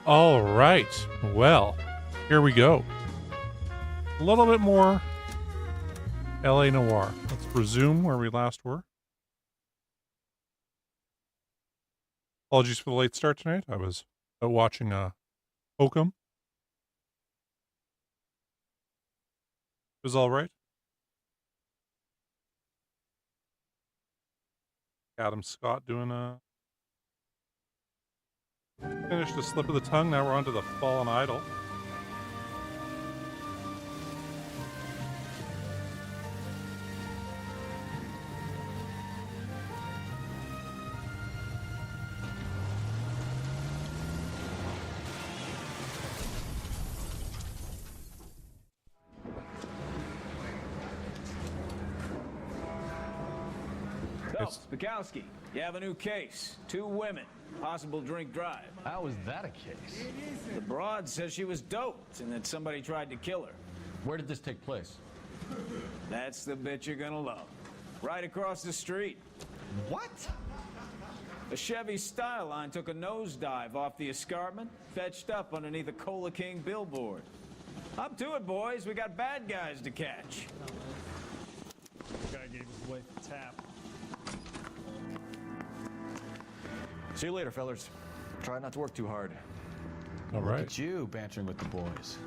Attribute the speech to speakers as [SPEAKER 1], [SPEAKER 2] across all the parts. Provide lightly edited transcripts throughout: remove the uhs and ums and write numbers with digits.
[SPEAKER 1] All right. Well, here we go. A little bit more LA Noire. Let's resume where we last were. Apologies for the late start tonight. I was out watching Hokum. It was all right. Adam Scott doing finished the slip of the tongue. Now we're on to the Fallen Idol.
[SPEAKER 2] Spakowski, you have a new case. 2 women, possible drink drive.
[SPEAKER 3] How was that a case?
[SPEAKER 2] The broad says she was doped and that somebody tried to kill her.
[SPEAKER 3] Where did this take place?
[SPEAKER 2] That's the bit you're gonna love. Right across the street.
[SPEAKER 3] What?
[SPEAKER 2] A Chevy Styline took a nosedive off the escarpment, fetched up underneath a Cola King billboard. Up to it, boys. We got bad guys to catch.
[SPEAKER 4] The guy gave his wife a tap.
[SPEAKER 5] See you later, fellas. Try not to work too hard.
[SPEAKER 1] All right.
[SPEAKER 3] Look at you bantering with the boys.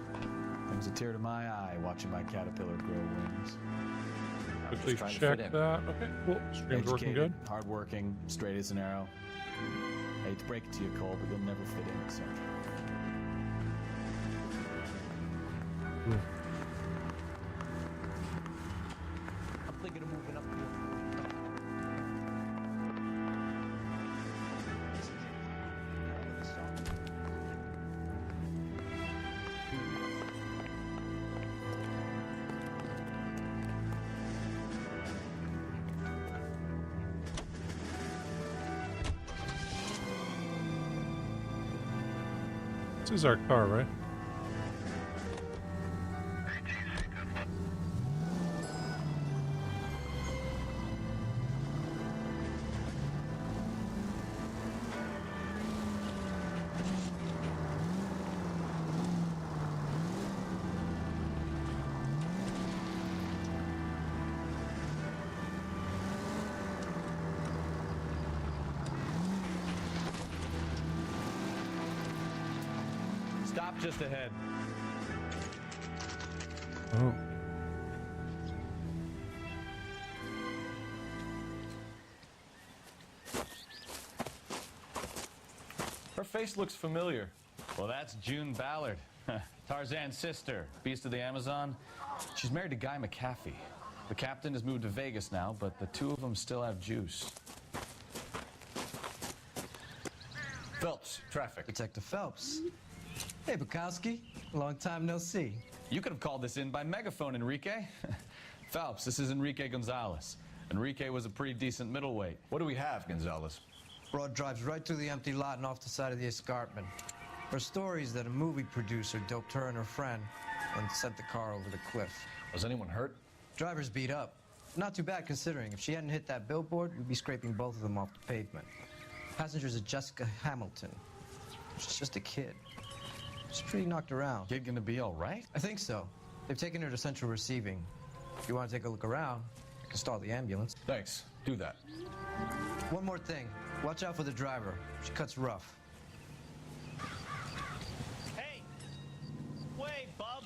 [SPEAKER 3] Brings a tear to my eye watching my caterpillar grow wings.
[SPEAKER 1] Quickly
[SPEAKER 5] trying to
[SPEAKER 1] check
[SPEAKER 5] fit in.
[SPEAKER 1] that. Okay, cool. Stream's working good.
[SPEAKER 3] Hardworking, straight as an arrow. Hate to break it to you, Cole, but you'll never fit in at Central. I'm thinking of moving up here.
[SPEAKER 1] This is our car, right?
[SPEAKER 3] Stop just ahead.
[SPEAKER 1] Oh.
[SPEAKER 3] Her face looks familiar. Well, that's June Ballard, Tarzan's sister, beast of the Amazon. She's married to Guy McAfee. The captain has moved to Vegas now, but the two of them still have juice. Phelps, traffic.
[SPEAKER 6] Detective Phelps. Hey, Bukowski. Long time no see.
[SPEAKER 3] You could have called this in by megaphone, Enrique. Phelps, this is Enrique Gonzalez. Enrique was a pretty decent middleweight. What do we have, Gonzalez?
[SPEAKER 6] Broad drives right through the empty lot and off the side of the escarpment. Her story is that a movie producer doped her and her friend and sent the car over the cliff.
[SPEAKER 3] Was anyone hurt?
[SPEAKER 6] Driver's beat up. Not too bad considering. If she hadn't hit that billboard, you'd be scraping both of them off the pavement. Passenger's a Jessica Hamilton. She's just a kid. She's pretty knocked around.
[SPEAKER 3] Kid gonna be all right?
[SPEAKER 6] I think so. They've taken her to central receiving. If you want to take a look around, I can stall the ambulance.
[SPEAKER 3] Thanks. Do that.
[SPEAKER 6] One more thing. Watch out for the driver. She cuts rough.
[SPEAKER 4] Hey! Wait, bub!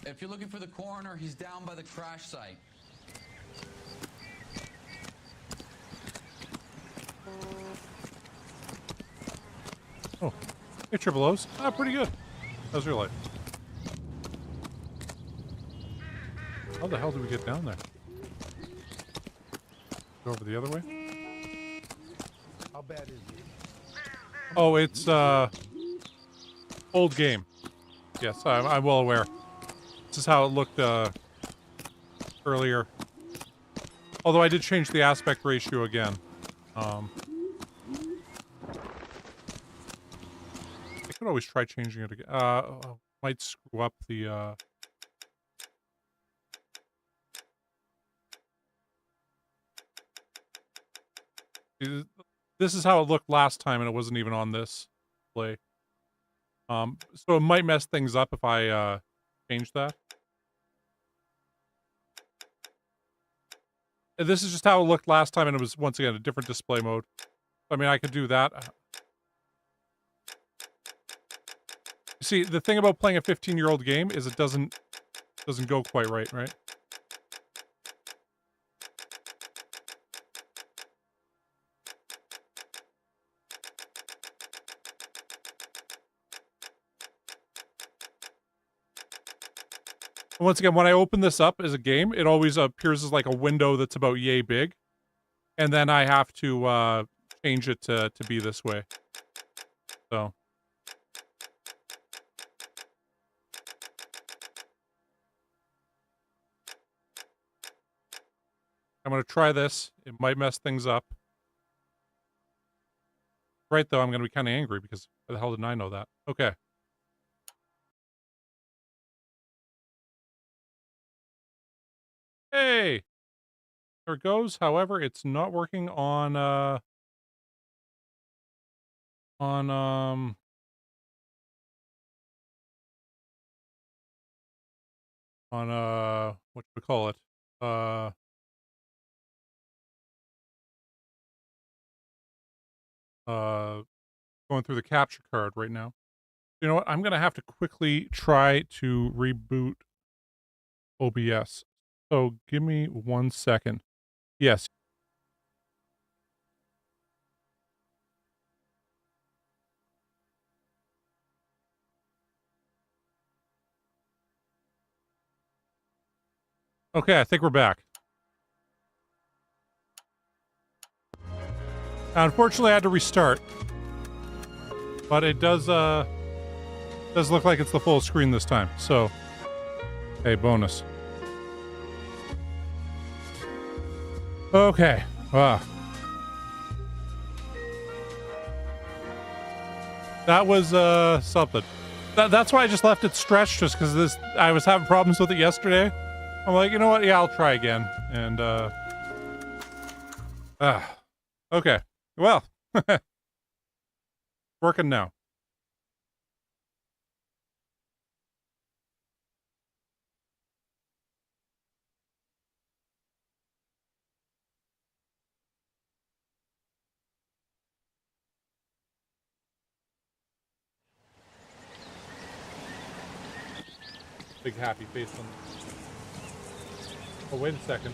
[SPEAKER 7] If you're looking for the coroner, he's down by the crash site.
[SPEAKER 1] Oh. Hey, Triple O's. Ah, pretty good. How's your life? How the hell did we get down there? Go over the other way?
[SPEAKER 8] How bad is it?
[SPEAKER 1] Oh, it's, old game. Yes, I'm well aware. This is how it looked, earlier. Although I did change the aspect ratio again. I could always try changing it again. Might screw up the, this is how it looked last time, and it wasn't even on this play. So it might mess things up if I change that. This is just how it looked last time, and it was, once again, a different display mode. I mean, I could do that. See, the thing about playing a 15-year-old game is it doesn't go quite right, right? Once again, when I open this up as a game, it always appears as like a window that's about yay big. And then I have to change it to be this way. So. I'm going to try this. It might mess things up. Right, though, I'm going to be kind of angry because why the hell didn't I know that? Okay. Hey! There it goes. However, it's not working on what do we call it? Going through the capture card right now. You know what? I'm going to have to quickly try to reboot OBS. So give me 1 second. Yes. Okay, I think we're back. Unfortunately, I had to restart. But it does look like it's the full screen this time. So, hey, bonus. Okay. That was something. That's why I just left it stretched, just because I was having problems with it yesterday. I'm like, you know what? Yeah, I'll try again. And okay. Well, working now. Big happy face on. Oh, wait a second.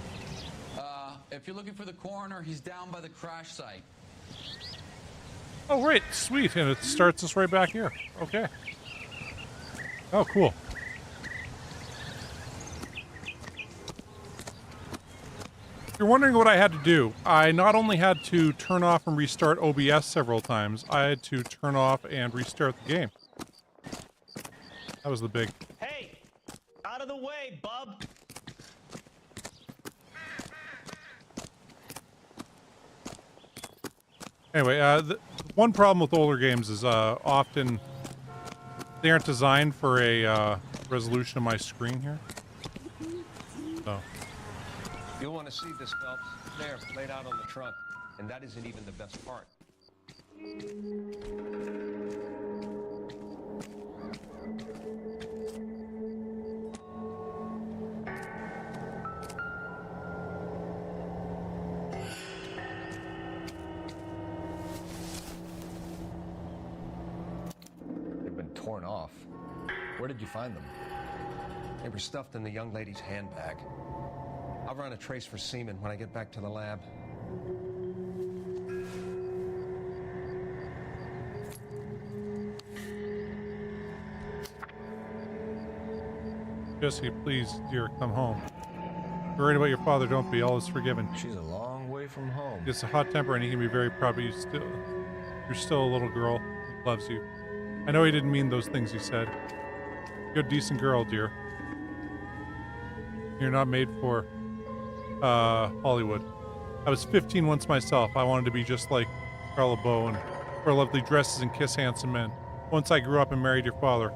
[SPEAKER 7] If you're looking for the coroner, he's down by the crash site.
[SPEAKER 1] Oh, great. Sweet. And it starts us right back here. Okay. Oh, cool. If you're wondering what I had to do, I not only had to turn off and restart OBS several times, I had to turn off and restart the game. That was the big...
[SPEAKER 4] Hey! Out of the way, bub!
[SPEAKER 1] Anyway, the one problem with older games is often they aren't designed for a resolution of my screen here. So.
[SPEAKER 9] You'll want to see this, Phelps. There, laid out on the trunk. And that isn't even the best part. They've been torn off. Where did you find them? They were stuffed in the young lady's handbag. I'll run a trace for semen when I get back to the lab.
[SPEAKER 1] Jesse, please, dear, come home. You're worried about your father, don't be. All is forgiven.
[SPEAKER 9] She's a long way from home.
[SPEAKER 1] He has a hot temper and he can be very proud, but you're still a little girl. He loves you. I know he didn't mean those things he said. You're a decent girl, dear. You're not made for Hollywood. I was 15 once myself. I wanted to be just like Carla Bow and wear lovely dresses and kiss handsome men. Once I grew up and married your father,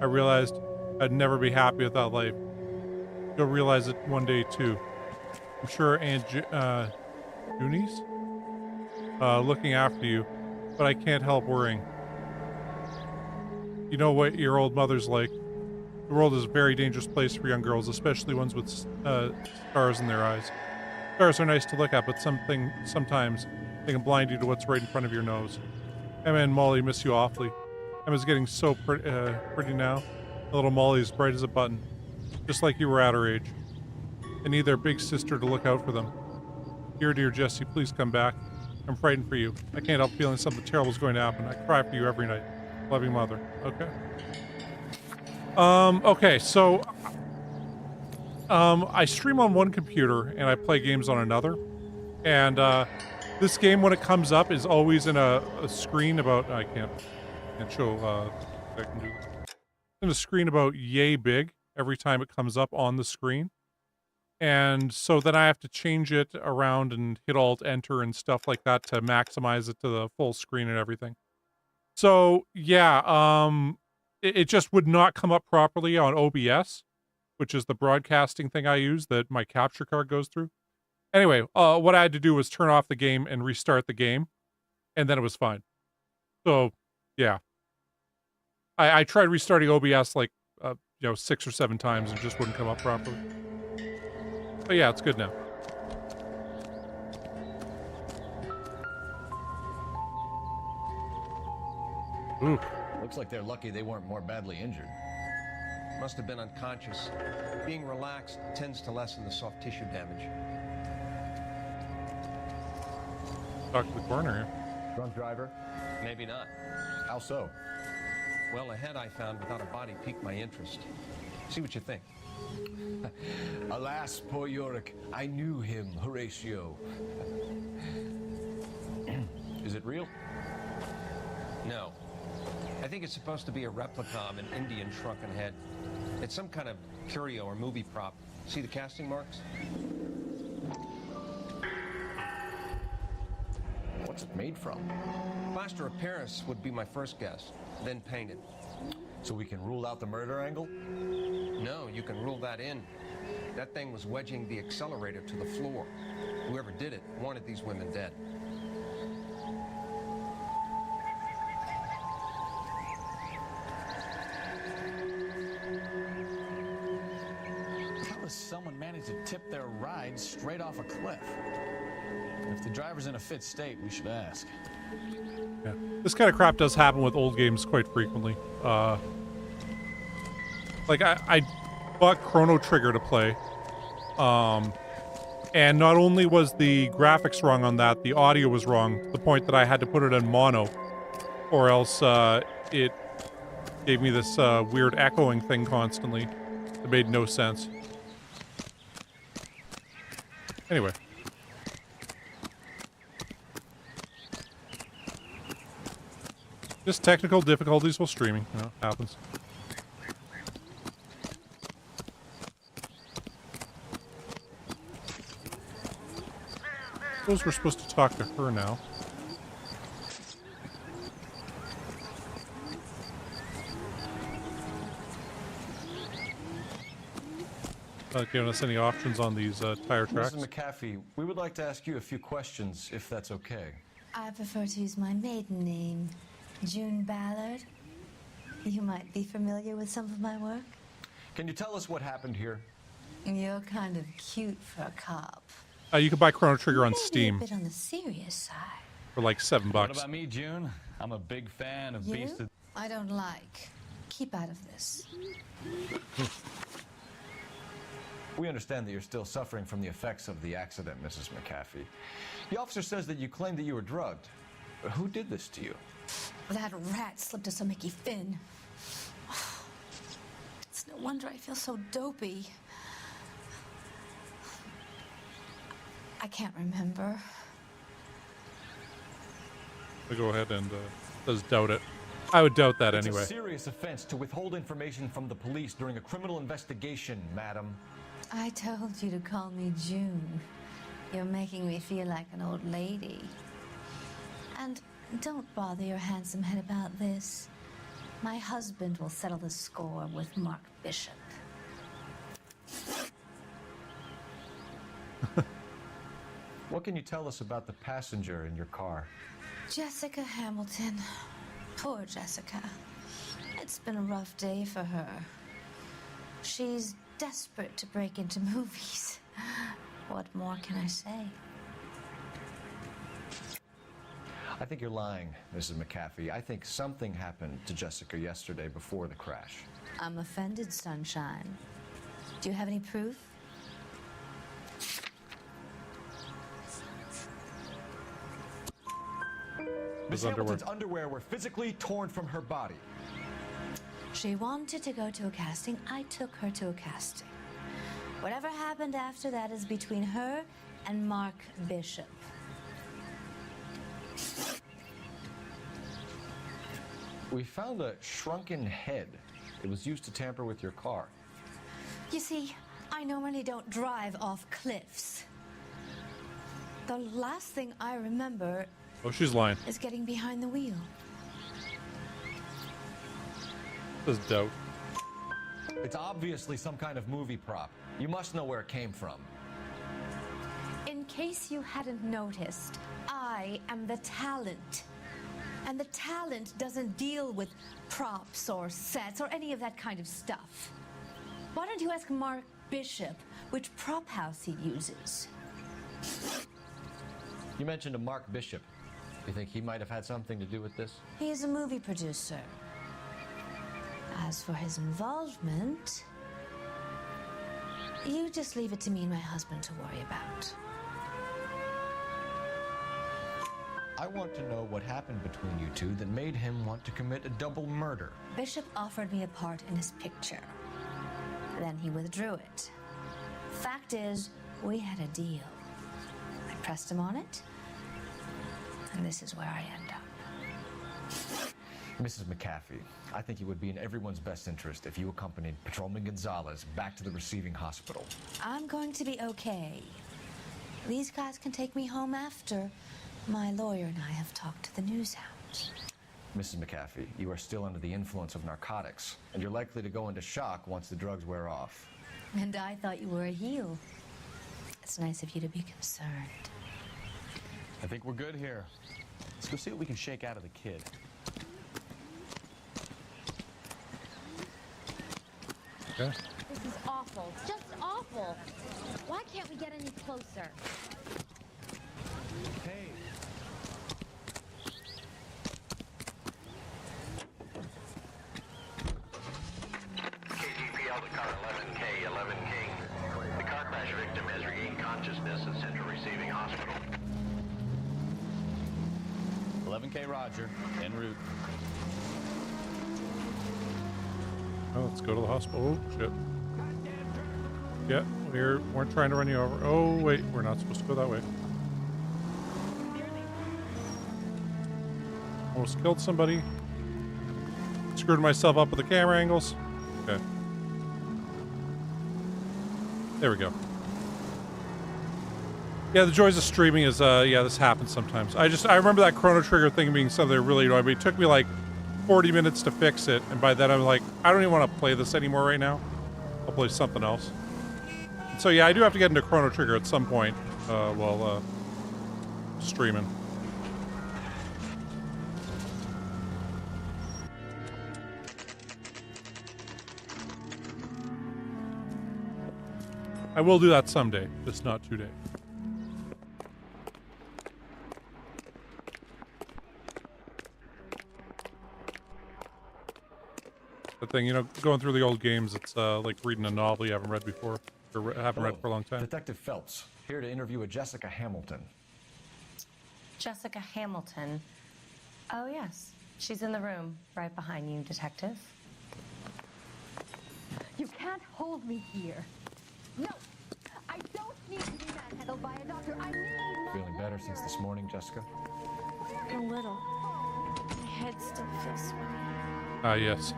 [SPEAKER 1] I realized I'd never be happy with that life. You'll realize it one day too. I'm sure Aunt Junie's looking after you, but I can't help worrying. You know what your old mother's like. The world is a very dangerous place for young girls, especially ones with stars in their eyes. Stars are nice to look at, but sometimes they can blind you to what's right in front of your nose. Emma and Molly miss you awfully. Emma's getting so pretty now. The little Molly is bright as a button, just like you were at her age. They need their big sister to look out for them. Dear Jesse, please come back. I'm frightened for you. I can't help feeling something terrible is going to happen. I cry for you every night. Loving mother. Okay. Okay, so I stream on one computer and I play games on another. And this game, when it comes up, is always in a screen about I can't show I can do this. In a screen about yay big every time it comes up on the screen. And so then I have to change it around and hit Alt Enter and stuff like that to maximize it to the full screen and everything. So yeah, it just would not come up properly on OBS, which is the broadcasting thing I use that my capture card goes through. Anyway, what I had to do was turn off the game and restart the game, and then it was fine. So yeah, I tried restarting OBS like 6 or 7 times and it just wouldn't come up properly. But yeah, it's good now. Ooh.
[SPEAKER 5] Looks like they're lucky they weren't more badly injured.
[SPEAKER 9] Must have been unconscious. Being relaxed tends to lessen the soft tissue damage.
[SPEAKER 1] Talk to the coroner here.
[SPEAKER 5] Drunk driver?
[SPEAKER 9] Maybe not.
[SPEAKER 5] How so?
[SPEAKER 9] Well, a head I found without a body piqued my interest. See what you think.
[SPEAKER 5] Alas, poor Yorick. I knew him, Horatio. Is it real?
[SPEAKER 9] No. I think it's supposed to be a replica of an Indian shrunken head. It's some kind of curio or movie prop. See the casting marks?
[SPEAKER 5] What's it made from?
[SPEAKER 9] Plaster of Paris would be my first guess, then painted.
[SPEAKER 5] So we can rule out the murder angle?
[SPEAKER 9] No, you can rule that in. That thing was wedging the accelerator to the floor. Whoever did it wanted these women dead.
[SPEAKER 3] How does someone manage to tip their ride straight off a cliff? If the driver's in a fit state, we should ask.
[SPEAKER 1] Yeah. This kind of crap does happen with old games quite frequently. Like I bought Chrono Trigger to play. And not only was the graphics wrong on that, the audio was wrong to the point that I had to put it in mono, or else it gave me this weird echoing thing constantly. It made no sense. Anyway. Just technical difficulties while streaming. You know, happens. Suppose we're supposed to talk to her now. Giving us any options on these tire tracks.
[SPEAKER 5] Mrs. McAfee, we would like to ask you a few questions, if that's okay.
[SPEAKER 10] I prefer to use my maiden name, June Ballard. You might be familiar with some of my work.
[SPEAKER 5] Can you tell us what happened here?
[SPEAKER 10] You're kind of cute for a cop.
[SPEAKER 1] You can buy Chrono Trigger on
[SPEAKER 10] Maybe
[SPEAKER 1] Steam
[SPEAKER 10] a bit on the serious side.
[SPEAKER 1] for like $7.
[SPEAKER 3] What about me, June? I'm a big fan of
[SPEAKER 10] You?
[SPEAKER 3] Beast of...
[SPEAKER 10] I don't like. Keep out of this.
[SPEAKER 5] We understand that you're still suffering from the effects of the accident, Mrs. McAfee. The officer says that you claimed that you were drugged. Who did this to you?
[SPEAKER 10] That rat slipped us a Mickey Finn. It's no wonder I feel so dopey. I can't remember.
[SPEAKER 1] I'll go ahead and does doubt it. I would doubt that
[SPEAKER 5] It's
[SPEAKER 1] anyway.
[SPEAKER 5] a serious offense to withhold information from the police during a criminal investigation, madam.
[SPEAKER 10] I told you to call me June. You're making me feel like an old lady. And don't bother your handsome head about this. My husband will settle the score with Mark Bishop.
[SPEAKER 5] What can you tell us about the passenger in your car?
[SPEAKER 10] Jessica Hamilton. Poor Jessica. It's been a rough day for her. She's desperate to break into movies. What more can I say?
[SPEAKER 5] I think you're lying, Mrs. McAfee. I think something happened to Jessica yesterday before the crash.
[SPEAKER 10] I'm offended, Sunshine. Do you have any proof?
[SPEAKER 5] Miss Hamilton's underwear were physically torn from her body.
[SPEAKER 10] She wanted to go to a casting. I took her to a casting. Whatever happened after that is between her and Mark Bishop.
[SPEAKER 5] We found a shrunken head. It was used to tamper with your car.
[SPEAKER 10] You see, I normally don't drive off cliffs. The last thing I remember
[SPEAKER 1] Oh, she's lying.
[SPEAKER 10] is getting behind the wheel.
[SPEAKER 1] This is dope.
[SPEAKER 5] It's obviously some kind of movie prop. You must know where it came from.
[SPEAKER 10] In case you hadn't noticed, I am the talent. And the talent doesn't deal with props or sets or any of that kind of stuff. Why don't you ask Mark Bishop which prop house he uses?
[SPEAKER 5] You mentioned a Mark Bishop. You think he might have had something to do with this?
[SPEAKER 10] He is a movie producer. As for his involvement, you just leave it to me and my husband to worry about.
[SPEAKER 5] I want to know what happened between you two that made him want to commit a double murder.
[SPEAKER 10] Bishop offered me a part in his picture. Then he withdrew it. Fact is, we had a deal. I pressed him on it, and this is where I end up.
[SPEAKER 5] Mrs. McAfee, I think it would be in everyone's best interest if you accompanied Patrolman Gonzalez back to the receiving hospital.
[SPEAKER 10] I'm going to be okay. These guys can take me home after. My lawyer and I have talked to the news hound.
[SPEAKER 5] Mrs. McAfee, you are still under the influence of narcotics, and you're likely to go into shock once the drugs wear off.
[SPEAKER 10] And I thought you were a heel. It's nice of you to be concerned.
[SPEAKER 3] I think we're good here. Let's go see what we can shake out of the kid.
[SPEAKER 1] Okay.
[SPEAKER 11] This is awful. Just awful. Why can't we get any closer?
[SPEAKER 4] Hey.
[SPEAKER 12] KGPL to car 11K, 11 King. The car crash victim has regained consciousness at Central Receiving Hospital.
[SPEAKER 3] 11K Roger, en route.
[SPEAKER 1] Oh, let's go to the hospital. Oh, shit. Yeah, we weren't trying to run you over. Oh, wait, we're not supposed to go that way. Almost killed somebody. Screwed myself up with the camera angles. Okay. There we go. Yeah, the joys of streaming is, yeah, this happens sometimes. I remember that Chrono Trigger thing being something really annoying, but it took me like 40 minutes to fix it, and by then I'm like, I don't even want to play this anymore right now. I'll play something else. And so yeah, I do have to get into Chrono Trigger at some point while streaming. I will do that someday, just not today. The thing, you know, going through the old games, it's like reading a novel you haven't read before, or haven't read for a long time.
[SPEAKER 5] Detective Phelps, here to interview a Jessica Hamilton.
[SPEAKER 13] Jessica Hamilton. Oh, yes. She's in the room, right behind you, Detective.
[SPEAKER 11] You can't hold me here. No, I don't need to be manhandled by a doctor. I need my
[SPEAKER 5] Feeling better since this morning, Jessica?
[SPEAKER 10] A little. My head still feels swimming.
[SPEAKER 1] Ah, yes.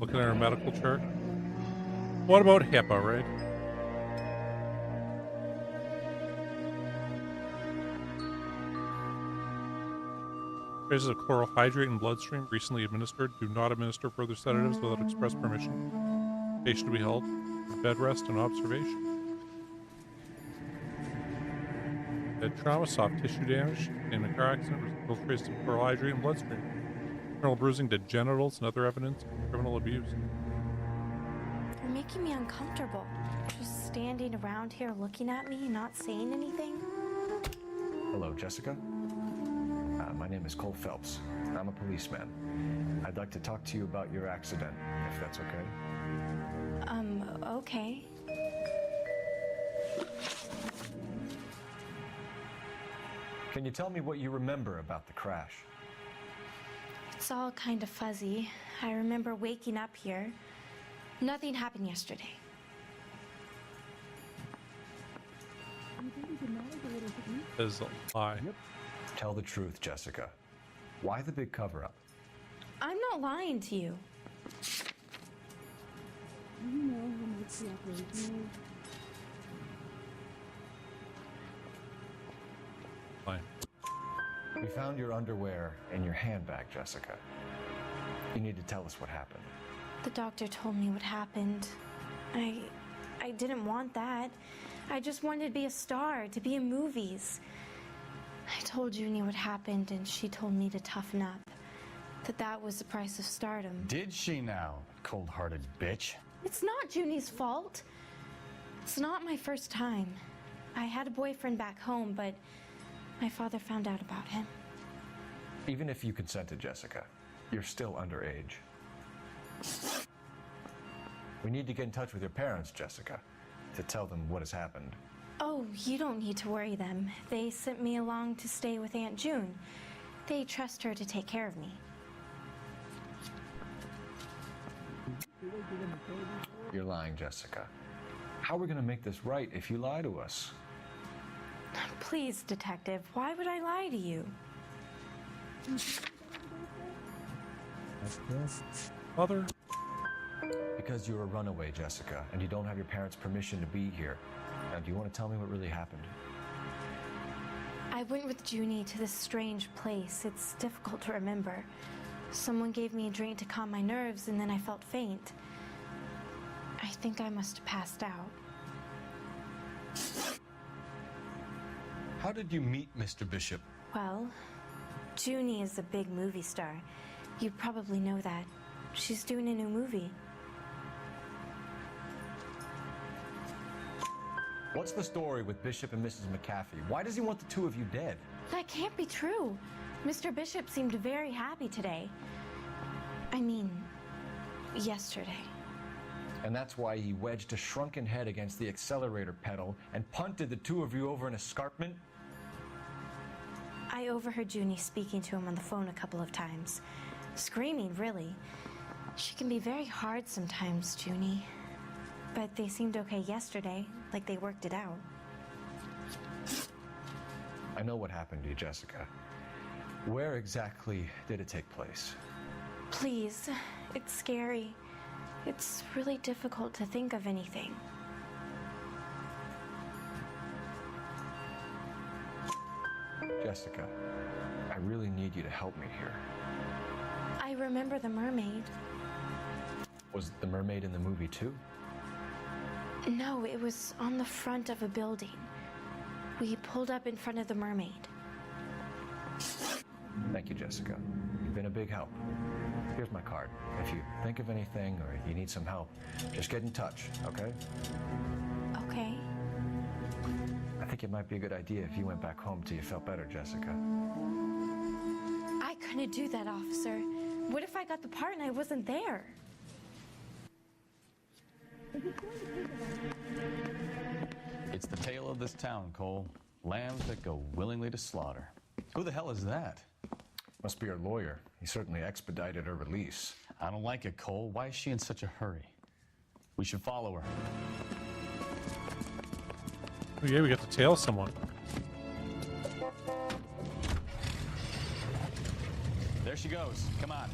[SPEAKER 1] Looking at our medical chart. What about HIPAA, right? Traces of chloral hydrate in bloodstream recently administered. Do not administer further sedatives without express permission. Patient to be held for bed rest and observation. Head trauma, soft tissue damage, in a car accident, residual traces of oral hydrate and bloodstream. Internal bruising to genitals and other evidence of criminal abuse.
[SPEAKER 13] You're making me uncomfortable. Just standing around here looking at me, not saying anything.
[SPEAKER 5] Hello, Jessica. My name is Cole Phelps. I'm a policeman. I'd like to talk to you about your accident, if that's okay.
[SPEAKER 13] Okay.
[SPEAKER 5] Can you tell me what you remember about the crash?
[SPEAKER 13] It's all kind of fuzzy. I remember waking up here. Nothing happened yesterday.
[SPEAKER 1] Is a lie.
[SPEAKER 5] Yep. Tell the truth, Jessica. Why the big cover-up?
[SPEAKER 13] I'm not lying to you.
[SPEAKER 1] Fine.
[SPEAKER 5] We found your underwear in your handbag, Jessica. You need to tell us what happened.
[SPEAKER 13] The doctor told me what happened. I didn't want that. I just wanted to be a star, to be in movies. I told Junie what happened, and she told me to toughen up. That was the price of stardom.
[SPEAKER 3] Did she now, cold-hearted bitch?
[SPEAKER 13] It's not Junie's fault. It's not my first time. I had a boyfriend back home, but my father found out about him.
[SPEAKER 5] Even if you consented, Jessica, you're still underage. We need to get in touch with your parents, Jessica, to tell them what has happened.
[SPEAKER 13] Oh, you don't need to worry them. They sent me along to stay with Aunt June. They trust her to take care of me.
[SPEAKER 5] You're lying, Jessica. How are we going to make this right if you lie to us?
[SPEAKER 13] Please, detective, why would I lie to you?
[SPEAKER 1] Mother?
[SPEAKER 5] Because you're a runaway, Jessica, and you don't have your parents' permission to be here. Now, do you want to tell me what really happened?
[SPEAKER 13] I went with Junie to this strange place. It's difficult to remember. Someone gave me a drink to calm my nerves, and then I felt faint. I think I must have passed out.
[SPEAKER 9] How did you meet Mr. Bishop?
[SPEAKER 13] Well, Junie is a big movie star. You probably know that. She's doing a new movie.
[SPEAKER 5] What's the story with Bishop and Mrs. McAfee? Why does he want the two of you dead?
[SPEAKER 13] That can't be true. Mr. Bishop seemed very happy today. I mean, yesterday.
[SPEAKER 5] And that's why he wedged a shrunken head against the accelerator pedal and punted the two of you over an escarpment?
[SPEAKER 13] I overheard Junie speaking to him on the phone a couple of times. Screaming, really. She can be very hard sometimes, Junie. But they seemed okay yesterday, like they worked it out.
[SPEAKER 5] I know what happened to you, Jessica. Where exactly did it take place?
[SPEAKER 13] Please, it's scary. It's really difficult to think of anything.
[SPEAKER 5] Jessica, I really need you to help me here.
[SPEAKER 13] I remember the mermaid.
[SPEAKER 5] Was the mermaid in the movie too?
[SPEAKER 13] No, it was on the front of a building. We pulled up in front of the mermaid.
[SPEAKER 5] Thank you, Jessica. You've been a big help. Here's my card. If you think of anything or you need some help, just get in touch, okay?
[SPEAKER 13] Okay.
[SPEAKER 5] I think it might be a good idea if you went back home till you felt better, Jessica.
[SPEAKER 13] I couldn't do that, officer. What if I got the part and I wasn't there?
[SPEAKER 3] It's the tale of this town, Cole. Lambs that go willingly to slaughter. Who the hell is that?
[SPEAKER 5] Must be her lawyer. He certainly expedited her release.
[SPEAKER 3] I don't like it, Cole. Why is she in such a hurry? We should follow her.
[SPEAKER 1] Oh yeah, we got to tail someone.
[SPEAKER 3] There she goes. Come on.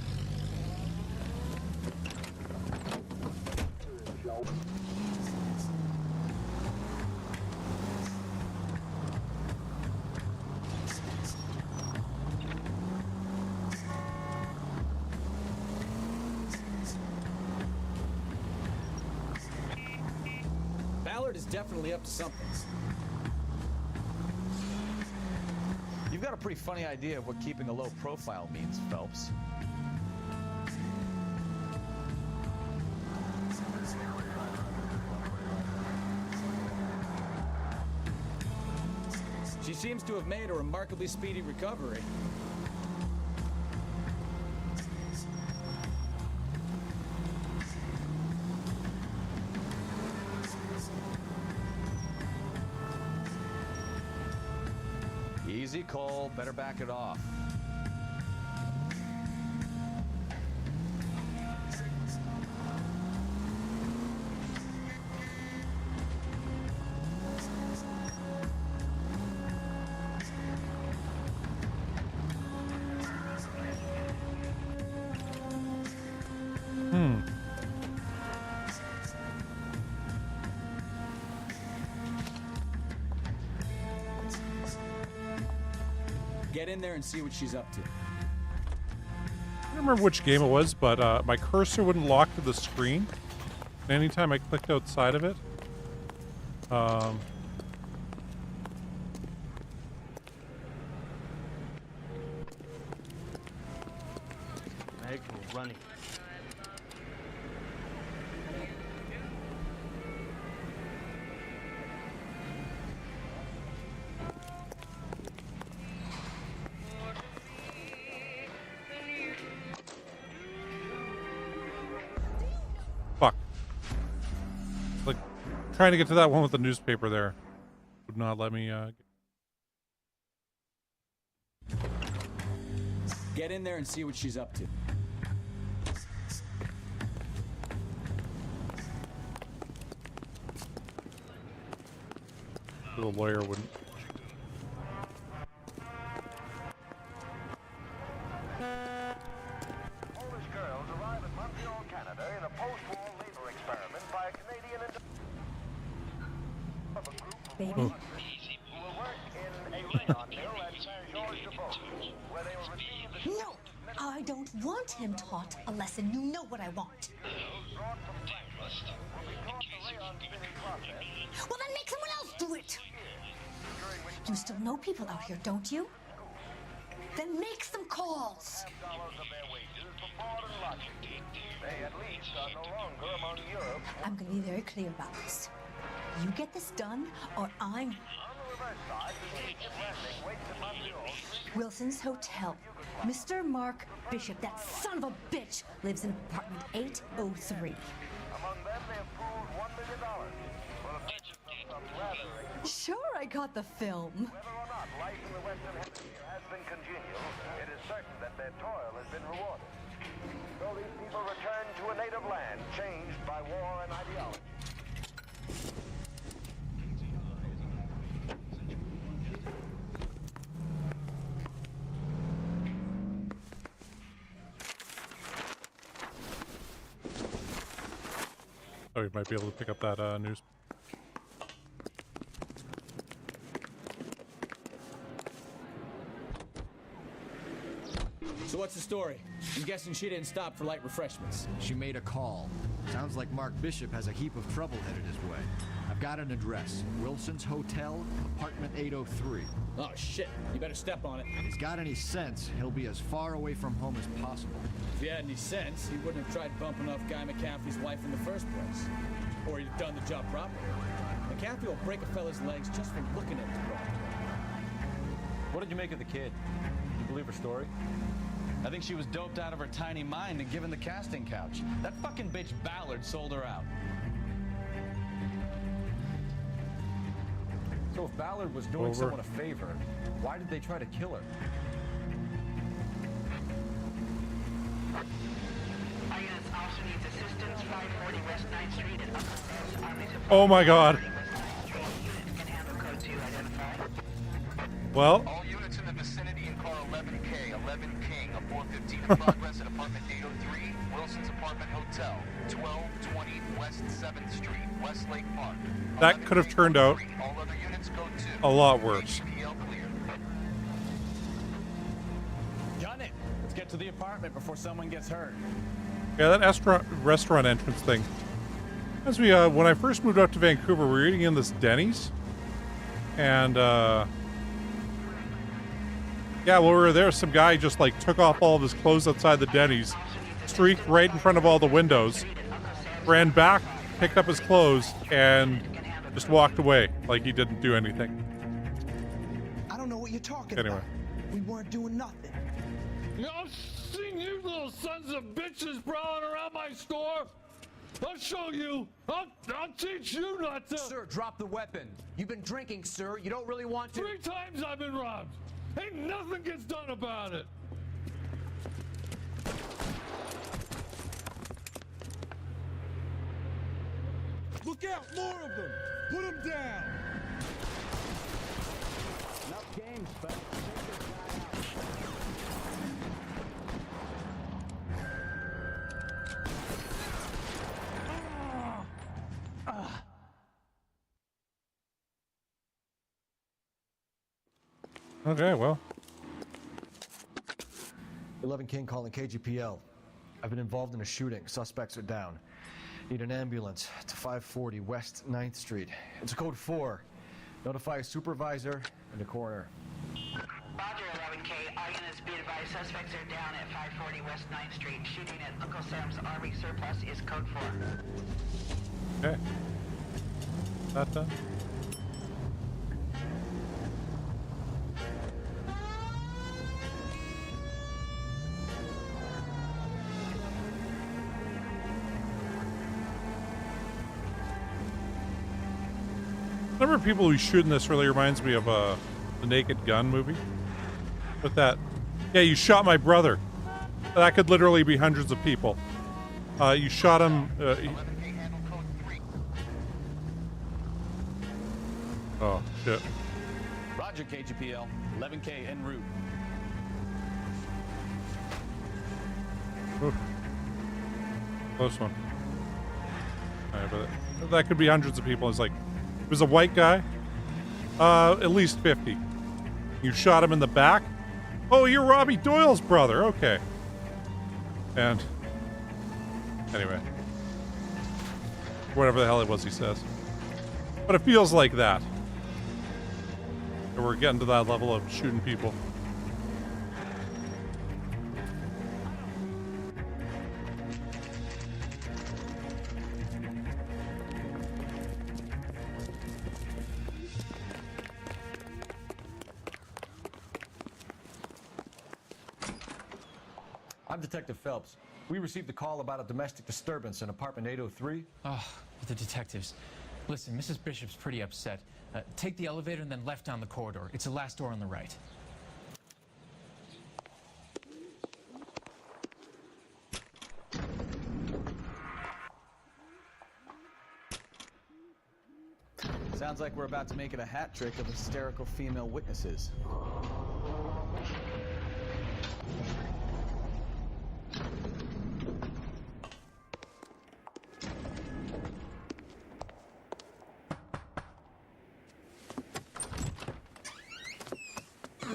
[SPEAKER 2] Ballard is definitely up to something.
[SPEAKER 3] You've got a pretty funny idea of what keeping a low profile means, Phelps.
[SPEAKER 2] She seems to have made a remarkably speedy recovery.
[SPEAKER 3] Easy, Cole. Better back it off.
[SPEAKER 2] Get in there and see what she's up to.
[SPEAKER 1] I don't remember which game it was, but my cursor wouldn't lock to the screen. And anytime I clicked outside of it,
[SPEAKER 14] Meg running.
[SPEAKER 1] fuck. Like, trying to get to that one with the newspaper there would not let me,
[SPEAKER 2] Get in there and see what she's up to.
[SPEAKER 1] the lawyer wouldn't.
[SPEAKER 12] Polish girls arrive in Montreal, Canada in a post-war labor experiment by a Canadian
[SPEAKER 10] Baby.
[SPEAKER 12] who will work in a rayon mill at Georges de Beauce, where they will receive the
[SPEAKER 11] No, I don't want him taught a lesson. You know what I want. Well, then make someone else do it. You still know people out here, don't you? Then make some calls.
[SPEAKER 12] They at least are no longer among Europe.
[SPEAKER 11] I'm going to be very clear about this. You get this done, or I'm... Wilson's Hotel. Mr. Mark Bishop, that son of a bitch, lives in apartment 803.
[SPEAKER 12] Among them, they have pooled $1 million for the purchase of some rather
[SPEAKER 11] Sure, I got the film.
[SPEAKER 12] Whether or not life in the Western Hemisphere has been congenial, it is certain that their toil has been rewarded. So these people return to a native land changed by war and ideology.
[SPEAKER 1] Oh, you might be able to pick up that news.
[SPEAKER 2] So what's the story? I'm guessing she didn't stop for light refreshments.
[SPEAKER 15] She made a call. Sounds like Mark Bishop has a heap of trouble headed his way. I've got an address. Wilson's Hotel, apartment 803.
[SPEAKER 2] Oh, shit. You better step on it.
[SPEAKER 15] If he's got any sense, he'll be as far away from home as possible.
[SPEAKER 2] If he had any sense, he wouldn't have tried bumping off Guy McCaffrey's wife in the first place. Or he'd have done the job properly. McCaffrey will break a fella's legs just for looking at the wrong.
[SPEAKER 3] What did you make of the kid? You believe her story? I think she was doped out of her tiny mind and given the casting couch. That fucking bitch Ballard sold her out.
[SPEAKER 5] So if Ballard was doing someone a favor, why did they try to kill her?
[SPEAKER 1] Oh my god. Well.
[SPEAKER 12] All units in the vicinity in car 11K, 11 King, a 415 in progress at apartment 803, Wilson's Apartment Hotel, 1220 West 7th Street, Westlake Park.
[SPEAKER 1] That could have turned out
[SPEAKER 12] All other units go to
[SPEAKER 1] a lot worse.
[SPEAKER 3] Gun it! Let's get to the apartment before someone gets hurt.
[SPEAKER 1] Yeah, that restaurant entrance thing. As we, when I first moved out to Vancouver, we were eating in this Denny's. And, Yeah, while we were there, some guy just like took off all of his clothes outside the Denny's, streaked right in front of all the windows, ran back, picked up his clothes, and just walked away like he didn't do anything.
[SPEAKER 8] I don't know what you're talking
[SPEAKER 1] Anyway.
[SPEAKER 8] about. We weren't doing nothing.
[SPEAKER 16] I've seen you little sons of bitches prowling around my store. I'll show you. I'll teach you not to.
[SPEAKER 17] Sir, drop the weapon. You've been drinking, sir. You don't really want to.
[SPEAKER 16] 3 times I've been robbed. Ain't nothing gets done about it.
[SPEAKER 8] Look out, more of them. Put them down.
[SPEAKER 2] Enough games, but
[SPEAKER 1] Okay, well.
[SPEAKER 5] 11 King calling KGPL. I've been involved in a shooting. Suspects are down. Need an ambulance to 540 West 9th Street. It's a code 4. Notify a supervisor and a coroner.
[SPEAKER 18] Roger, 11K. All units be advised, suspects are down at 540 West 9th Street. Shooting at Uncle Sam's Army surplus is code 4.
[SPEAKER 1] Okay. That done? The number of people who shoot in this really reminds me of the Naked Gun movie. With that, yeah, you shot my brother. That could literally be hundreds of people. You shot him. Oh shit.
[SPEAKER 3] Roger, KGPL. 11K en route.
[SPEAKER 1] Oof. Close one. Alright, but that could be hundreds of people. It's like, it was a white guy. At least 50. You shot him in the back. Oh, you're Robbie Doyle's brother. Okay. And anyway, whatever the hell it was he says. But it feels like that. And we're getting to that level of shooting people.
[SPEAKER 5] I'm Detective Phelps. We received a call about a domestic disturbance in apartment 803.
[SPEAKER 19] Oh, the detectives. Listen, Mrs. Bishop's pretty upset. Take the elevator and then left down the corridor. It's the last door on the right.
[SPEAKER 20] Sounds like we're about to make it a hat trick of hysterical female witnesses.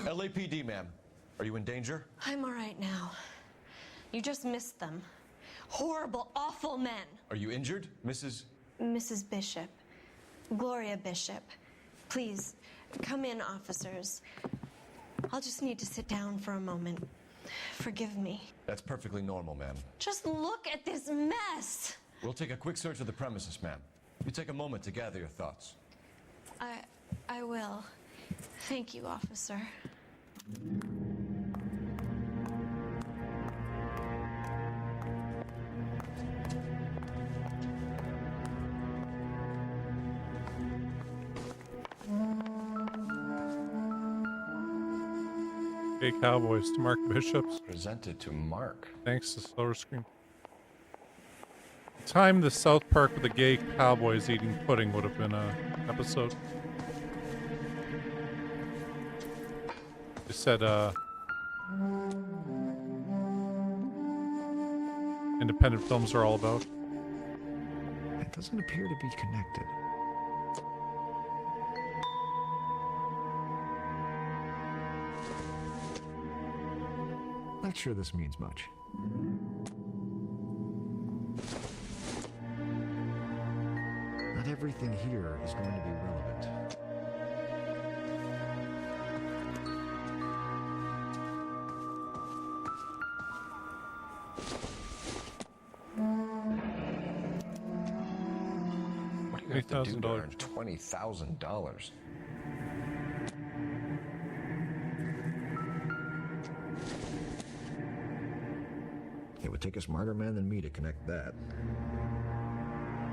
[SPEAKER 5] LAPD, ma'am. Are you in danger?
[SPEAKER 21] I'm all right now. You just missed them. Horrible, awful men.
[SPEAKER 5] Are you injured, Mrs.
[SPEAKER 21] Mrs. Bishop. Gloria Bishop. Please, come in, officers. I'll just need to sit down for a moment. Forgive me.
[SPEAKER 5] That's perfectly normal, ma'am.
[SPEAKER 21] Just look at this mess.
[SPEAKER 5] We'll take a quick search of the premises, ma'am. You take a moment to gather your thoughts.
[SPEAKER 21] I will. Thank you, officer.
[SPEAKER 1] Gay Cowboys to Mark Bishops.
[SPEAKER 5] Presented to Mark.
[SPEAKER 1] Thanks to Slower Screen. Time the South Park with the gay cowboys eating pudding would have been a episode. They said independent films are all about.
[SPEAKER 15] It doesn't appear to be connected. Not sure this means much. Not everything here is going to be relevant.
[SPEAKER 9] You have to do to
[SPEAKER 1] $20,000.
[SPEAKER 9] earn $20,000.
[SPEAKER 15] It would take a smarter man than me to connect that.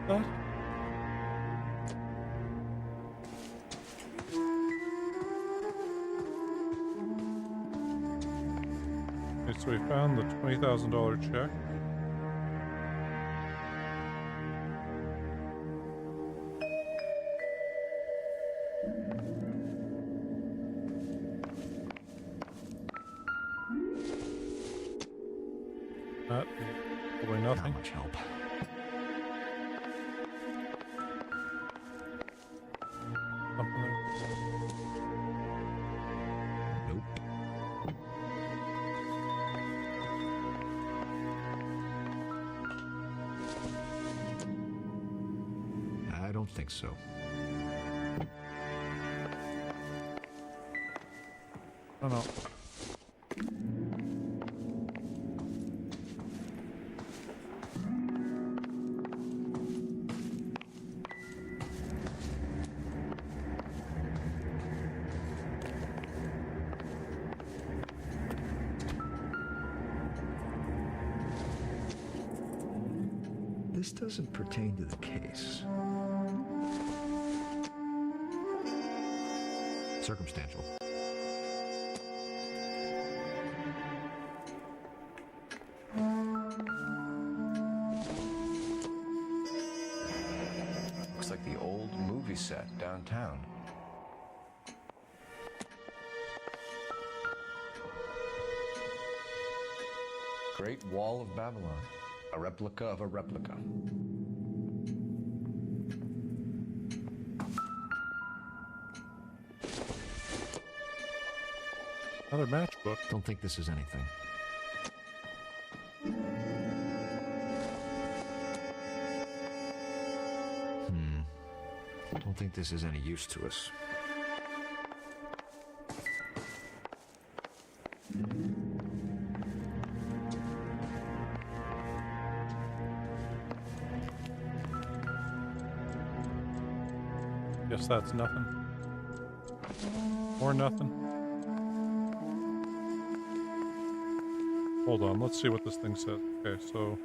[SPEAKER 1] What? Okay, so we found the $20,000 check. That probably nothing.
[SPEAKER 15] Not much help.
[SPEAKER 1] Something there.
[SPEAKER 15] Nope. I don't think so.
[SPEAKER 1] I don't know.
[SPEAKER 15] This doesn't pertain to the case. Circumstantial.
[SPEAKER 9] Looks like the old movie set downtown. Great Wall of Babylon. A replica of a replica.
[SPEAKER 1] Another matchbook.
[SPEAKER 15] Don't think this is anything. Don't think this is any use to us.
[SPEAKER 1] Guess that's nothing. Or nothing. Hold on, let's see what this thing says. Okay, so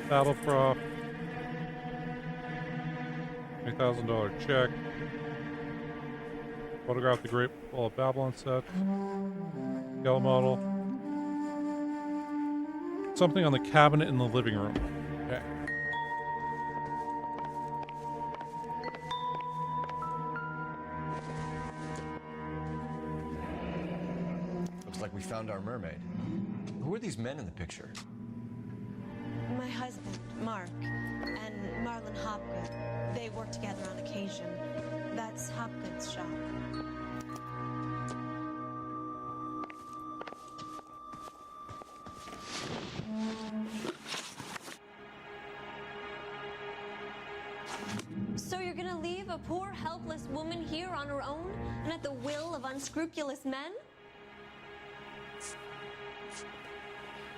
[SPEAKER 1] battle prop, $20,000 check. Photograph the Great Wall of Babylon set. Scale model. Something on the cabinet in the living room. Okay.
[SPEAKER 9] Looks like we found our mermaid. Who are these men in the picture?
[SPEAKER 21] My husband, Mark, and Marlon Hopgood. They work together on occasion. That's Hopgood's shop. So you're gonna leave a poor, helpless woman here on her own and at the will of unscrupulous men?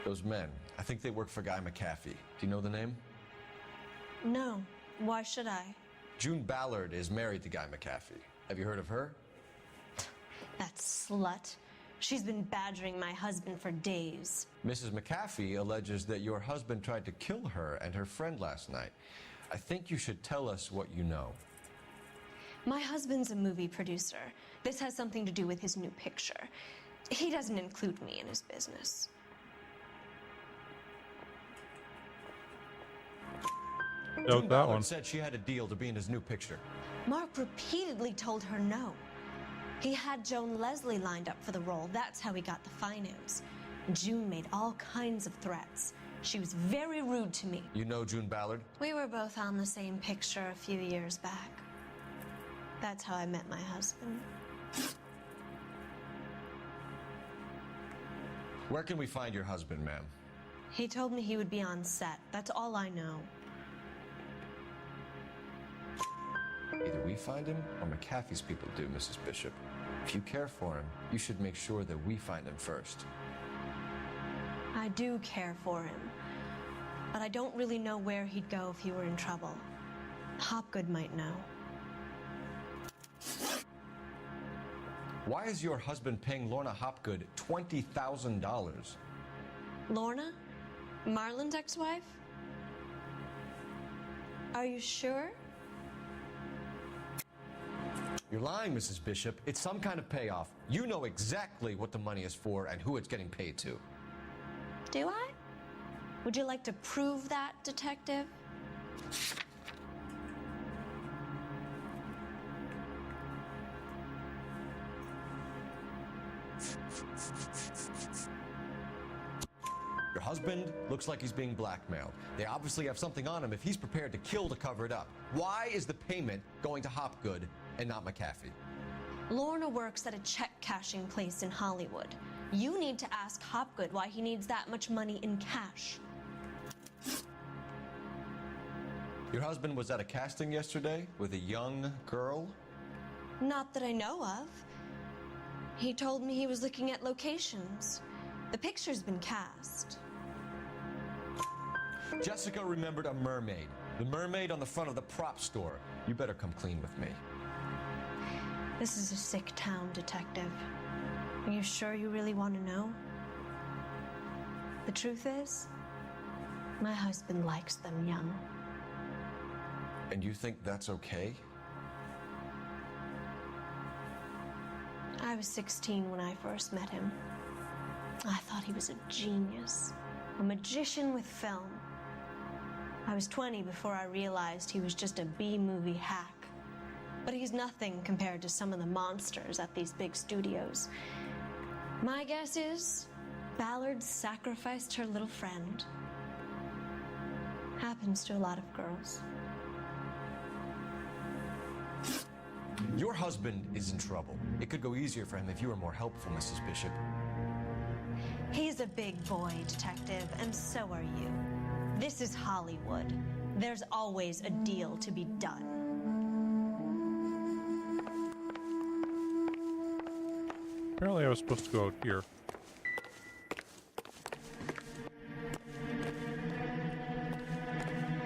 [SPEAKER 9] Those men. I think they work for Guy McAfee. Do you know the name?
[SPEAKER 21] No. Why should I?
[SPEAKER 9] June Ballard is married to Guy McAfee. Have you heard of her?
[SPEAKER 21] That slut. She's been badgering my husband for days.
[SPEAKER 9] Mrs. McAfee alleges that your husband tried to kill her and her friend last night. I think you should tell us what you know.
[SPEAKER 21] My husband's a movie producer. This has something to do with his new picture. He doesn't include me in his business.
[SPEAKER 9] June Ballard said she had a deal to be in his new picture.
[SPEAKER 21] Mark repeatedly told her no. He had Joan Leslie lined up for the role. That's how he got the finance. June made all kinds of threats. She was very rude to me.
[SPEAKER 9] You know June Ballard?
[SPEAKER 21] We were both on the same picture a few years back. That's how I met my husband.
[SPEAKER 9] Where can we find your husband, ma'am?
[SPEAKER 21] He told me he would be on set. That's all I know.
[SPEAKER 9] Either we find him or McAfee's people do, Mrs. Bishop. If you care for him, you should make sure that we find him first.
[SPEAKER 21] I do care for him. but I don't really know where he'd go if he were in trouble. Hopgood might know.
[SPEAKER 9] Why is your husband paying Lorna Hopgood $20,000?
[SPEAKER 21] Lorna? Marlon's ex-wife? Are you sure?
[SPEAKER 9] You're lying, Mrs. Bishop. It's some kind of payoff. You know exactly what the money is for and who it's getting paid to.
[SPEAKER 21] Do I? Would you like to prove that, Detective?
[SPEAKER 9] Your husband looks like he's being blackmailed. They obviously have something on him if he's prepared to kill to cover it up. Why is the payment going to Hopgood and not McAfee?
[SPEAKER 21] Lorna works at a check-cashing place in Hollywood. You need to ask Hopgood why he needs that much money in cash.
[SPEAKER 9] Your husband was at a casting yesterday with a young girl?
[SPEAKER 21] Not that I know of. He told me he was looking at locations. The picture's been cast.
[SPEAKER 9] Jessica remembered a mermaid. The mermaid on the front of the prop store. You better come clean with me.
[SPEAKER 21] This is a sick town, Detective. Are you sure you really want to know? The truth is, my husband likes them young.
[SPEAKER 9] And you think that's okay?
[SPEAKER 21] I was 16 when I first met him. I thought he was a genius, a magician with film. I was 20 before I realized he was just a B-movie hack. But he's nothing compared to some of the monsters at these big studios. My guess is Ballard sacrificed her little friend. Happens to a lot of girls.
[SPEAKER 9] Your husband is in trouble. It could go easier for him if you were more helpful, Mrs. Bishop.
[SPEAKER 21] He's a big boy, Detective, and so are you. This is Hollywood. There's always a deal to be done.
[SPEAKER 1] Apparently I was supposed to go out here.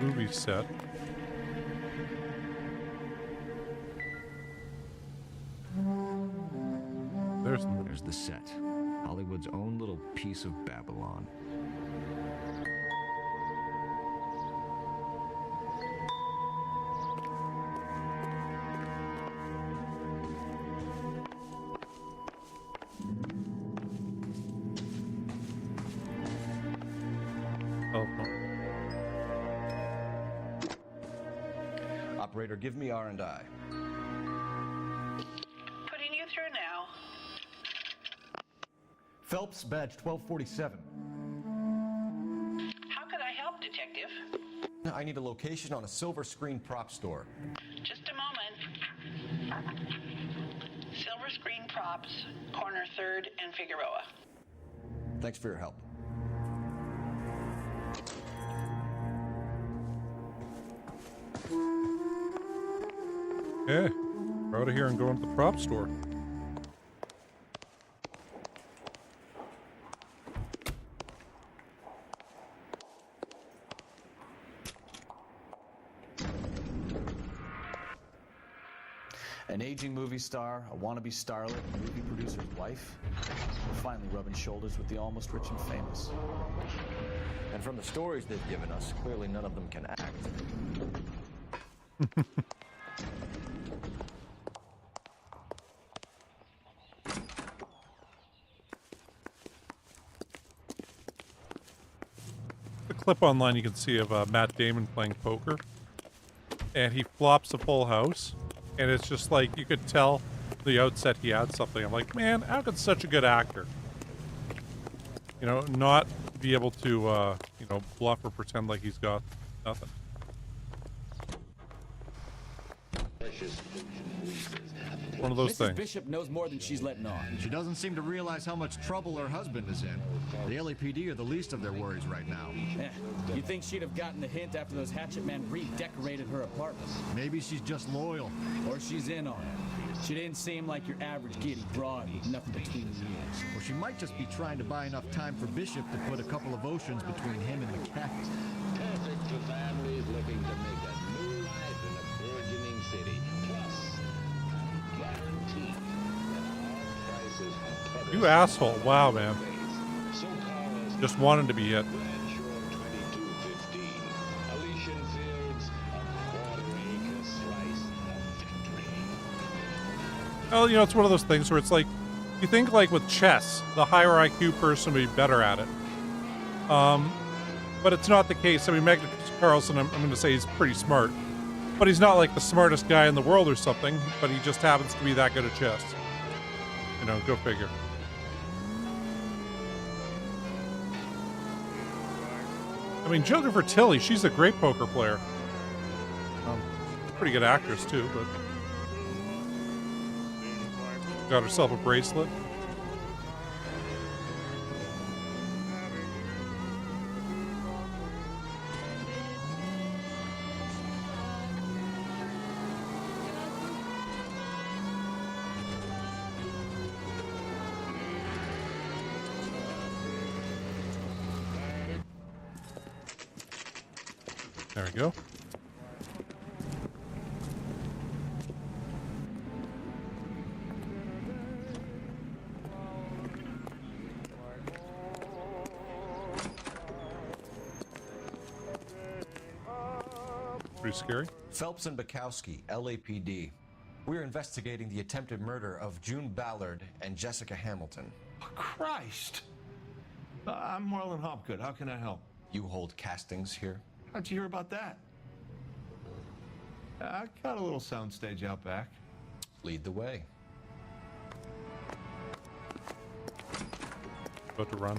[SPEAKER 1] Movie set.
[SPEAKER 15] There's the set. Hollywood's own little piece of Babylon.
[SPEAKER 9] Operator, give me R&I.
[SPEAKER 18] Putting you through now.
[SPEAKER 5] Phelps, badge 1247.
[SPEAKER 18] How could I help, Detective?
[SPEAKER 9] I need a location on a silver screen prop store.
[SPEAKER 18] Just a moment. Silver Screen Props, corner 3rd and Figueroa.
[SPEAKER 9] Thanks for your help.
[SPEAKER 1] Okay, we're out of here and going to the prop store.
[SPEAKER 20] An aging movie star, a wannabe starlet, a movie producer's wife. We're finally rubbing shoulders with the almost rich and famous.
[SPEAKER 9] And from the stories they've given us, clearly none of them can act.
[SPEAKER 1] The clip online you can see of Matt Damon playing poker. And he flops a full house. And it's just like, you could tell the outset he had something. I'm like, man, how could such a good actor, you know, not be able to, you know, bluff or pretend like he's got nothing? One of those
[SPEAKER 15] Mrs.
[SPEAKER 1] things.
[SPEAKER 15] Bishop knows more than she's letting on. She doesn't seem to realize how much trouble her husband is in. The LAPD are the least of their worries right now.
[SPEAKER 14] You'd think she'd have gotten the hint after those hatchet men redecorated her apartment.
[SPEAKER 15] Maybe she's just loyal.
[SPEAKER 14] Or she's in on it. She didn't seem like your average giddy broad with nothing between the ears.
[SPEAKER 15] Or she might just be trying to buy enough time for Bishop to put a couple of oceans between him and McAfee.
[SPEAKER 1] You asshole. Wow, man. Just wanted to be hit. Well, you know, it's one of those things where it's like, you think like with chess, the higher IQ person would be better at it. But it's not the case. I mean, Magnus Carlsen, I'm going to say he's pretty smart. But he's not like the smartest guy in the world or something, but he just happens to be that good at chess. You know, go figure. I mean, Jennifer Tilly, she's a great poker player. Pretty good actress, too, but... Got herself a bracelet. There we go. Pretty scary.
[SPEAKER 9] Phelps and Bukowski, LAPD. We're investigating the attempted murder of June Ballard and Jessica Hamilton.
[SPEAKER 6] Christ! I'm Marlon Hopgood. How can I help?
[SPEAKER 9] You hold castings here?
[SPEAKER 6] How'd you hear about that? I got a little soundstage out back.
[SPEAKER 9] Lead the way.
[SPEAKER 1] About to run.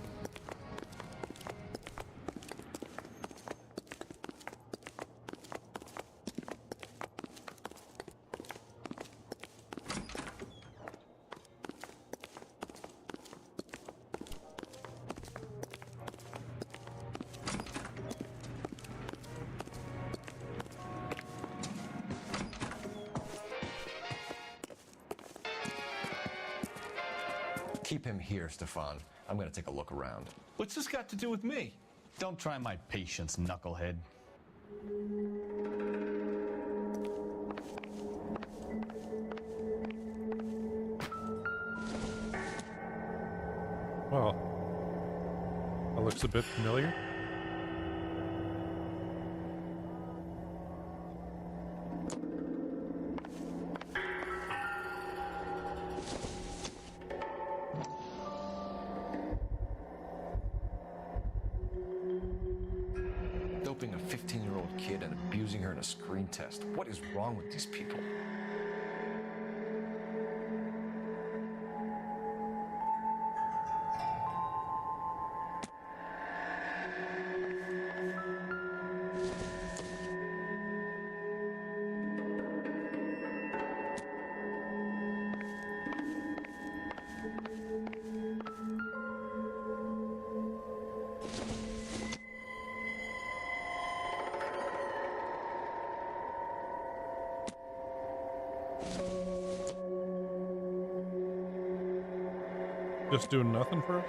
[SPEAKER 9] Keep him here, Stefan. I'm gonna take a look around.
[SPEAKER 6] What's this got to do with me?
[SPEAKER 3] Don't try my patience, knucklehead.
[SPEAKER 1] Well, that looks a bit familiar.
[SPEAKER 9] Doping a 15-year-old kid and abusing her in a screen test. What is wrong with these people?
[SPEAKER 1] Just doing nothing for us?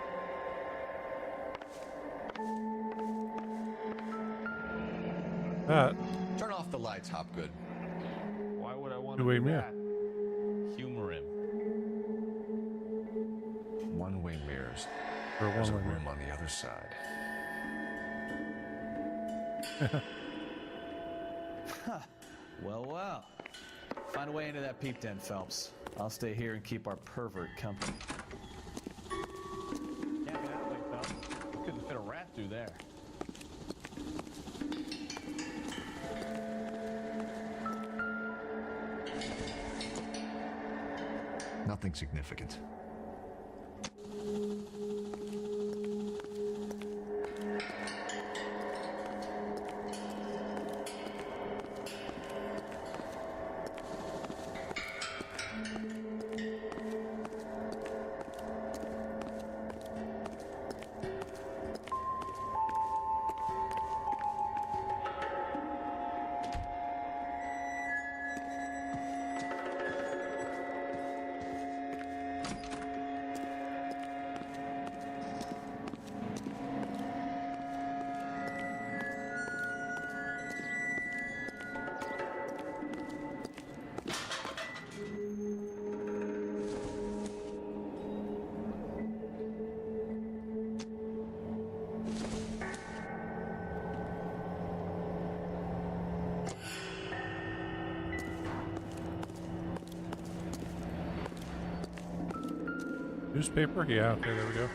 [SPEAKER 1] That.
[SPEAKER 9] Turn off the lights, Hopgood.
[SPEAKER 6] Why would I want
[SPEAKER 1] Who
[SPEAKER 6] to
[SPEAKER 1] ate
[SPEAKER 6] do
[SPEAKER 1] me?
[SPEAKER 6] that?
[SPEAKER 3] Humor him.
[SPEAKER 9] One-way mirrors.
[SPEAKER 1] Or
[SPEAKER 9] There's a
[SPEAKER 1] one-way
[SPEAKER 9] room on the other side.
[SPEAKER 20] Well, well. Find a way into that peep den, Phelps. I'll stay here and keep our pervert company.
[SPEAKER 3] Can't be that way, Phelps. You couldn't fit a rat through there.
[SPEAKER 15] Nothing significant.
[SPEAKER 1] Newspaper? Yeah, okay, there we go.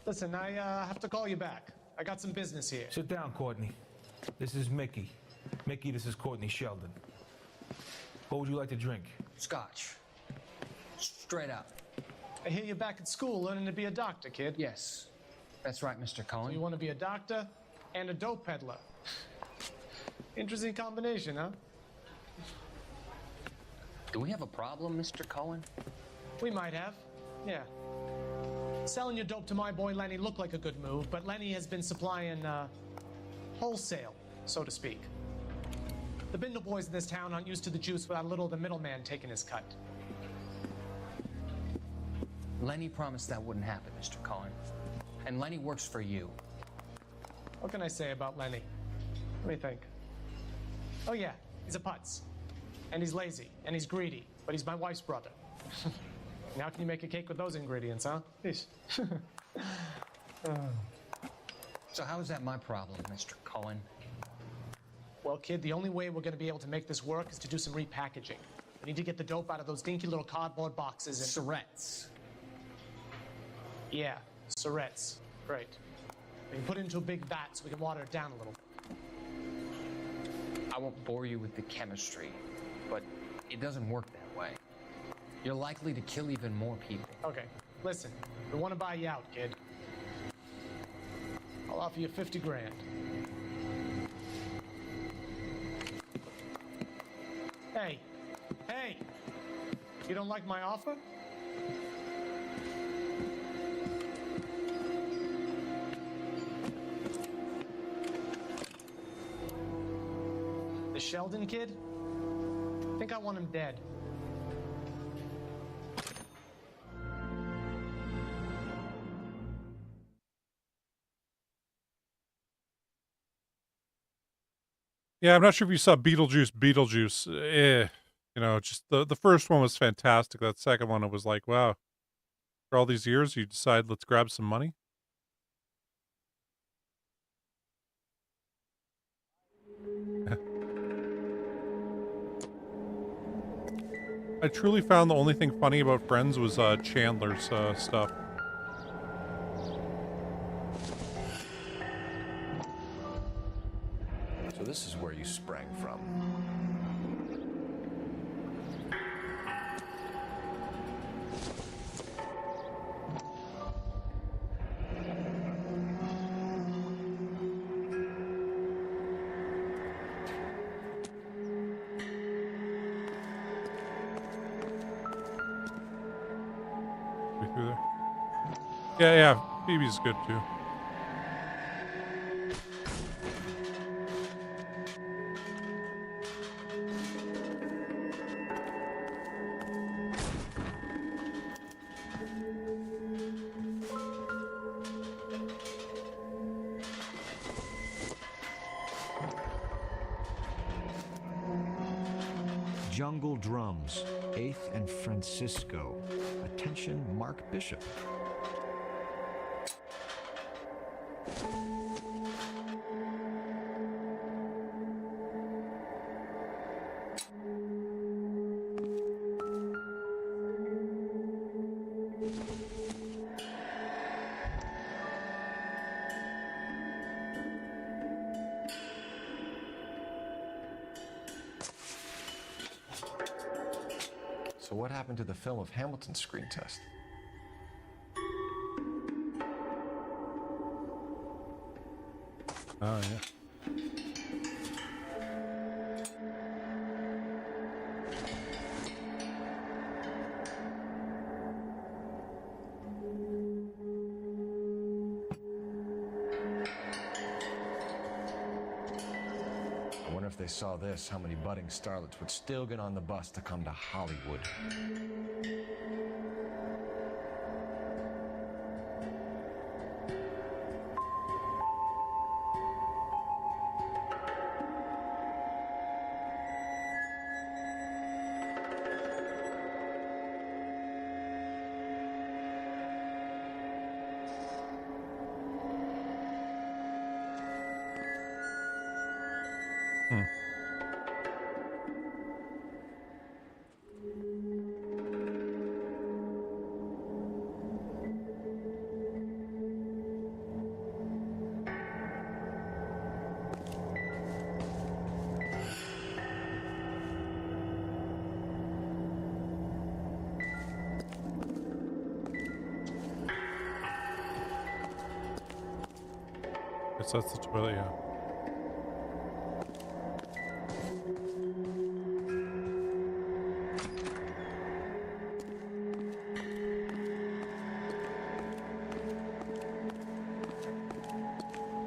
[SPEAKER 7] Listen, I have to call you back. I got some business here.
[SPEAKER 22] Sit down, Courtney. This is Mickey. Mickey, this is Courtney Sheldon. What would you like to drink?
[SPEAKER 17] Scotch. Straight up.
[SPEAKER 7] I hear you're back at school learning to be a doctor, kid.
[SPEAKER 17] Yes. That's right, Mr. Cohen.
[SPEAKER 7] So you want to be a doctor and a dope peddler. Interesting combination, huh?
[SPEAKER 17] Do we have a problem, Mr. Cohen?
[SPEAKER 7] We might have. Yeah. Selling your dope to my boy Lenny looked like a good move, but Lenny has been supplying, wholesale, so to speak. The Bindle boys in this town aren't used to the juice without a little of the middleman taking his cut.
[SPEAKER 17] Lenny promised that wouldn't happen, Mr. Cohen. And Lenny works for you.
[SPEAKER 7] What can I say about Lenny? Let me think. Oh yeah, he's a putz. And he's lazy, and he's greedy, but he's my wife's brother. And how can you make a cake with those ingredients, huh?
[SPEAKER 17] So how is that my problem, Mr. Cohen?
[SPEAKER 7] Well, kid, the only way we're going to be able to make this work is to do some repackaging. We need to get the dope out of those dinky little cardboard boxes and...
[SPEAKER 17] Surrettes.
[SPEAKER 7] Yeah, surrettes. Great. We can put it into a big vat so we can water it down a little.
[SPEAKER 17] I won't bore you with the chemistry, but it doesn't work that way. You're likely to kill even more people.
[SPEAKER 7] Okay, listen. We want to buy you out, kid. I'll offer you 50 grand. Hey, hey! You don't like my offer? The Sheldon kid? I think I want him dead.
[SPEAKER 1] Yeah, I'm not sure if you saw Beetlejuice. You know, just the first one was fantastic. That second one, it was like, wow. For all these years, you decide, let's grab some money. I truly found the only thing funny about Friends was Chandler's stuff.
[SPEAKER 9] So this is where you sprang from.
[SPEAKER 1] We through there? Yeah, Phoebe's good too.
[SPEAKER 15] Jungle Drums, 8th and Francisco. Attention, Mark Bishop.
[SPEAKER 9] So what happened to the film of Hamilton's screen test?
[SPEAKER 1] Oh, yeah.
[SPEAKER 9] I wonder if they saw this, how many budding starlets would still get on the bus to come to Hollywood.
[SPEAKER 1] Guess that's the toilet, yeah.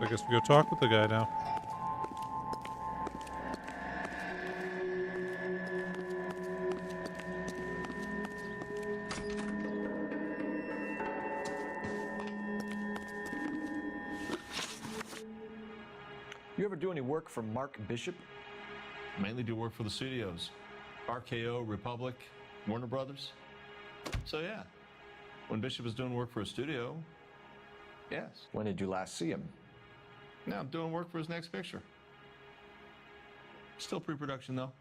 [SPEAKER 1] I guess we go talk with the guy now.
[SPEAKER 5] You ever do any work for Mark Bishop?
[SPEAKER 6] Mainly do work for the studios. RKO, Republic, Warner Brothers. So yeah, when Bishop was doing work for a studio, yes.
[SPEAKER 5] When did you last see him?
[SPEAKER 6] Now I'm doing work for his next picture. Still pre-production though.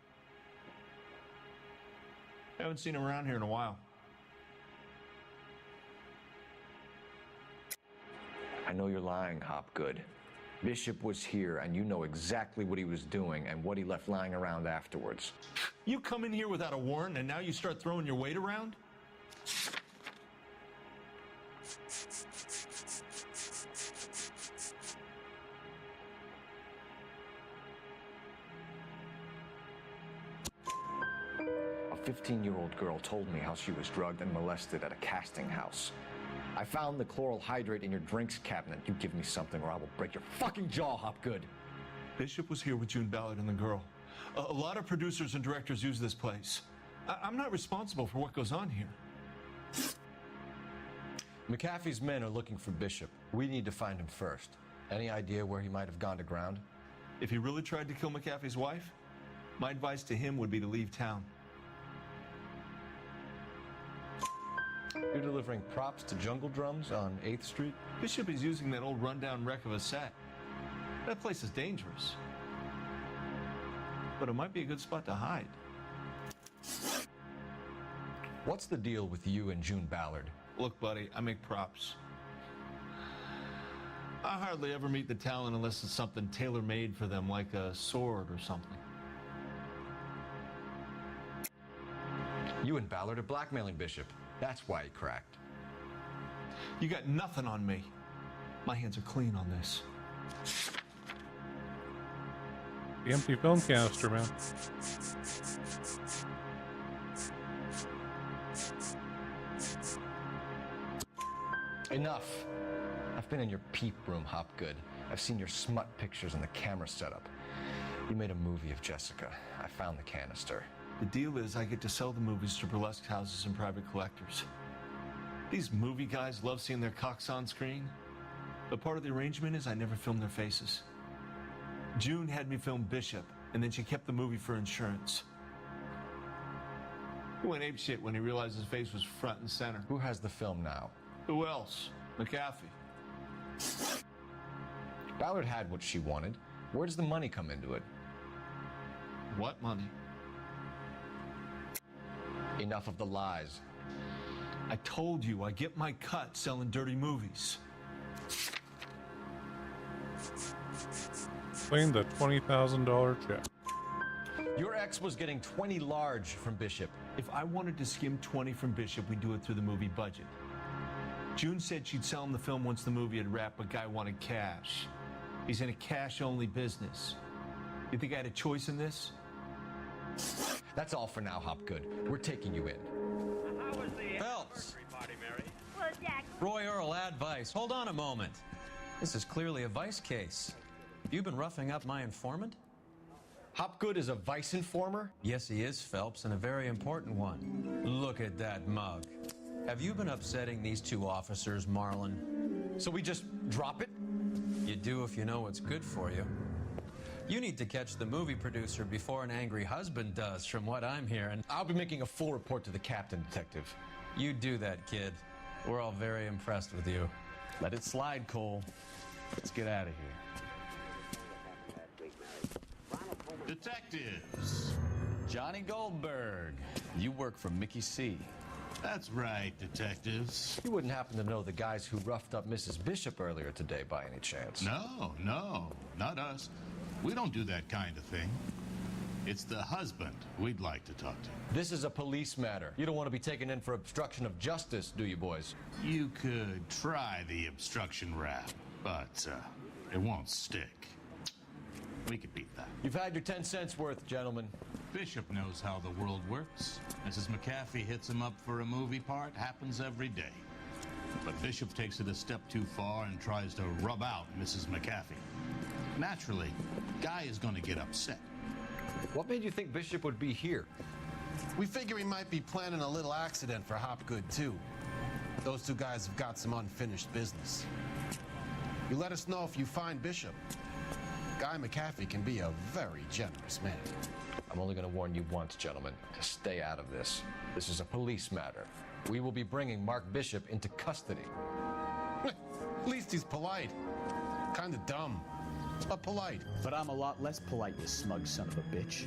[SPEAKER 6] Haven't seen him around here in a while.
[SPEAKER 5] I know you're lying, Hopgood. Bishop was here, and you know exactly what he was doing and what he left lying around afterwards.
[SPEAKER 6] You come in here without a warrant, and now you start throwing your weight around?
[SPEAKER 5] A 15-year-old girl told me how she was drugged and molested at a casting house. I found the chloral hydrate in your drinks cabinet. You give me something or I will break your fucking jaw, Hopgood.
[SPEAKER 6] Bishop was here with June Ballard and the girl. A lot of producers and directors use this place. I'm not responsible for what goes on here.
[SPEAKER 9] McAfee's men are looking for Bishop. We need to find him first. Any idea where he might have gone to ground?
[SPEAKER 6] If he really tried to kill McAfee's wife, my advice to him would be to leave town.
[SPEAKER 9] You're delivering props to Jungle Drums on 8th Street?
[SPEAKER 6] Bishop is using that old rundown wreck of a set. That place is dangerous. But it might be a good spot to hide.
[SPEAKER 9] What's the deal with you and June Ballard?
[SPEAKER 6] Look, buddy, I make props. I hardly ever meet the talent unless it's something tailor-made for them, like a sword or something.
[SPEAKER 9] You and Ballard are blackmailing Bishop. That's why he cracked.
[SPEAKER 6] You got nothing on me. My hands are clean on this.
[SPEAKER 1] The empty film canister, man.
[SPEAKER 9] Enough. I've been in your peep room, Hopgood. I've seen your smut pictures and the camera setup. You made a movie of Jessica. I found the canister.
[SPEAKER 6] The deal is I get to sell the movies to burlesque houses and private collectors. These movie guys love seeing their cocks on screen. But part of the arrangement is I never film their faces. June had me film Bishop, and then she kept the movie for insurance. He went apeshit when he realized his face was front and center.
[SPEAKER 9] Who has the film now?
[SPEAKER 6] Who else? McAfee.
[SPEAKER 9] Ballard had what she wanted. Where does the money come into it?
[SPEAKER 6] What money?
[SPEAKER 9] Enough of the lies.
[SPEAKER 6] I told you I get my cut selling dirty movies.
[SPEAKER 1] Claim the $20,000 check.
[SPEAKER 9] Your ex was getting 20 large from Bishop.
[SPEAKER 6] If I wanted to skim 20 from Bishop, we'd do it through the movie budget. June said she'd sell him the film once the movie had wrapped, but guy wanted cash. He's in a cash-only business. You think I had a choice in this?
[SPEAKER 9] That's all for now, Hopgood. We're taking you in.
[SPEAKER 4] Phelps! Roy Earl, advice. Hold on a moment. This is clearly a vice case. You've been roughing up my informant?
[SPEAKER 9] Hopgood is a vice informer?
[SPEAKER 4] Yes, he is, Phelps, and a very important one. Look at that mug. Have you been upsetting these two officers, Marlon?
[SPEAKER 9] So we just drop it?
[SPEAKER 4] You do if you know what's good for you. You need to catch the movie producer before an angry husband does, from what I'm hearing.
[SPEAKER 9] I'll be making a full report to the captain, Detective.
[SPEAKER 4] You do that, kid. We're all very impressed with you. Let it slide, Cole. Let's get out of here.
[SPEAKER 3] Detectives. Johnny Goldberg. You work for Mickey C.
[SPEAKER 13] That's right, detectives.
[SPEAKER 9] You wouldn't happen to know the guys who roughed up Mrs. Bishop earlier today by any chance?
[SPEAKER 13] No, not us. We don't do that kind of thing. It's the husband we'd like to talk to.
[SPEAKER 9] This is a police matter. You don't want to be taken in for obstruction of justice, do you, boys?
[SPEAKER 13] You could try the obstruction rap, but It won't stick. We could beat that.
[SPEAKER 9] You've had your 10 cents worth, gentlemen.
[SPEAKER 13] Bishop knows how the world works. Mrs. McAfee hits him up for a movie part. Happens every day. But Bishop takes it a step too far and tries to rub out Mrs. McAfee. Naturally, Guy is going to get upset.
[SPEAKER 9] What made you think Bishop would be here?
[SPEAKER 10] We figure he might be planning a little accident for Hopgood, too. Those two guys have got some unfinished business. You let us know if you find Bishop. Guy McAfee can be a very generous man.
[SPEAKER 9] I'm only going to warn you once, gentlemen, to stay out of this. This is a police matter. We will be bringing Mark Bishop into custody.
[SPEAKER 10] At least he's polite. Kind of dumb, but polite.
[SPEAKER 14] But I'm a lot less polite, you smug son of a bitch.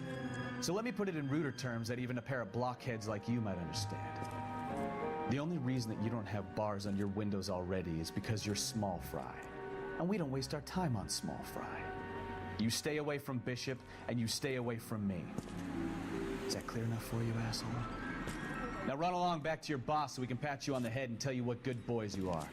[SPEAKER 14] So let me put it in ruder terms that even a pair of blockheads like you might understand. The only reason that you don't have bars on your windows already is because you're small fry. And we don't waste our time on small fry. You stay away from Bishop, and you stay away from me. Is that clear enough for you, asshole? Now run along back to your boss so we can pat you on the head and tell you what good boys you are.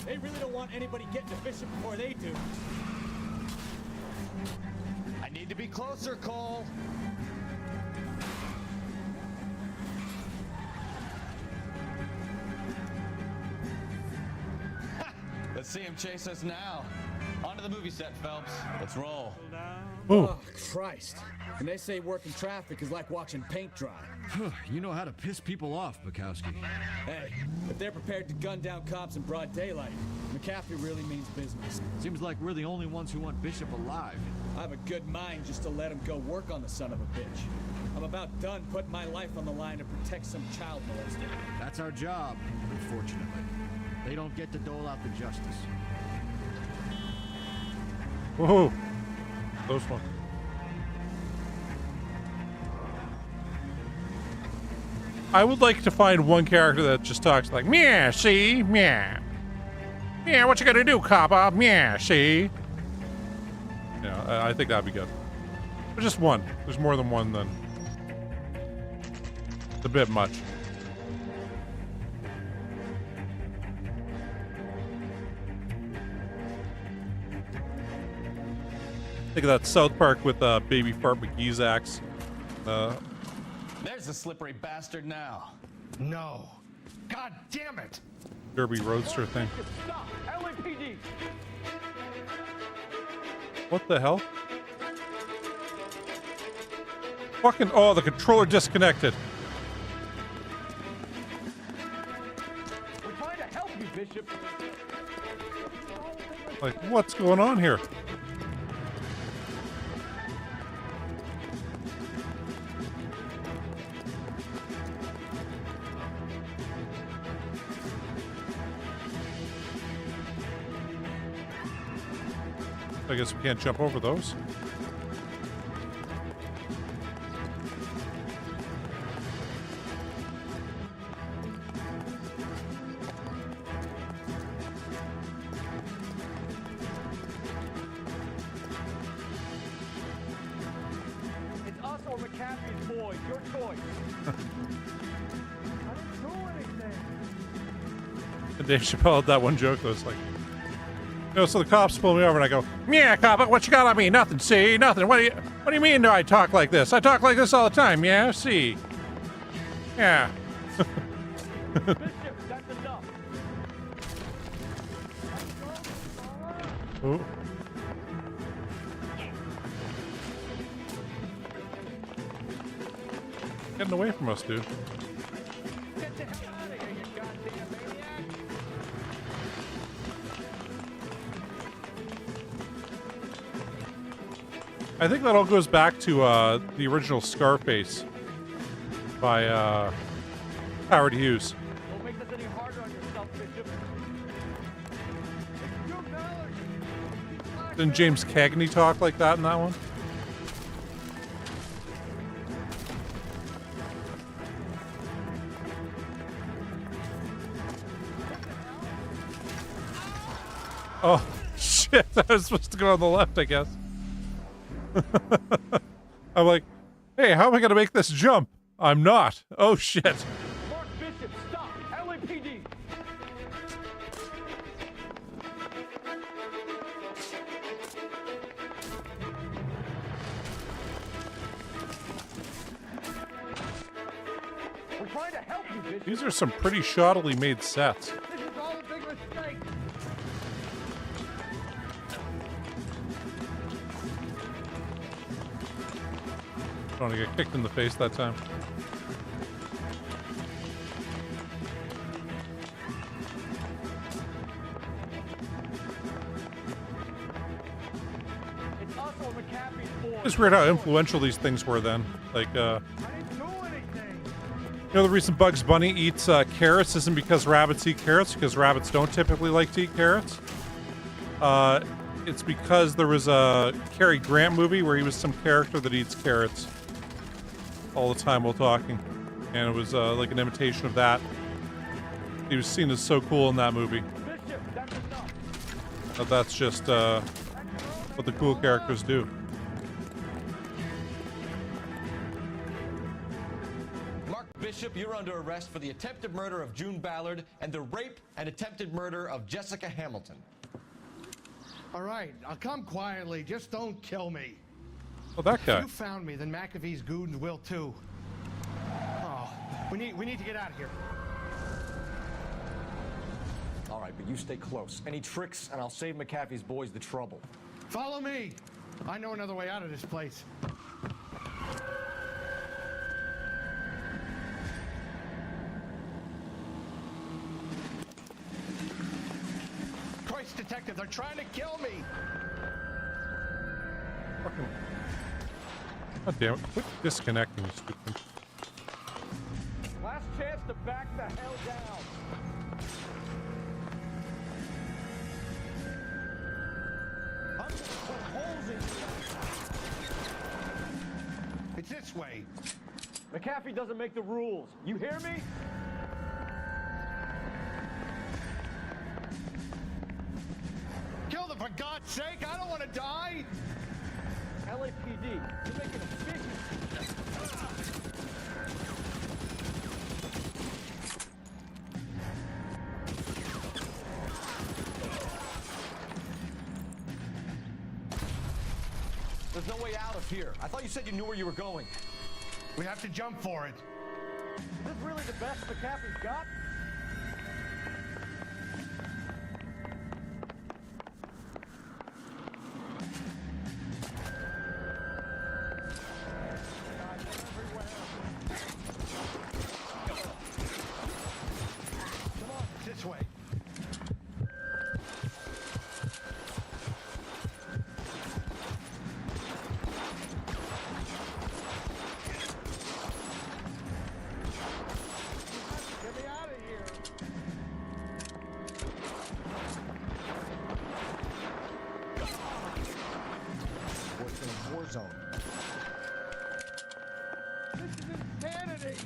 [SPEAKER 14] They really don't want anybody getting to Bishop before they do. I need to be closer, Cole.
[SPEAKER 3] Let's see him chase us now. Onto the movie set, Phelps. Let's roll.
[SPEAKER 14] Oh, Christ. And they say working traffic is like watching paint dry.
[SPEAKER 15] You know how to piss people off, Bukowski.
[SPEAKER 14] Hey, if they're prepared to gun down cops in broad daylight, McAfee really means business.
[SPEAKER 15] Seems like we're the only ones who want Bishop alive.
[SPEAKER 14] I have a good mind just to let him go work on the son of a bitch. I'm about done putting my life on the line to protect some child molester.
[SPEAKER 15] That's our job, unfortunately. They don't get to dole out the justice.
[SPEAKER 1] Whoa. Close one. I would like to find one character that just talks like, "Meow, see? Meow. Yeah, what you gonna do, copper? Meow, see?" Yeah, I think that'd be good. But just one. There's more than one, then it's a bit much. Think of that South Park with Baby Fart McGee's axe.
[SPEAKER 3] There's the slippery bastard now.
[SPEAKER 10] No. God damn it!
[SPEAKER 1] Derby Roadster thing.
[SPEAKER 16] Stop! LAPD!
[SPEAKER 1] What the hell? Fucking, oh, the controller disconnected.
[SPEAKER 16] We're trying to help you, Bishop.
[SPEAKER 1] Like, what's going on here? I guess we can't jump over those.
[SPEAKER 16] It's us or McAfee's boys. Your choice. I didn't do anything.
[SPEAKER 1] And Dave Chappelle had that one joke that was like, you know, so the cops pull me over and I go, "Yeah, cop, what you got on me? Nothing, see? Nothing. What do you mean do I talk like this? I talk like this all the time, yeah? See? Yeah."
[SPEAKER 16] Bishop, that's enough.
[SPEAKER 1] Ooh. Getting away from us, dude.
[SPEAKER 16] Get the hell out of here, you goddamn maniac!
[SPEAKER 1] I think that all goes back to the original Scarface by Howard Hughes.
[SPEAKER 16] Don't make this any harder on yourself, Bishop. You Ballard!
[SPEAKER 1] Didn't James Cagney talk like that in that one? Oh, shit. I was supposed to go on the left, I guess. I'm like, hey, how am I going to make this jump? I'm not. Oh, shit.
[SPEAKER 16] Mark Bishop, stop! LAPD! We're trying to help you, Bishop.
[SPEAKER 1] These are some pretty shoddily made sets.
[SPEAKER 16] This is all a big mistake.
[SPEAKER 1] Don't want to get kicked in the face that time.
[SPEAKER 16] It's us or McAfee's boy.
[SPEAKER 1] It's weird how influential these things were then. Like, you know, the reason Bugs Bunny eats carrots isn't because rabbits eat carrots, because rabbits don't typically like to eat carrots. It's because there was a Cary Grant movie where he was some character that eats carrots all the time while talking. And it was like an imitation of that. He was seen as so cool in that movie. But that's just what the cool characters do.
[SPEAKER 9] Mark Bishop, you're under arrest for the attempted murder of June Ballard and the rape and attempted murder of Jessica Hamilton.
[SPEAKER 11] All right, I'll come quietly. Just don't kill me.
[SPEAKER 1] Oh, that guy.
[SPEAKER 11] If you found me, then McAfee's goons will too. Oh, we need to get out of here.
[SPEAKER 5] All right, but you stay close. Any tricks, and I'll save McAfee's boys the trouble.
[SPEAKER 11] Follow me. I know another way out of this place. Christ, detective, they're trying to kill me.
[SPEAKER 1] God damn it. Quit disconnecting, you stupid.
[SPEAKER 16] Last chance to back the hell down. I'm gonna put holes in you.
[SPEAKER 11] It's this way.
[SPEAKER 16] McAfee doesn't make the rules. You hear me?
[SPEAKER 11] Kill them, for God's sake. I don't want to die.
[SPEAKER 16] LAPD, you're making a big mistake.
[SPEAKER 9] There's no way out of here. I thought you said you knew where you were going.
[SPEAKER 11] We have to jump for it.
[SPEAKER 16] Is this really the best McAfee's got?
[SPEAKER 11] This way.
[SPEAKER 16] Get me out of here.
[SPEAKER 5] We're in a war zone.
[SPEAKER 16] This is insanity.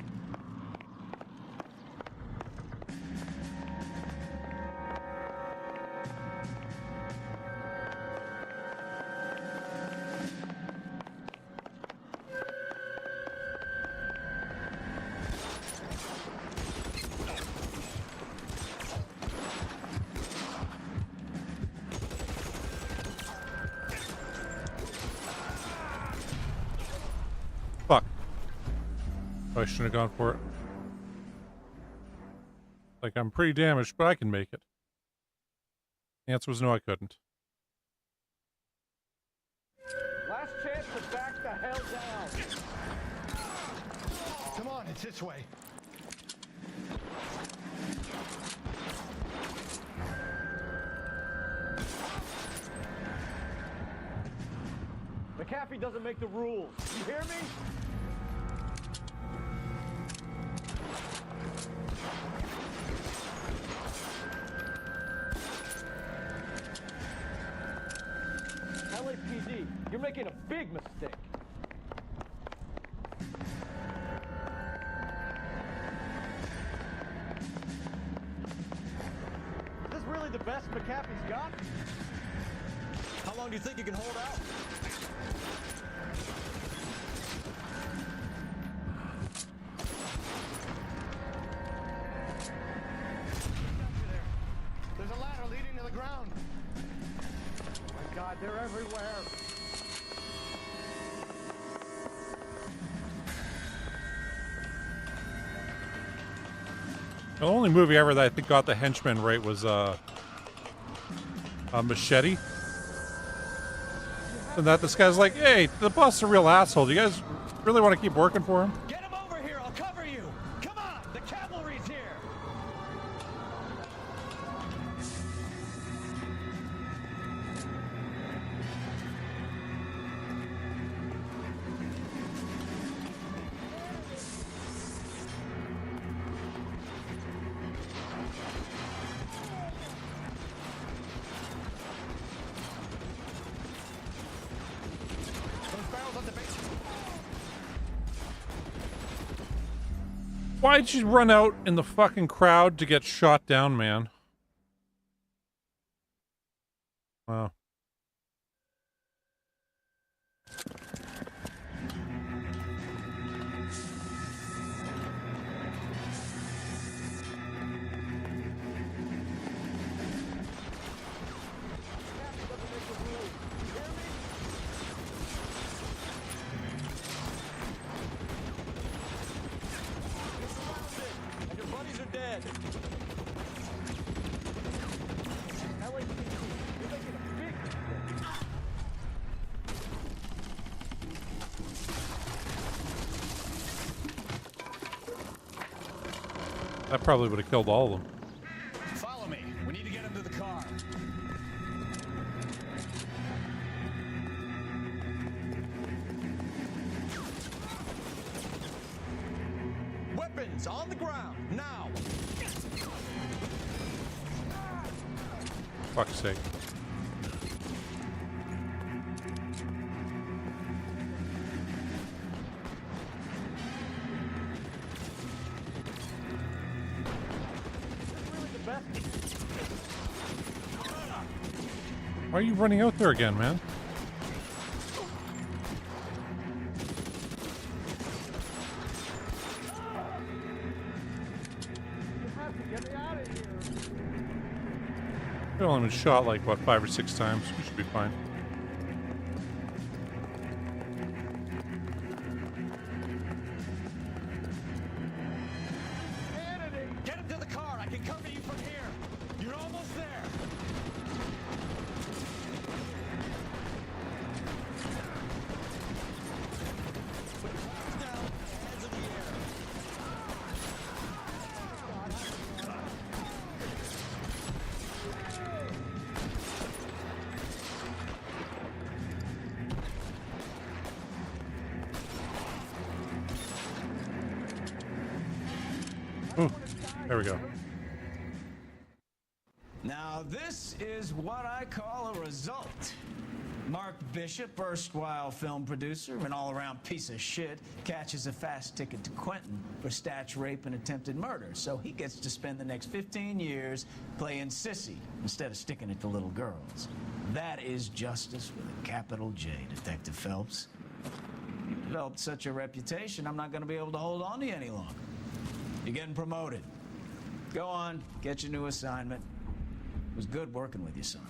[SPEAKER 1] Fuck. I shouldn't have gone for it. Like, I'm pretty damaged, but I can make it. The answer was no, I couldn't.
[SPEAKER 16] Last chance to back the hell down.
[SPEAKER 11] Come on, it's this way.
[SPEAKER 16] McAfee doesn't make the rules. You hear me? LAPD, you're making a big mistake. Is this really the best
[SPEAKER 5] best McAfee's got?
[SPEAKER 9] How long do you think you can hold out?
[SPEAKER 11] There's a ladder leading to the ground. Oh my God, they're everywhere.
[SPEAKER 1] The only movie ever that I think got the henchman right was Machete. And that this guy's like, hey, the boss is a real asshole. Do you guys really want to keep working for him?
[SPEAKER 9] Get him over here. I'll cover you. Come on. The cavalry's here.
[SPEAKER 1] Why'd you run out in the fucking crowd to get shot down, man? Wow.
[SPEAKER 9] And your buddies are dead.
[SPEAKER 1] That probably would have killed all of them.
[SPEAKER 20] Follow me. We need to get him to the car.
[SPEAKER 9] Weapons on the ground now.
[SPEAKER 1] Fuck's sake. Why are you running out there again, man? We've only been shot like, what, 5 or 6 times. We should be fine.
[SPEAKER 9] Get him to the car. I can cover you from here. You're almost there.
[SPEAKER 1] Ooh, there we go.
[SPEAKER 2] Now, this is what I call a result. Mark Bishop, erstwhile film producer and all-around piece of shit, catches a fast ticket to Quentin for statch rape and attempted murder, so he gets to spend the next 15 years playing sissy instead of sticking it to little girls. That is justice with a capital J, Detective Phelps. You've developed such a reputation, I'm not going to be able to hold on to you any longer. You're getting promoted. Go on, get your new assignment. It was good working with you, son.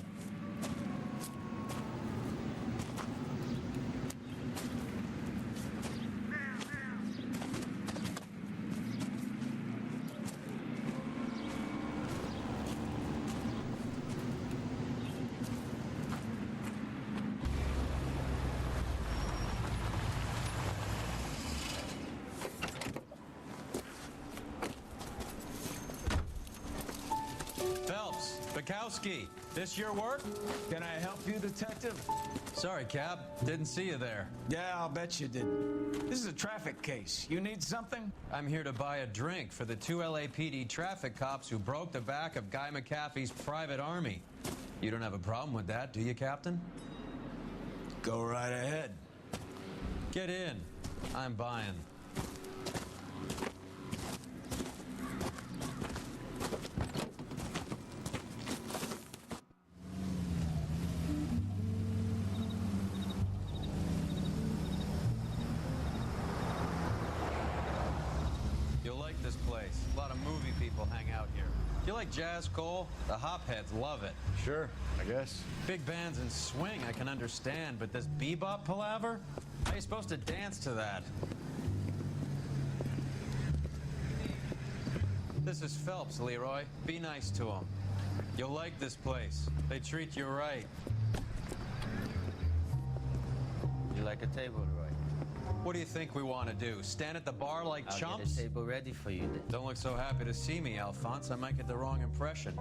[SPEAKER 4] Phelps, Bukowski, this your work?
[SPEAKER 2] Can I help you, Detective?
[SPEAKER 4] Sorry, Cap. Didn't see you there.
[SPEAKER 2] Yeah, I'll bet you didn't. This is a traffic case. You need something?
[SPEAKER 4] I'm here to buy a drink for the 2 LAPD traffic cops who broke the back of Guy McAfee's private army. You don't have a problem with that, do you, Captain?
[SPEAKER 2] Go right ahead.
[SPEAKER 4] Get in. I'm buying. this place. A lot of movie people hang out here. Do you like jazz, Cole? The hopheads love it.
[SPEAKER 5] Sure, I guess.
[SPEAKER 4] Big bands and swing I can understand, but this bebop palaver? How are you supposed to dance to that? This is Phelps, Leroy. Be nice to him. You'll like this place. They treat you right.
[SPEAKER 8] You like a table, Roy?
[SPEAKER 4] What do you think we want to do? Stand at the bar like
[SPEAKER 8] I'll
[SPEAKER 4] chumps?
[SPEAKER 8] get a table ready for you then.
[SPEAKER 4] Don't look so happy to see me, Alphonse. I might get the wrong impression.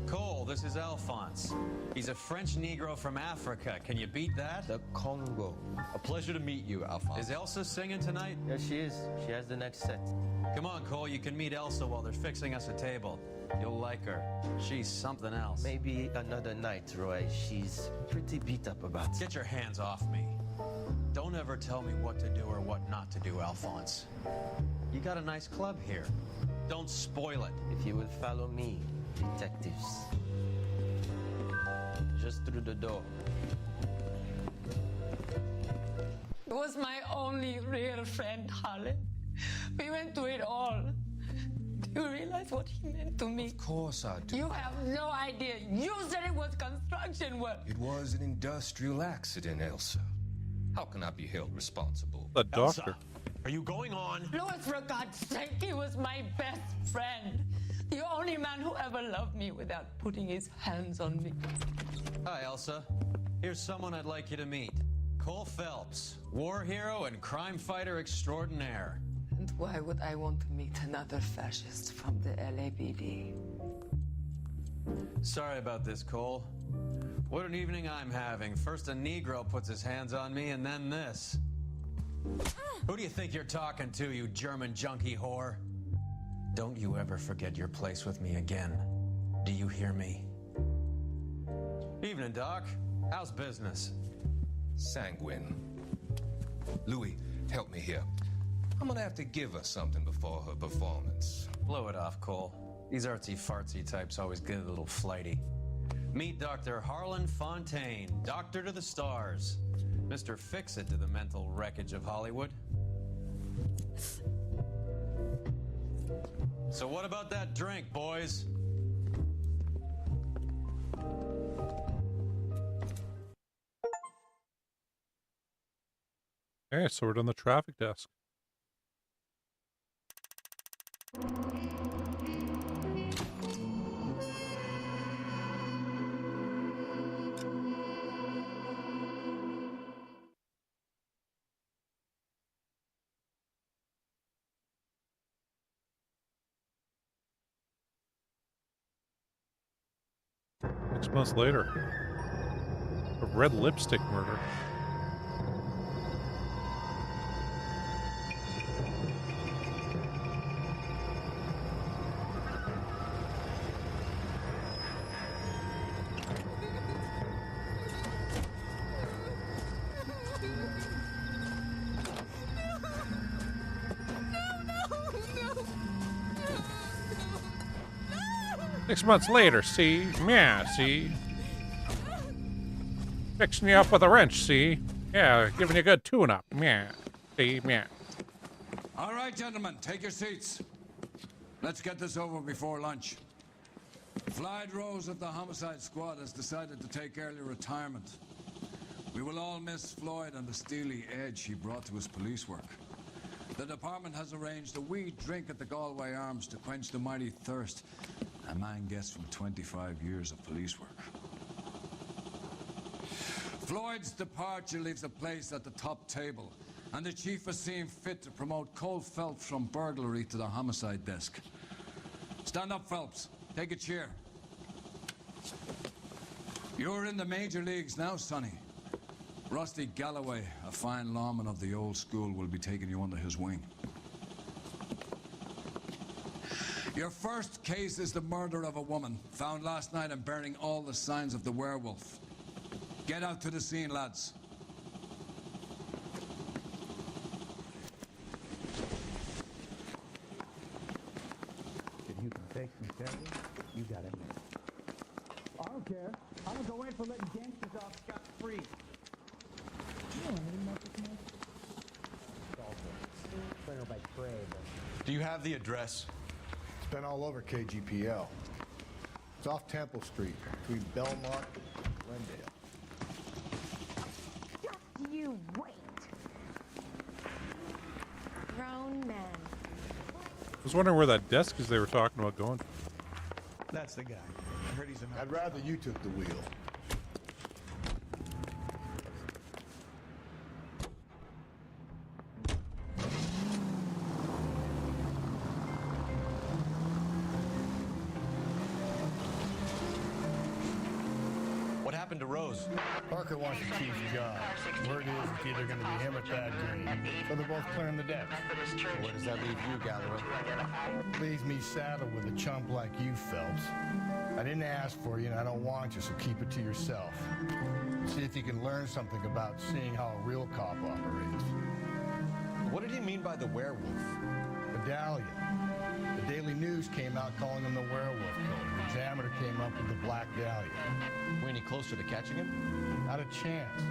[SPEAKER 4] Cole, this is Alphonse. He's a French Negro from Africa. Can you beat that?
[SPEAKER 8] The Congo.
[SPEAKER 9] A pleasure to meet you, Alphonse.
[SPEAKER 4] Is Elsa singing tonight?
[SPEAKER 8] Yeah, she is. She has the next set.
[SPEAKER 4] Come on, Cole. You can meet Elsa while they're fixing us a table. You'll like her. She's something else.
[SPEAKER 8] Maybe another night, Roy. She's pretty beat up about it.
[SPEAKER 4] Get your hands off me. Don't ever tell me what to do or what not to do, Alphonse. You got a nice club here. Don't spoil it.
[SPEAKER 8] If you will follow me, detectives. Just through the door.
[SPEAKER 12] He was my only real friend, Harlan. We went through it all. Do you realize what he meant to me?
[SPEAKER 23] Of course I do.
[SPEAKER 12] You have no idea. You said it was construction work.
[SPEAKER 23] It was an industrial accident, Elsa. How can I be held responsible?
[SPEAKER 1] The doctor.
[SPEAKER 23] Are you going on?
[SPEAKER 12] Louis, for God's sake, he was my best friend. The only man who ever loved me without putting his hands on me.
[SPEAKER 4] Hi, Elsa. Here's someone I'd like you to meet. Cole Phelps, war hero and crime fighter extraordinaire.
[SPEAKER 12] And why would I want to meet another fascist from the LAPD?
[SPEAKER 4] Sorry about this, Cole. What an evening I'm having. First a Negro puts his hands on me, and then this. Who do you think you're talking to, you German junkie whore? Don't you ever forget your place with me again. Do you hear me? Evening, Doc. How's business?
[SPEAKER 23] Sanguine. Louis, help me here. I'm gonna have to give her something before her performance.
[SPEAKER 4] Blow it off, Cole. These artsy-fartsy types always get a little flighty. Meet Dr. Harlan Fontaine, doctor to the stars. Mr. Fix-It to the mental wreckage of Hollywood. So what about that drink, boys?
[SPEAKER 1] Okay, so we're on the traffic desk. Six months later, a red lipstick murder. Six months later, see? Yeah, see? Fixing you up with a wrench, see? Yeah, giving you a good tune-up. Yeah, see? Yeah.
[SPEAKER 24] All right, gentlemen, take your seats. Let's get this over before lunch. Floyd Rose of the Homicide Squad has decided to take early retirement. We will all miss Floyd and the steely edge he brought to his police work. The department has arranged a wee drink at the Galway Arms to quench the mighty thirst a man gets from 25 years of police work. Floyd's departure leaves the place at the top table, and the chief has seen fit to promote Cole Phelps from burglary to the homicide desk. Stand up, Phelps. Take a chair. You're in the major leagues now, Sonny. Rusty Galloway, a fine lawman of the old school, will be taking you under his wing. Your first case is the murder of a woman, found last night and bearing all the signs of the werewolf. Get out to the scene, lads.
[SPEAKER 25] If you can fake some charity, you got it. I don't care. I don't go in for letting gangsters off scot-free. You don't need much of me. It's all good. Better by trade, but
[SPEAKER 9] Do you have the address?
[SPEAKER 11] It's been all over KGPL. It's off Temple Street, between Belmont and Glendale.
[SPEAKER 17] Just you wait. Grown men.
[SPEAKER 1] I was wondering where that desk is they were talking about going.
[SPEAKER 11] That's the guy. I heard he's I'd rather you took the wheel.
[SPEAKER 9] What happened to Rose?
[SPEAKER 11] Parker wants the chief's job. Word is it's either going to be him or Thad Green. So they're both clearing the deck.
[SPEAKER 9] Where does that leave you, Galloway?
[SPEAKER 11] Leaves me saddled with a chump like you, Phelps. I didn't ask for you, and I don't want you, so keep it to yourself. See if you can learn something about seeing how a real cop operates.
[SPEAKER 9] What did he mean by the werewolf?
[SPEAKER 11] Medallion. The Daily News came out calling him the werewolf killer. The Examiner came up with the Black Dahlia.
[SPEAKER 9] We any closer to catching him?
[SPEAKER 11] Not a chance.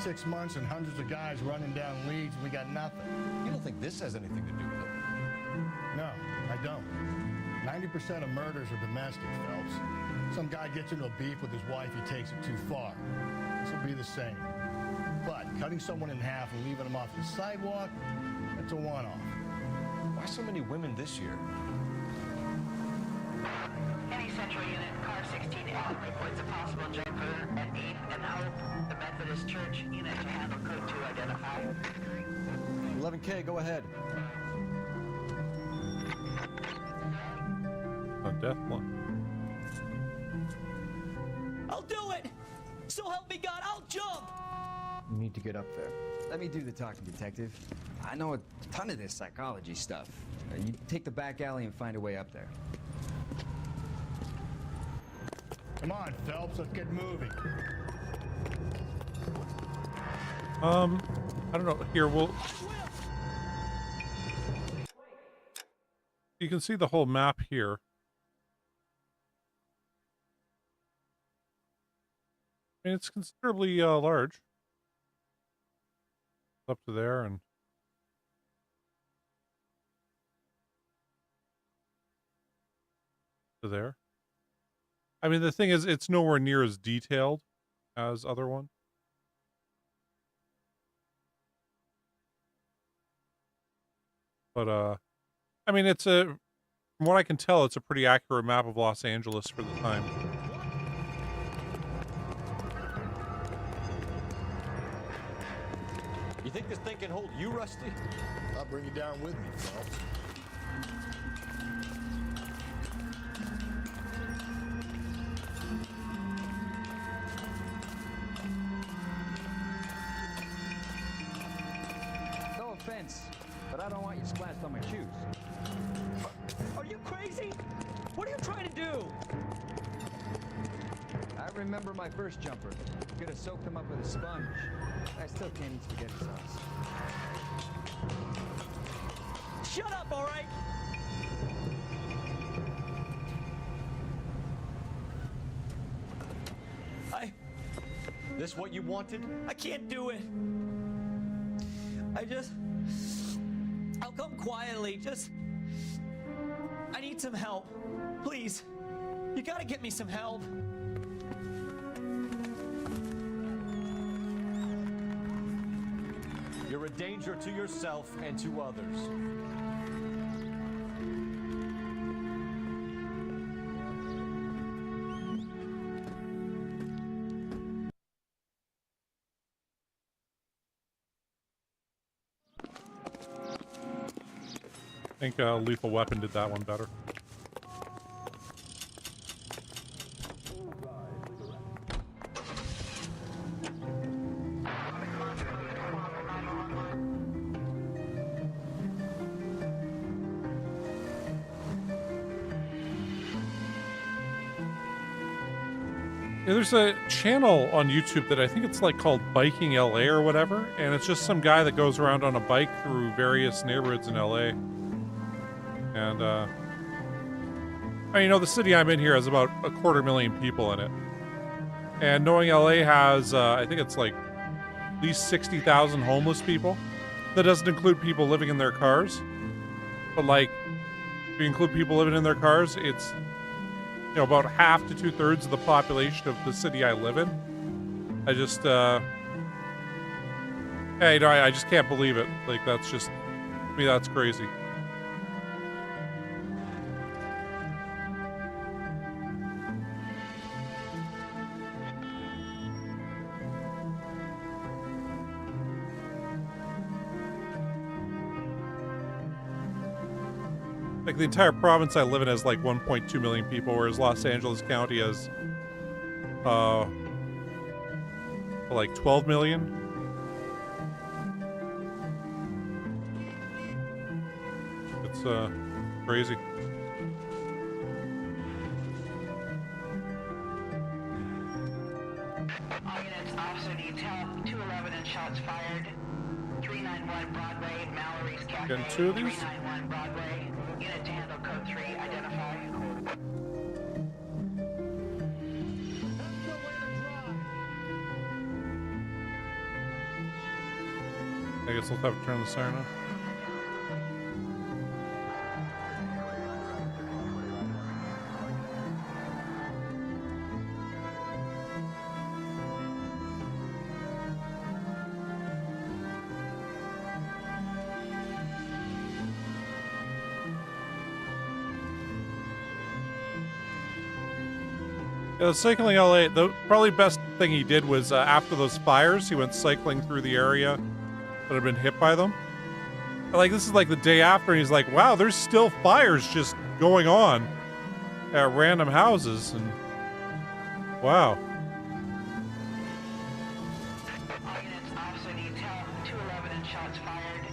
[SPEAKER 11] 6 months and hundreds of guys running down leads, and we got nothing.
[SPEAKER 9] You don't think this has anything to do with it?
[SPEAKER 11] No, I don't. 90% of murders are domestic, Phelps. Some guy gets into a beef with his wife, he takes it too far. This will be the same. But cutting someone in half and leaving them off the sidewalk, that's a one-off.
[SPEAKER 9] Why so many women this year?
[SPEAKER 18] Any Central Unit, car 16L reports a possible jumper at 8th and Hope, the Methodist Church. Unit to handle code 2 identify.
[SPEAKER 5] 11K, go ahead.
[SPEAKER 1] A death one.
[SPEAKER 19] I'll do it! So help me God, I'll jump!
[SPEAKER 5] You need to get up there.
[SPEAKER 21] Let me do the talking, Detective. I know a ton of this psychology stuff. You take the back alley and find a way up there.
[SPEAKER 11] Come on, Phelps, let's get moving.
[SPEAKER 1] I don't know. Here, you can see the whole map here. I mean, it's considerably large. Up to there and to there. I mean, the thing is, it's nowhere near as detailed as other one. But, I mean, from what I can tell, it's a pretty accurate map of Los Angeles for the time.
[SPEAKER 9] You think this thing can hold you, Rusty?
[SPEAKER 11] I'll bring you down with me, Phelps.
[SPEAKER 21] No offense, but I don't want you splashed on my shoes.
[SPEAKER 19] Are you crazy? What are you trying to do?
[SPEAKER 21] I remember my first jumper. Could have soaked them up with a sponge. I still can't eat spaghetti sauce.
[SPEAKER 19] Shut up, all right?
[SPEAKER 9] This what you wanted?
[SPEAKER 19] I can't do it. I'll come quietly. I need some help. Please. You gotta get me some help.
[SPEAKER 9] You're a danger to yourself and to others.
[SPEAKER 1] I think Lethal Weapon did that one better. Yeah, there's a channel on YouTube that I think it's like called Biking LA or whatever, and it's just some guy that goes around on a bike through various neighborhoods in LA. And, I mean, you know, the city I'm in here has about 250,000 people in it. And knowing LA has, I think it's like at least 60,000 homeless people. That doesn't include people living in their cars. But like, if you include people living in their cars, it's, you know, about half to 2/3 of the population of the city I live in. I just, yeah, you know, I just can't believe it. Like, that's just, to me, that's crazy. Like, the entire province I live in has like 1.2 million people, whereas Los Angeles County has like 12 million. It's crazy.
[SPEAKER 18] All units, officer needs help. 211 and shots fired. 391 Broadway, Mallory's Cafe.
[SPEAKER 1] Getting two of these?
[SPEAKER 18] 391 Broadway. Unit to handle code 3, identify.
[SPEAKER 1] I guess we'll have to turn the siren off. Yeah, cycling LA, the probably best thing he did was after those fires, he went cycling through the area that had been hit by them. Like, this is like the day after, and he's like, wow, there's still fires just going on at random houses, and wow.
[SPEAKER 18] All units, officer needs help. 211 and shots fired.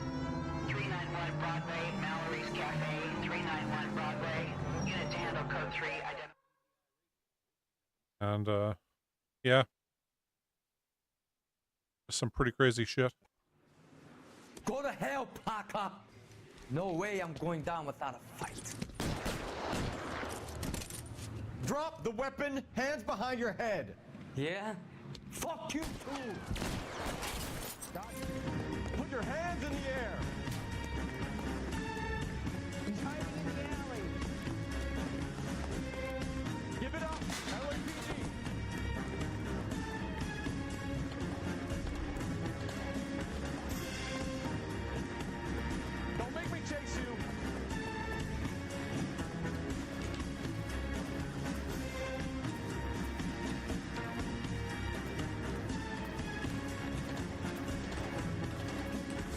[SPEAKER 18] 391 Broadway, Mallory's Cafe. 391 Broadway. Unit to handle code 3, identify.
[SPEAKER 1] And, yeah. Some pretty crazy shit.
[SPEAKER 8] Go to hell, Parker! No way I'm going down without a fight.
[SPEAKER 9] Drop the weapon, hands behind your head.
[SPEAKER 8] Yeah? Fuck you too!
[SPEAKER 9] Put your hands in the air.
[SPEAKER 19] He's hiding in the alley.
[SPEAKER 9] Give it up, LAPD. Don't make me chase you.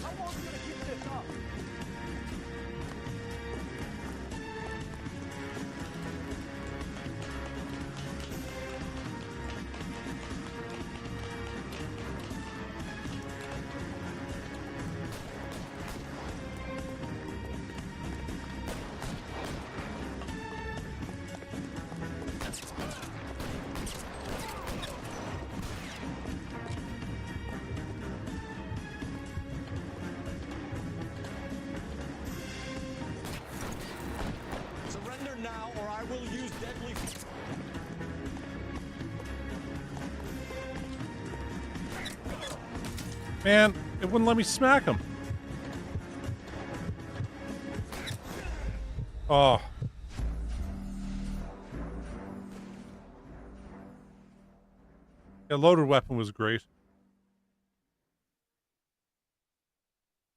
[SPEAKER 19] How long are you gonna keep this up?
[SPEAKER 9] Surrender now, or I will use deadly.
[SPEAKER 1] Man, it wouldn't let me smack him. Oh. Yeah, loaded weapon was great.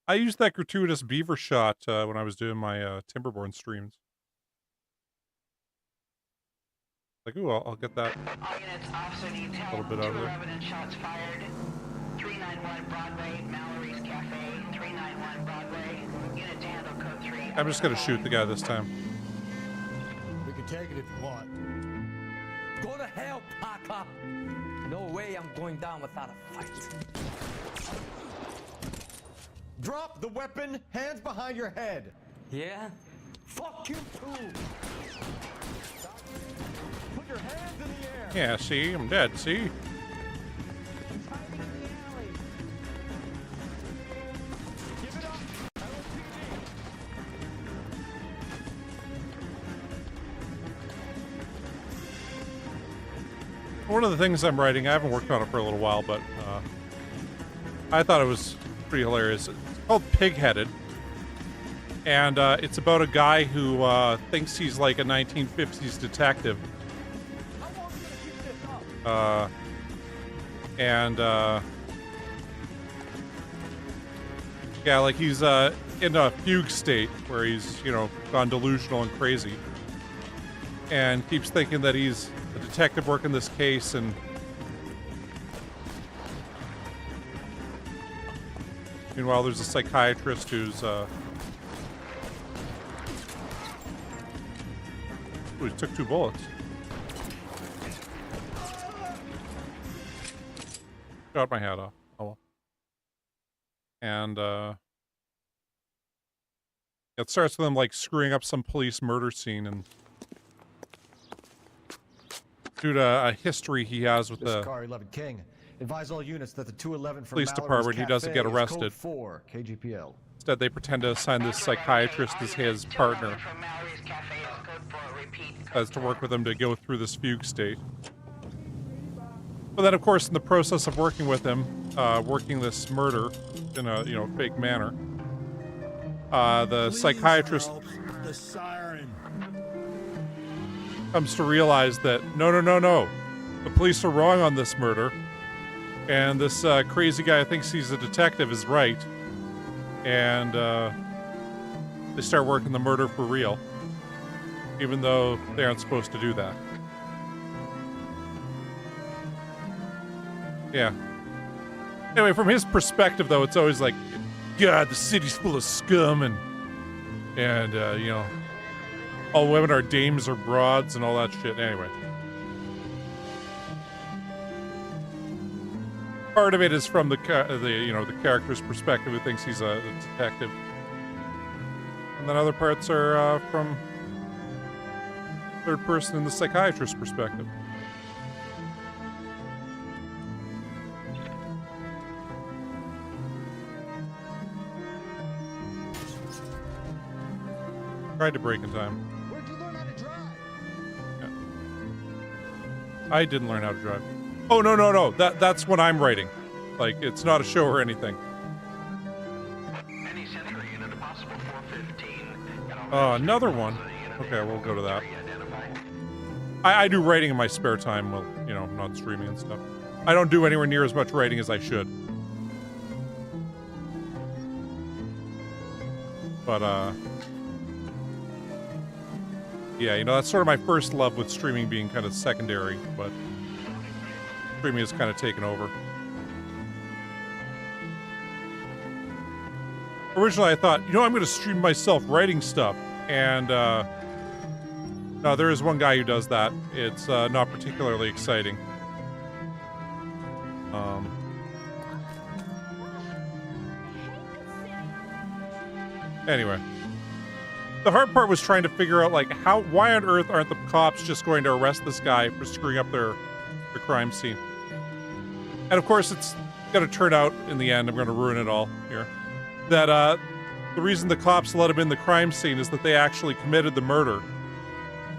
[SPEAKER 1] I used that gratuitous beaver shot when I was doing my Timberborn streams. Like, ooh, I'll get that
[SPEAKER 18] All units, officer needs help.
[SPEAKER 1] a little bit out of there.
[SPEAKER 18] 211 and shots fired. 391 Broadway, Mallory's Cafe. 391 Broadway. Unit to handle code 3.
[SPEAKER 1] I'm just gonna shoot the guy this time.
[SPEAKER 11] We can take it if you want.
[SPEAKER 8] Go to hell, Parker! No way I'm going down without a fight.
[SPEAKER 9] Drop the weapon, hands behind your head.
[SPEAKER 8] Yeah? Fuck you too!
[SPEAKER 9] Put your hands in the air.
[SPEAKER 1] Yeah, see? I'm dead, see?
[SPEAKER 19] He's hiding in the alley.
[SPEAKER 9] Give it up, LAPD.
[SPEAKER 1] One of the things I'm writing, I haven't worked on it for a little while, but I thought it was pretty hilarious. It's called Pig-Headed. And it's about a guy who thinks he's like a 1950s detective. Yeah, like he's in a fugue state where he's, you know, gone delusional and crazy. And keeps thinking that he's a detective working this case, and meanwhile there's a psychiatrist who's ooh, he took 2 bullets. Got my hat off. Oh well. And it starts with him like screwing up some police murder scene, and due to a history he has with the
[SPEAKER 5] Car 11 King. Advise all units that the 211 from
[SPEAKER 1] police
[SPEAKER 5] Mallory's
[SPEAKER 1] department, he
[SPEAKER 5] Cafe
[SPEAKER 1] doesn't get
[SPEAKER 5] is
[SPEAKER 1] arrested.
[SPEAKER 5] code 4 KGPL.
[SPEAKER 1] Instead, they pretend to assign this psychiatrist as his partner, as to work with him to go through this fugue state. But then, of course, in the process of working with him, working this murder in a, you know, fake manner, the psychiatrist
[SPEAKER 11] The siren.
[SPEAKER 1] comes to realize that no, the police are wrong on this murder, and this crazy guy who thinks he's a detective is right, and they start working the murder for real, even though they aren't supposed to do that. Yeah. Anyway, from his perspective, though, it's always like, God, the city's full of scum, and you know, all women are dames or broads and all that shit. Anyway. Part of it is from the you know, the character's perspective, who thinks he's a detective. And then other parts are from third person in the psychiatrist's perspective. Tried to break in time.
[SPEAKER 11] Where'd you learn how to drive?
[SPEAKER 1] Yeah. I didn't learn how to drive. Oh, no. That's what I'm writing. Like, it's not a show or anything. Another one. Okay, we'll go to that. I do writing in my spare time, well, you know, not streaming and stuff. I don't do anywhere near as much writing as I should. But, yeah, you know, that's sort of my first love with streaming being kind of secondary, but streaming has kind of taken over. Originally, I thought, you know, I'm going to stream myself writing stuff, and, no, there is one guy who does that. It's, not particularly exciting. Anyway. The hard part was trying to figure out, like, why on earth aren't the cops just going to arrest this guy for screwing up their crime scene? And of course, it's going to turn out, in the end, I'm going to ruin it all here, that the reason the cops let him in the crime scene is that they actually committed the murder.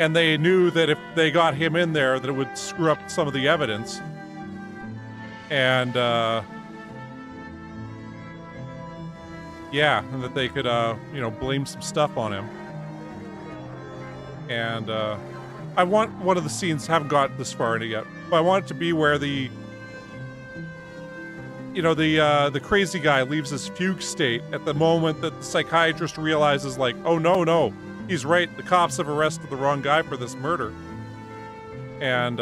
[SPEAKER 1] And they knew that if they got him in there, that it would screw up some of the evidence. And, yeah, and that they could, you know, blame some stuff on him. And, I want one of the scenes, haven't got this far in it yet, but I want it to be where the, you know, the crazy guy leaves his fugue state at the moment that the psychiatrist realizes, like, oh, no, he's right, the cops have arrested the wrong guy for this murder. And,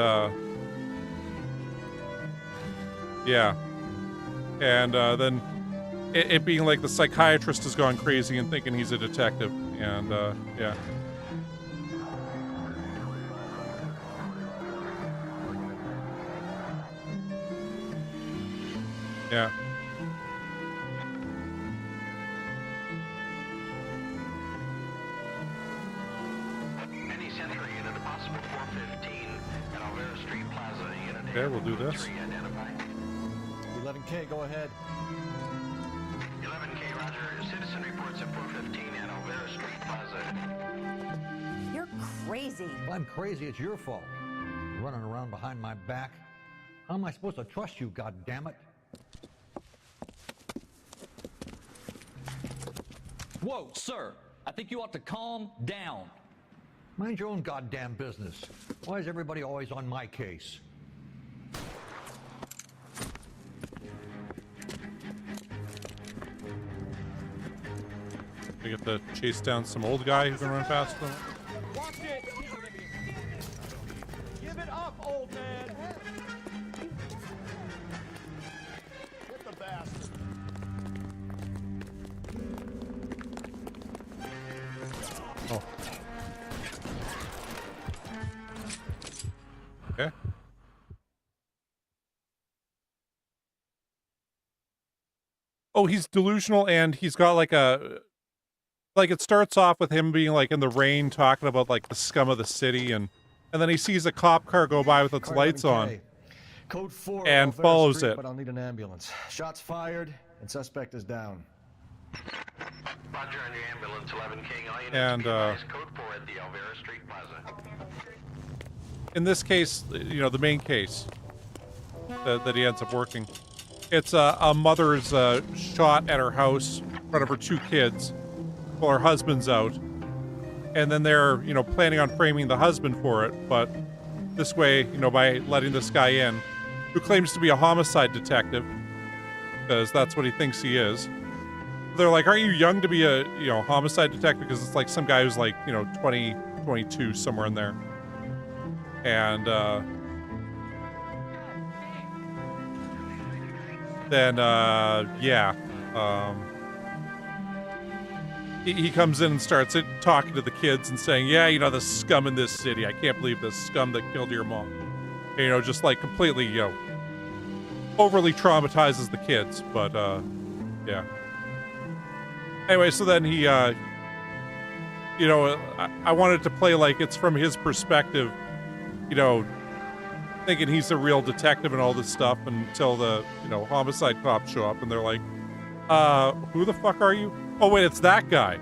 [SPEAKER 1] yeah. And, then it being like the psychiatrist has gone crazy and thinking he's a detective, and, yeah. Yeah.
[SPEAKER 6] Any Central unit, possible 415 at Alvera Street Plaza, unit.
[SPEAKER 1] Okay, we'll do this.
[SPEAKER 5] 11K, go ahead.
[SPEAKER 6] 11K, Roger. Citizen reports at 415 at Alvera Street Plaza.
[SPEAKER 17] You're crazy.
[SPEAKER 7] If I'm crazy, it's your fault. You're running around behind my back. How am I supposed to trust you, goddammit?
[SPEAKER 8] Whoa, sir. I think you ought to calm down.
[SPEAKER 7] Mind your own goddamn business. Why is everybody always on my case?
[SPEAKER 1] We get to chase down some old guy who's gonna run past them.
[SPEAKER 19] Watch it! Give it up, old man! Hit the bastard.
[SPEAKER 1] Oh. Okay. Oh, he's delusional and he's got like it starts off with him being like in the rain talking about like the scum of the city and then he sees a cop car go by with its lights on.
[SPEAKER 5] Code 4
[SPEAKER 1] and
[SPEAKER 5] Alvera
[SPEAKER 1] follows
[SPEAKER 5] Street,
[SPEAKER 1] it.
[SPEAKER 5] But I'll need an ambulance. Shots fired and suspect is down.
[SPEAKER 6] Roger on your ambulance, 11 King. All units
[SPEAKER 1] And
[SPEAKER 6] be advised, code 4 at the Alvera Street Plaza.
[SPEAKER 1] In this case, you know, the main case that he ends up working, it's a mother's shot at her house in front of her 2 kids while her husband's out. And then they're, you know, planning on framing the husband for it, but this way, you know, by letting this guy in, who claims to be a homicide detective, because that's what he thinks he is. They're like, aren't you young to be a, you know, homicide detective? Because it's like some guy who's like, you know, 20, 22, somewhere in there. And then, yeah. He comes in and starts talking to the kids and saying, yeah, you know, the scum in this city. I can't believe the scum that killed your mom. And, you know, just like completely, you know, overly traumatizes the kids. But, yeah. Anyway, so then he, you know, I wanted to play like it's from his perspective, you know, thinking he's a real detective and all this stuff until the, you know, homicide cops show up and they're like, who the fuck are you? Oh, wait, it's that guy.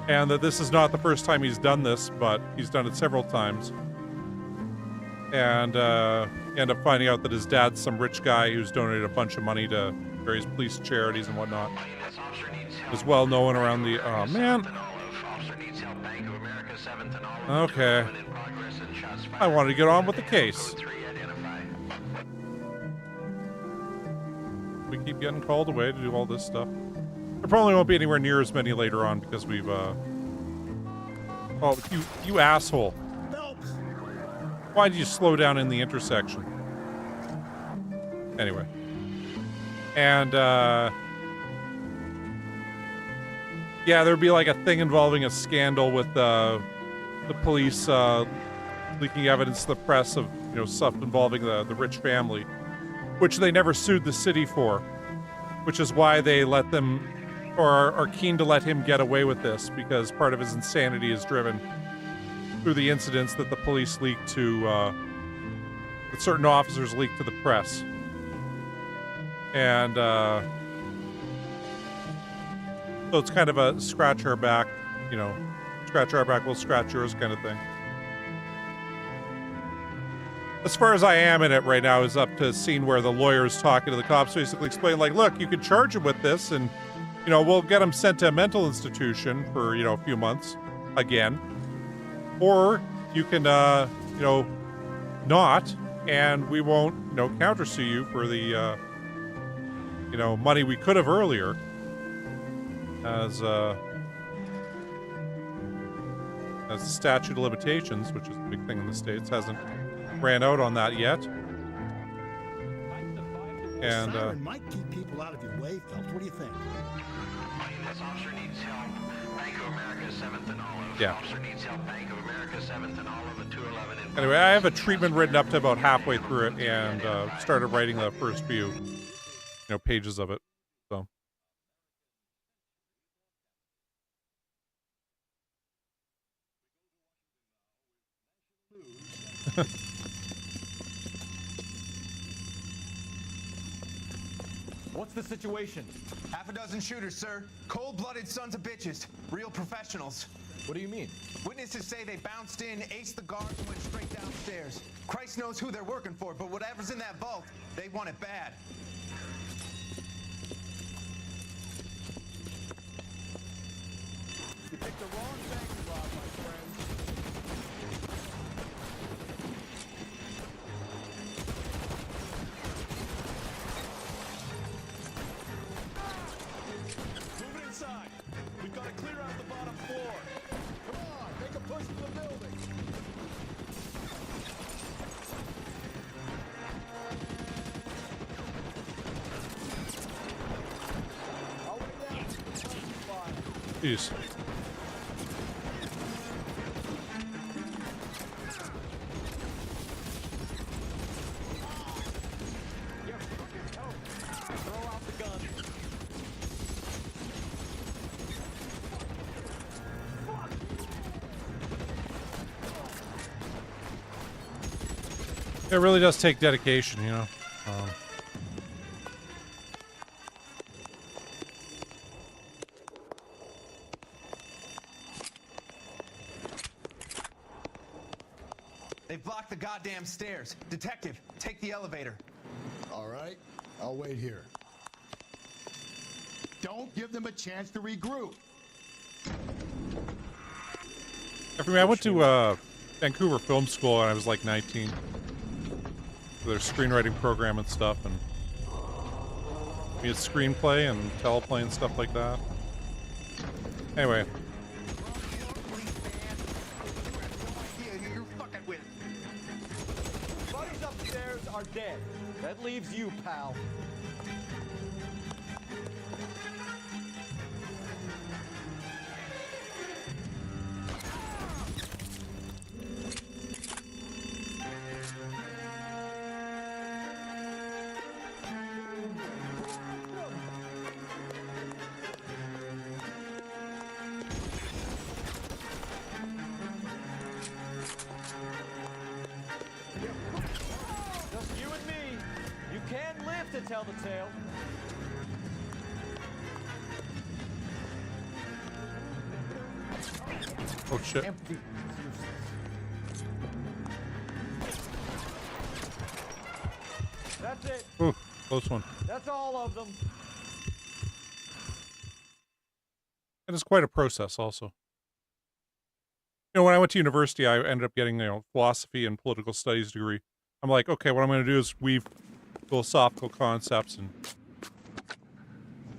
[SPEAKER 1] And that this is not the first time he's done this, but he's done it several times. And end up finding out that his dad's some rich guy who's donated a bunch of money to various police charities and whatnot. Is well known around the... Oh, man. Okay. I wanted to get on with the case. We keep getting called away to do all this stuff. There probably won't be anywhere near as many later on because we've, Oh, you asshole. Why did you slow down in the intersection? Anyway. And, yeah, there'd be like a thing involving a scandal with, the police, leaking evidence to the press of, you know, stuff involving the rich family, which they never sued the city for, which is why they let them, or are keen to let him get away with this, because part of his insanity is driven through the incidents that the police leaked to, that certain officers leaked to the press. And, so it's kind of a scratch our back, you know, scratch our back, we'll scratch yours kind of thing. As far as I am in it right now is up to a scene where the lawyer is talking to the cops, basically explaining, like, look, you could charge him with this and, you know, we'll get him sent to a mental institution for, you know, a few months again. Or you can, you know, not, and we won't, you know, countersue you for the, you know, money we could have earlier. As the statute of limitations, which is a big thing in the States, hasn't ran out on that yet. And
[SPEAKER 11] Siren might keep people out of your way, Phelps. What do you think?
[SPEAKER 6] This officer needs help. Bank of America, 7th and Olive.
[SPEAKER 1] yeah.
[SPEAKER 6] Officer needs help. Bank of America, 7th and Olive, and 211 in...
[SPEAKER 1] Anyway, I have a treatment written up to about halfway through it, and started writing the first few, you know, pages of it. So.
[SPEAKER 3] What's the situation? Half a dozen shooters, sir. Cold-blooded sons of bitches. Real professionals. What do you mean? Witnesses say they bounced in, aced the guards, and went straight downstairs. Christ knows who they're working for, but whatever's in that vault, they want it bad. You picked the wrong
[SPEAKER 1] Jeez.
[SPEAKER 19] Throw out the gun.
[SPEAKER 1] It really does take dedication, you know.
[SPEAKER 3] They've blocked the goddamn stairs. Detective, take the elevator.
[SPEAKER 11] All right, I'll wait here. Don't give them a chance to regroup.
[SPEAKER 1] I mean, I went to Vancouver Film School when I was like 19. For their screenwriting program and stuff, and we had screenplay and teleplay and stuff like that. Anyway.
[SPEAKER 19] Buddies upstairs are dead. That leaves you, pal. Just you and me. You can live to tell the tale.
[SPEAKER 1] Oh shit.
[SPEAKER 19] Empty. That's it.
[SPEAKER 1] Ooh, close one.
[SPEAKER 19] That's all of them.
[SPEAKER 1] And it's quite a process also. You know, when I went to university, I ended up getting, you know, philosophy and political studies degree. I'm like, okay, what I'm going to do is weave philosophical concepts and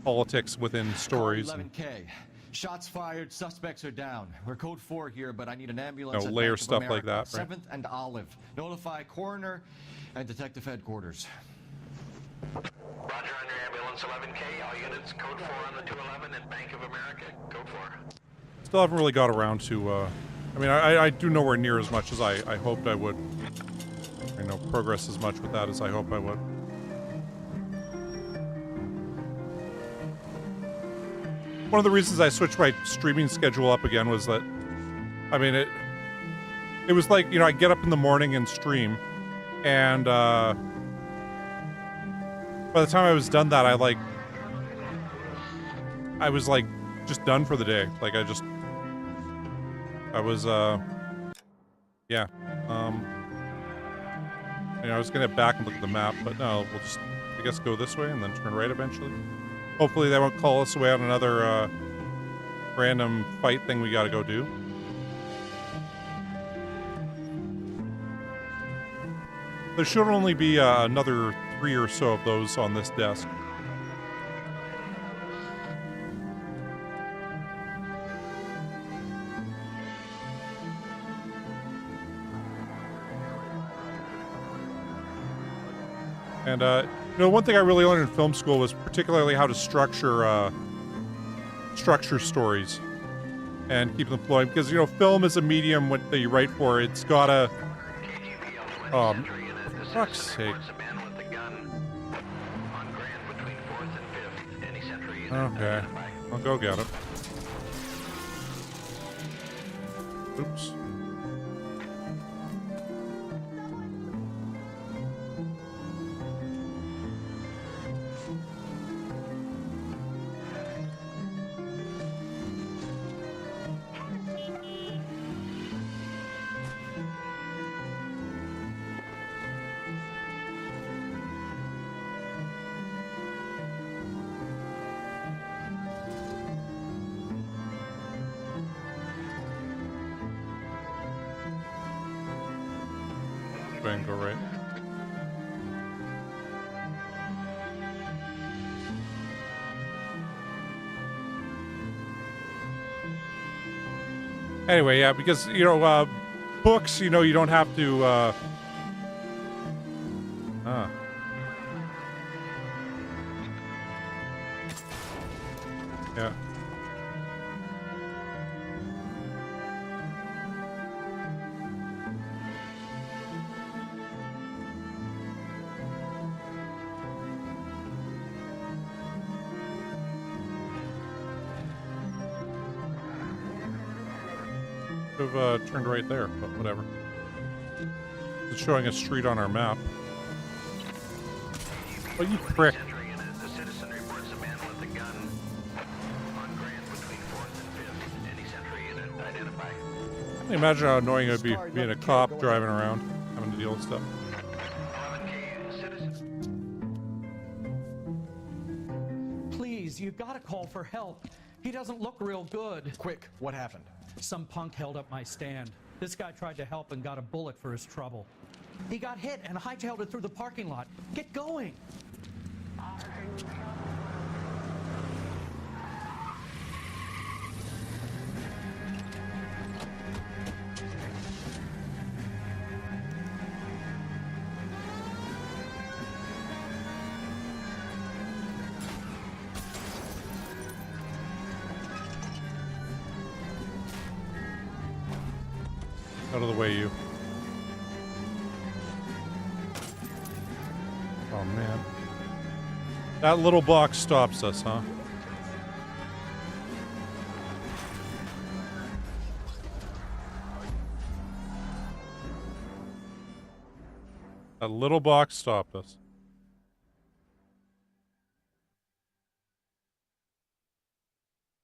[SPEAKER 1] politics within stories.
[SPEAKER 5] 11K. Shots fired, suspects are down. We're code 4 here, but I need an ambulance.
[SPEAKER 1] No,
[SPEAKER 5] at
[SPEAKER 1] layer
[SPEAKER 5] Bank of
[SPEAKER 1] stuff like
[SPEAKER 5] America,
[SPEAKER 1] that, right?
[SPEAKER 5] 7th and Olive. Notify coroner and detective headquarters.
[SPEAKER 6] Roger on your ambulance 11K. All units, code 4 on the 211 and Bank of America, code 4.
[SPEAKER 1] Still haven't really got around to, I mean, I do nowhere near as much as I hoped I would. I know progress as much with that as I hope I would. One of the reasons I switched my streaming schedule up again was that, I mean, it was like, you know, I get up in the morning and stream, and by the time I was done that, I was like just done for the day. Like I was yeah. You know, I was gonna get back and look at the map, but no, we'll just, I guess, go this way and then turn right eventually. Hopefully they won't call us away on another random fight thing we gotta go do. There should only be another 3 or so of those on this desk. And, you know, one thing I really learned in film school was particularly how to structure stories and keep them flowing. Because, you know, film is a medium that you write for. It's gotta, for fuck's sake. Okay, I'll go get it. Oops. And go right. Anyway, yeah, because, you know, books, you know, you don't have to, yeah. Should have turned right there, but whatever. It's showing a street on our map. Oh, you prick.
[SPEAKER 6] The citizen reports a man with a gun on Grand between 4th and 5th. Any Sentry unit identify.
[SPEAKER 1] I can imagine how annoying it would be being a cop driving around, having to deal with stuff.
[SPEAKER 6] 11K citizen.
[SPEAKER 19] Please, you gotta call for help. He doesn't look real good.
[SPEAKER 5] Quick, what happened?
[SPEAKER 19] Some punk held up my stand. This guy tried to help and got a bullet for his trouble. He got hit and hightailed it through the parking lot. Get going!
[SPEAKER 1] Out of the way, you. Oh, man. That little box stops us, huh? That little box stopped us.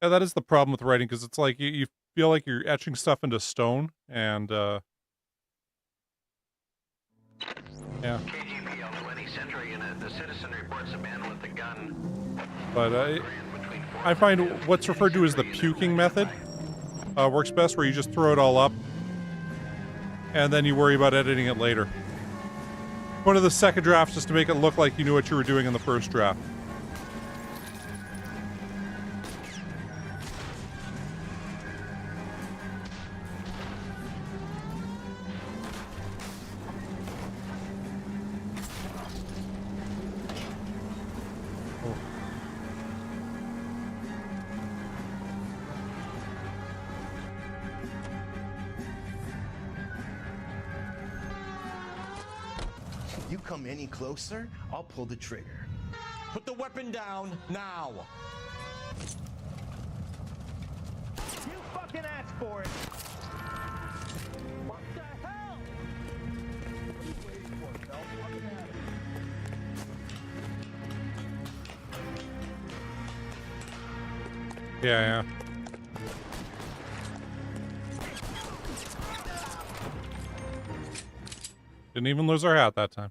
[SPEAKER 1] Yeah, that is the problem with writing, because it's like you feel like you're etching stuff into stone, and, yeah.
[SPEAKER 6] KGPL to any Sentry unit. The citizen reports a man with a gun.
[SPEAKER 1] But I find what's referred to as the puking method works best, where you just throw it all up, and then you worry about editing it later. One of the second drafts just to make it look like you knew what you were doing in the first draft.
[SPEAKER 10] You come any closer, I'll pull the trigger.
[SPEAKER 9] Put the weapon down now.
[SPEAKER 19] You fucking asked for it! What the hell? What are you waiting for, Phelps? Fucking at it.
[SPEAKER 1] Yeah. Didn't even lose our hat that time.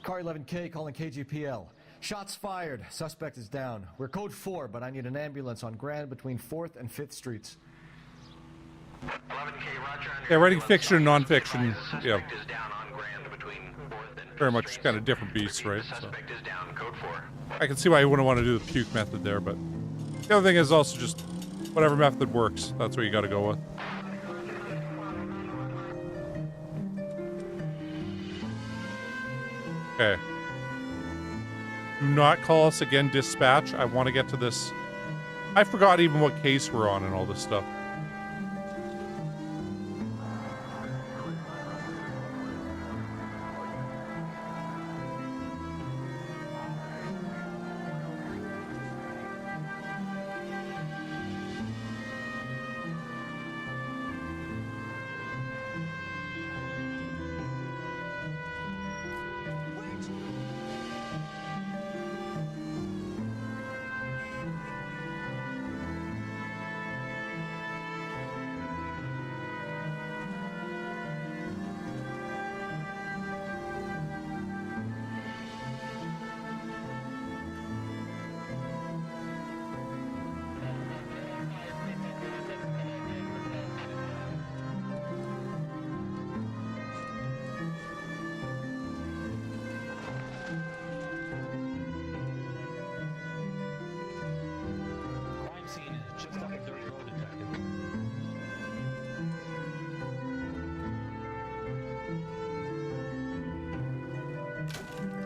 [SPEAKER 5] Car 11K calling KGPL. Shots fired. Suspect is down. We're code 4, but I need an ambulance on Grand between 4th and 5th Streets.
[SPEAKER 6] 11K, Roger.
[SPEAKER 1] Yeah, writing fiction and nonfiction, yeah,
[SPEAKER 6] Is down on Grand between 4th and
[SPEAKER 1] very much kind of different beasts, right? So
[SPEAKER 6] Suspect is down. Code 4.
[SPEAKER 1] I can see why you wouldn't want to do the puke method there, but the other thing is also just whatever method works. That's what you got to go with. Okay. Do not call us again, dispatch. I want to get to this. I forgot even what case we're on and all this stuff.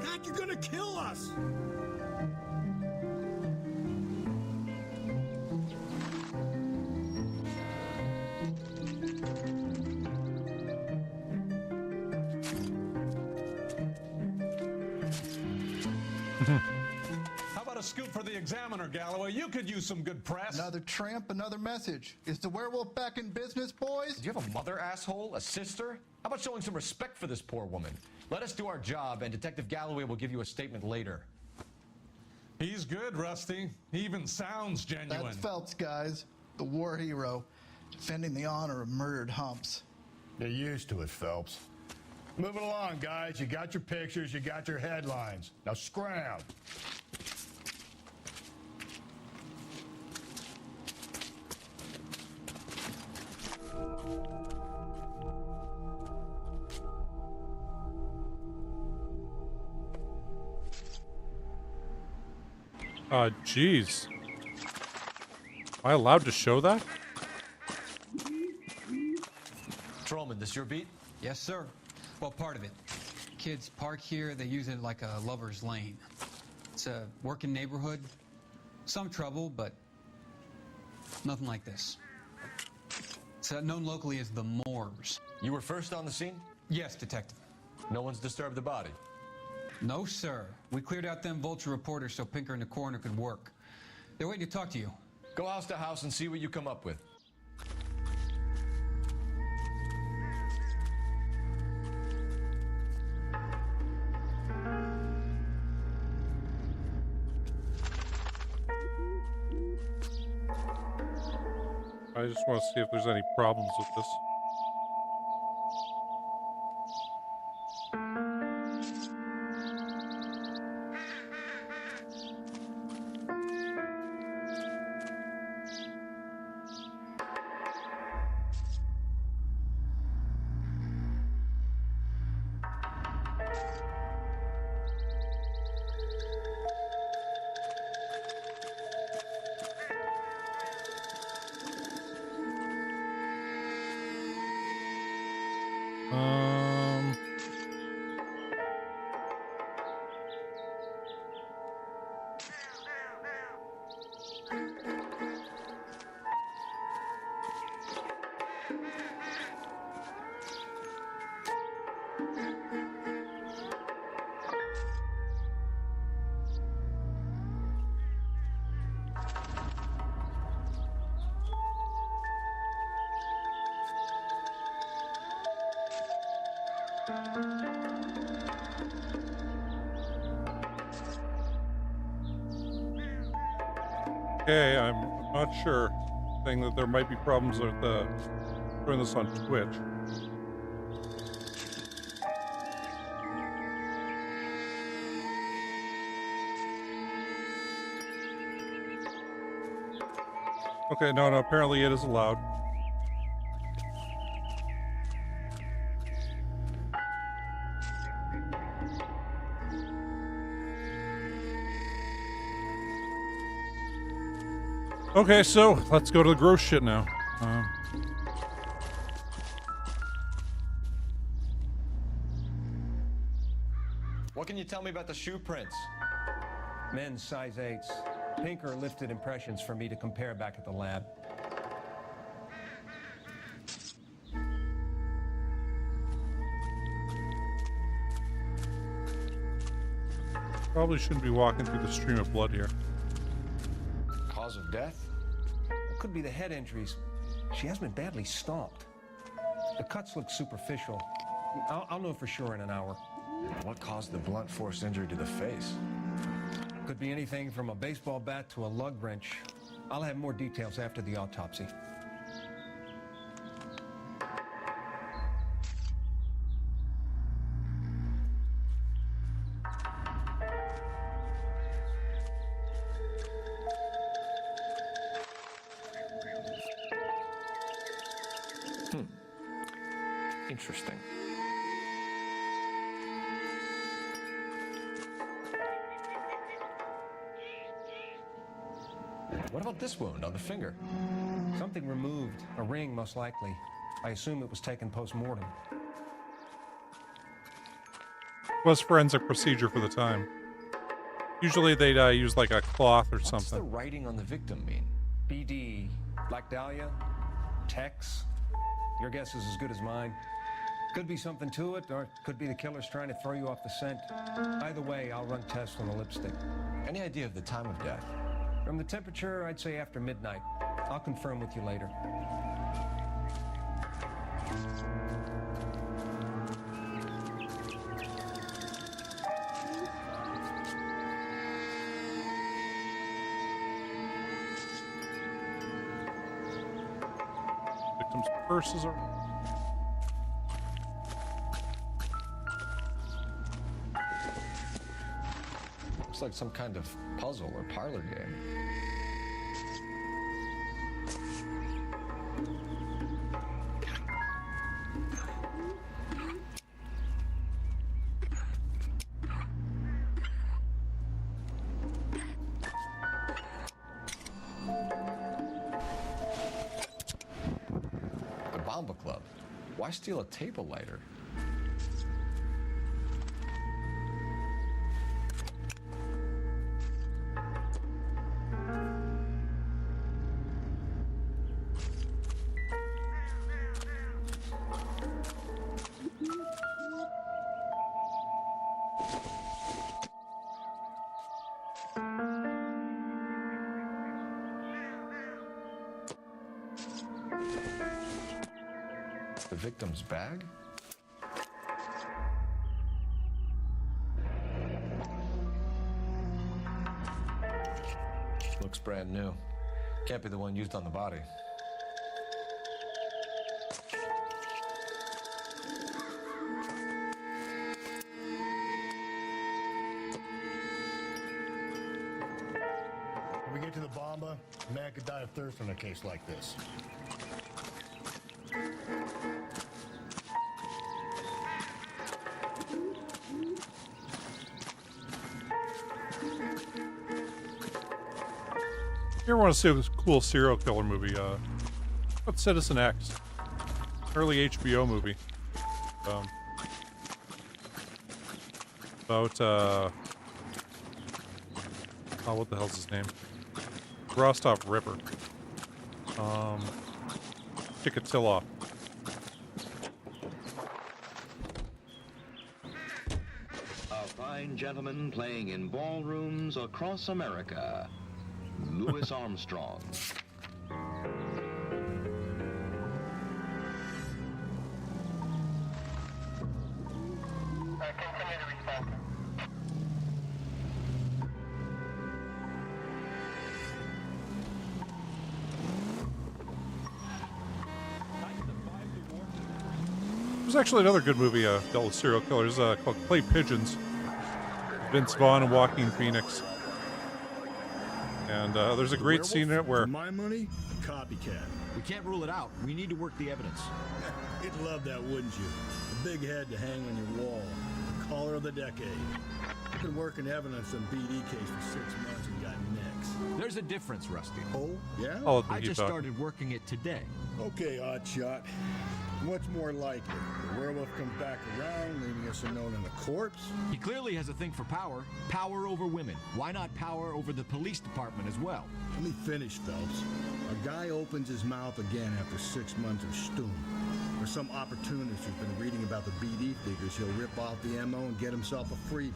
[SPEAKER 13] God, you're gonna kill us!
[SPEAKER 14] How about a scoop for the Examiner, Galloway? You could use some good press.
[SPEAKER 15] Another tramp, another message. Is the werewolf back in business, boys?
[SPEAKER 9] Do you have a mother, asshole? A sister? How about showing some respect for this poor woman? Let us do our job, and Detective Galloway will give you a statement later.
[SPEAKER 14] He's good, Rusty. He even sounds genuine.
[SPEAKER 15] That's Phelps, guys. The war hero. Defending the honor of murdered humps.
[SPEAKER 11] You're used to it, Phelps. Moving along, guys. You got your pictures, you got your headlines. Now scram.
[SPEAKER 1] Jeez. Am I allowed to show that?
[SPEAKER 9] Trollman, this your beat?
[SPEAKER 16] Yes, sir. Well, part of it. Kids park here, they use it like a lover's lane. It's a working neighborhood. Some trouble, but nothing like this. It's known locally as the Moors.
[SPEAKER 9] You were first on the scene?
[SPEAKER 16] Yes, Detective.
[SPEAKER 9] No one's disturbed the body?
[SPEAKER 16] No, sir. We cleared out them vulture reporters so Pinker and the coroner could work. They're waiting to talk to you.
[SPEAKER 9] Go house to house and see what you come up with.
[SPEAKER 1] I just want to see if there's any problems with this. Okay, I'm not sure. Saying that there might be problems with doing this on Twitch. Okay, no, apparently it is allowed. Okay, so let's go to the gross shit now.
[SPEAKER 9] What can you tell me about the shoe prints?
[SPEAKER 20] Men's size 8s. Pinker lifted impressions for me to compare back at the lab.
[SPEAKER 1] Probably shouldn't be walking through the stream of blood here.
[SPEAKER 9] Cause of death?
[SPEAKER 20] It could be the head injuries. She has been badly stomped. The cuts look superficial. I'll know for sure in an hour.
[SPEAKER 5] What caused the blunt force injury to the face?
[SPEAKER 20] Could be anything from a baseball bat to a lug wrench. I'll have more details after the autopsy.
[SPEAKER 5] Interesting.
[SPEAKER 9] What about this wound on the finger?
[SPEAKER 20] Something removed. A ring, most likely. I assume it was taken post-mortem.
[SPEAKER 1] Was forensic procedure for the time. Usually they'd use like a cloth or something.
[SPEAKER 9] What's the writing on the victim mean?
[SPEAKER 20] BD, Black Dahlia, Tex. Your guess is as good as mine. Could be something to it, or it could be the killer's trying to throw you off the scent. Either way, I'll run tests on the lipstick.
[SPEAKER 9] Any idea of the time of death?
[SPEAKER 20] From the temperature, I'd say after midnight. I'll confirm with you later.
[SPEAKER 1] Victims' purses are...
[SPEAKER 9] Looks like some kind of puzzle or parlor game. The Bomba Club. Why steal a table lighter? The victim's bag? Looks brand new. Can't be the one used on the body.
[SPEAKER 11] When we get to the Bomba, a man could die of thirst in a case like this.
[SPEAKER 1] If you ever want to see a cool serial killer movie, what's Citizen X? Early HBO movie. About, oh, what the hell's his name? Rostov Ripper. Chikatilo.
[SPEAKER 2] A fine gentleman playing in ballrooms across America. Louis Armstrong.
[SPEAKER 1] There's actually another good movie dealt with serial killers called Clay Pigeons. Vince Vaughn and Joaquin Phoenix. And there's a great scene in it where...
[SPEAKER 11] For my money, a copycat.
[SPEAKER 4] We can't rule it out. We need to work the evidence.
[SPEAKER 11] You'd love that, wouldn't you? A big head to hang on your wall. The caller of the decade. I've been working evidence on BD case for 6 months and got nicks.
[SPEAKER 4] There's a difference, Rusty.
[SPEAKER 11] Oh, yeah?
[SPEAKER 4] I just started working it today.
[SPEAKER 11] Okay, oddshot. What's more likely? The werewolf comes back around, leaving us unknown in a corpse?
[SPEAKER 4] He clearly has a thing for power. Power over women. Why not power over the police department as well?
[SPEAKER 11] Let me finish, Phelps. A guy opens his mouth again after 6 months of stewing. Or some opportunist who's been reading about the BD figures, he'll rip off the MO and get himself a freebie.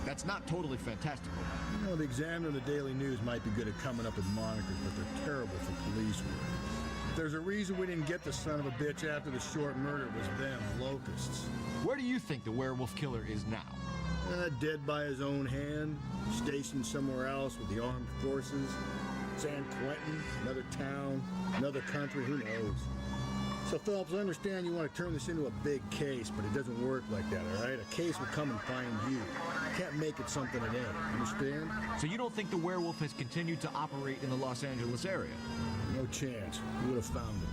[SPEAKER 4] That's not totally fantastical.
[SPEAKER 11] You know, the Examiner and the Daily News might be good at coming up with monikers, but they're terrible for police work. If there's a reason we didn't get the son of a bitch after the short murder, it was them, locusts.
[SPEAKER 4] Where do you think the werewolf killer is now?
[SPEAKER 11] Dead by his own hand, stationed somewhere else with the armed forces. San Quentin, another town, another country, who knows? So, Phelps, I understand you want to turn this into a big case, but it doesn't work like that, all right? A case will come and find you. You can't make it something it ain't. Understand?
[SPEAKER 4] So you don't think the werewolf has continued to operate in the Los Angeles area?
[SPEAKER 11] No chance. We would have found it.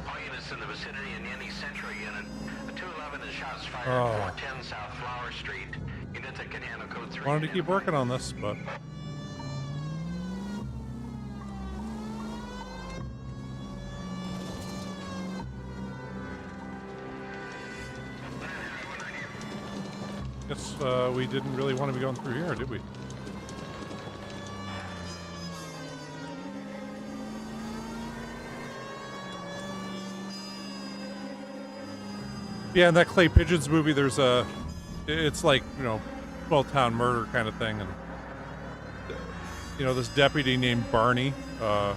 [SPEAKER 6] All units in the vicinity in any Century unit. A 211 and shots fired
[SPEAKER 1] Oh.
[SPEAKER 6] 410 South Flower Street. Units at Canano Code 3.
[SPEAKER 1] Wanted to keep working on this, but... Guess we didn't really want to be going through here, did we? Yeah, in that Clay Pigeons movie, there's a, it's like, you know, small town murder kind of thing, and you know, this deputy named Barney, a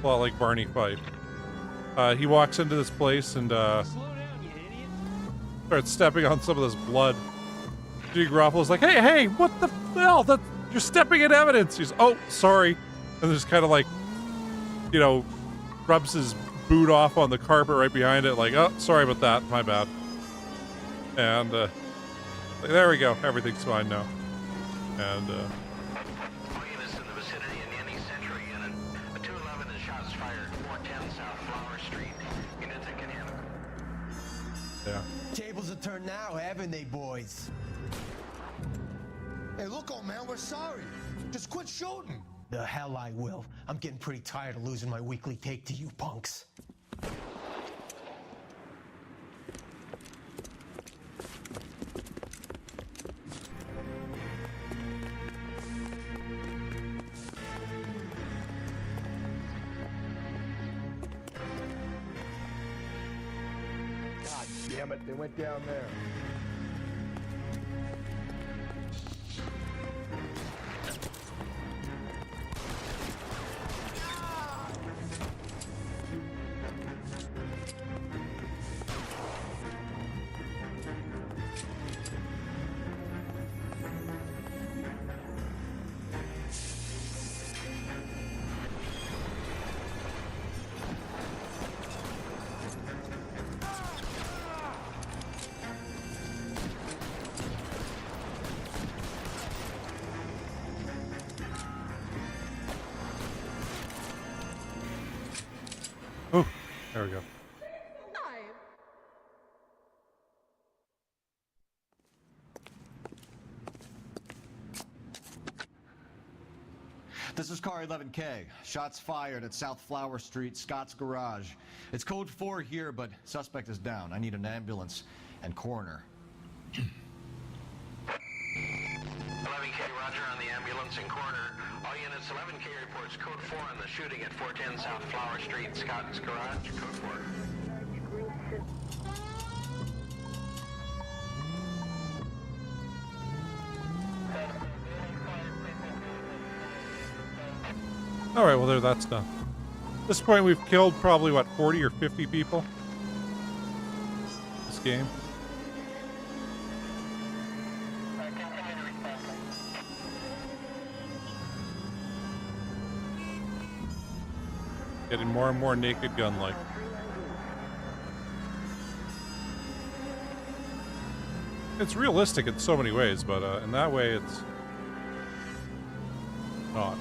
[SPEAKER 1] lot like Barney Fife. He walks into this place and starts stepping on some of this blood. Jimmy Garoppolo's like, hey, what the hell? You're stepping in evidence. He's, oh, sorry. And just kind of like, you know, rubs his boot off on the carpet right behind it, like, oh, sorry about that, my bad. And like, there we go, everything's fine now. And
[SPEAKER 6] All units in the vicinity in any Century unit. A 211 and shots fired, 410 South Flower Street. Units that can handle.
[SPEAKER 1] yeah.
[SPEAKER 10] Tables have turned now, haven't they, boys?
[SPEAKER 13] Hey, look, old man, we're sorry. Just quit shooting.
[SPEAKER 10] The hell I will. I'm getting pretty tired of losing my weekly take to you punks.
[SPEAKER 11] God damn it, they went down there.
[SPEAKER 1] Oh, there we go.
[SPEAKER 5] This is car 11K. Shots fired at South Flower Street, Scott's Garage. It's code 4 here, but suspect is down. I need an ambulance and coroner.
[SPEAKER 6] 11K, roger on the ambulance and coroner. All units, 11K reports code 4 on the shooting at 410 South Flower Street, Scott's Garage, code 4.
[SPEAKER 1] All right, well, there, that's done. At this point, we've killed probably, what, 40 or 50 people? This game. Getting more and more Naked Gun-like. It's realistic in so many ways, but in that way, it's not.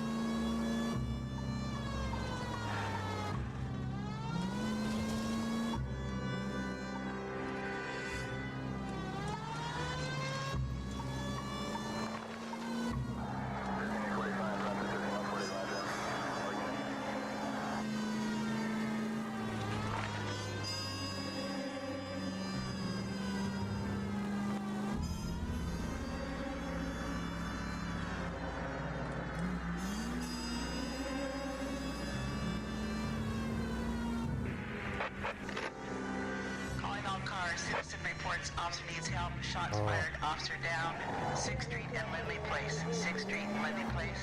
[SPEAKER 18] Calling all cars. Citizen reports officer needs help. Shots fired. Officer down. 6th Street and Lindley Place. 6th Street and Lindley Place.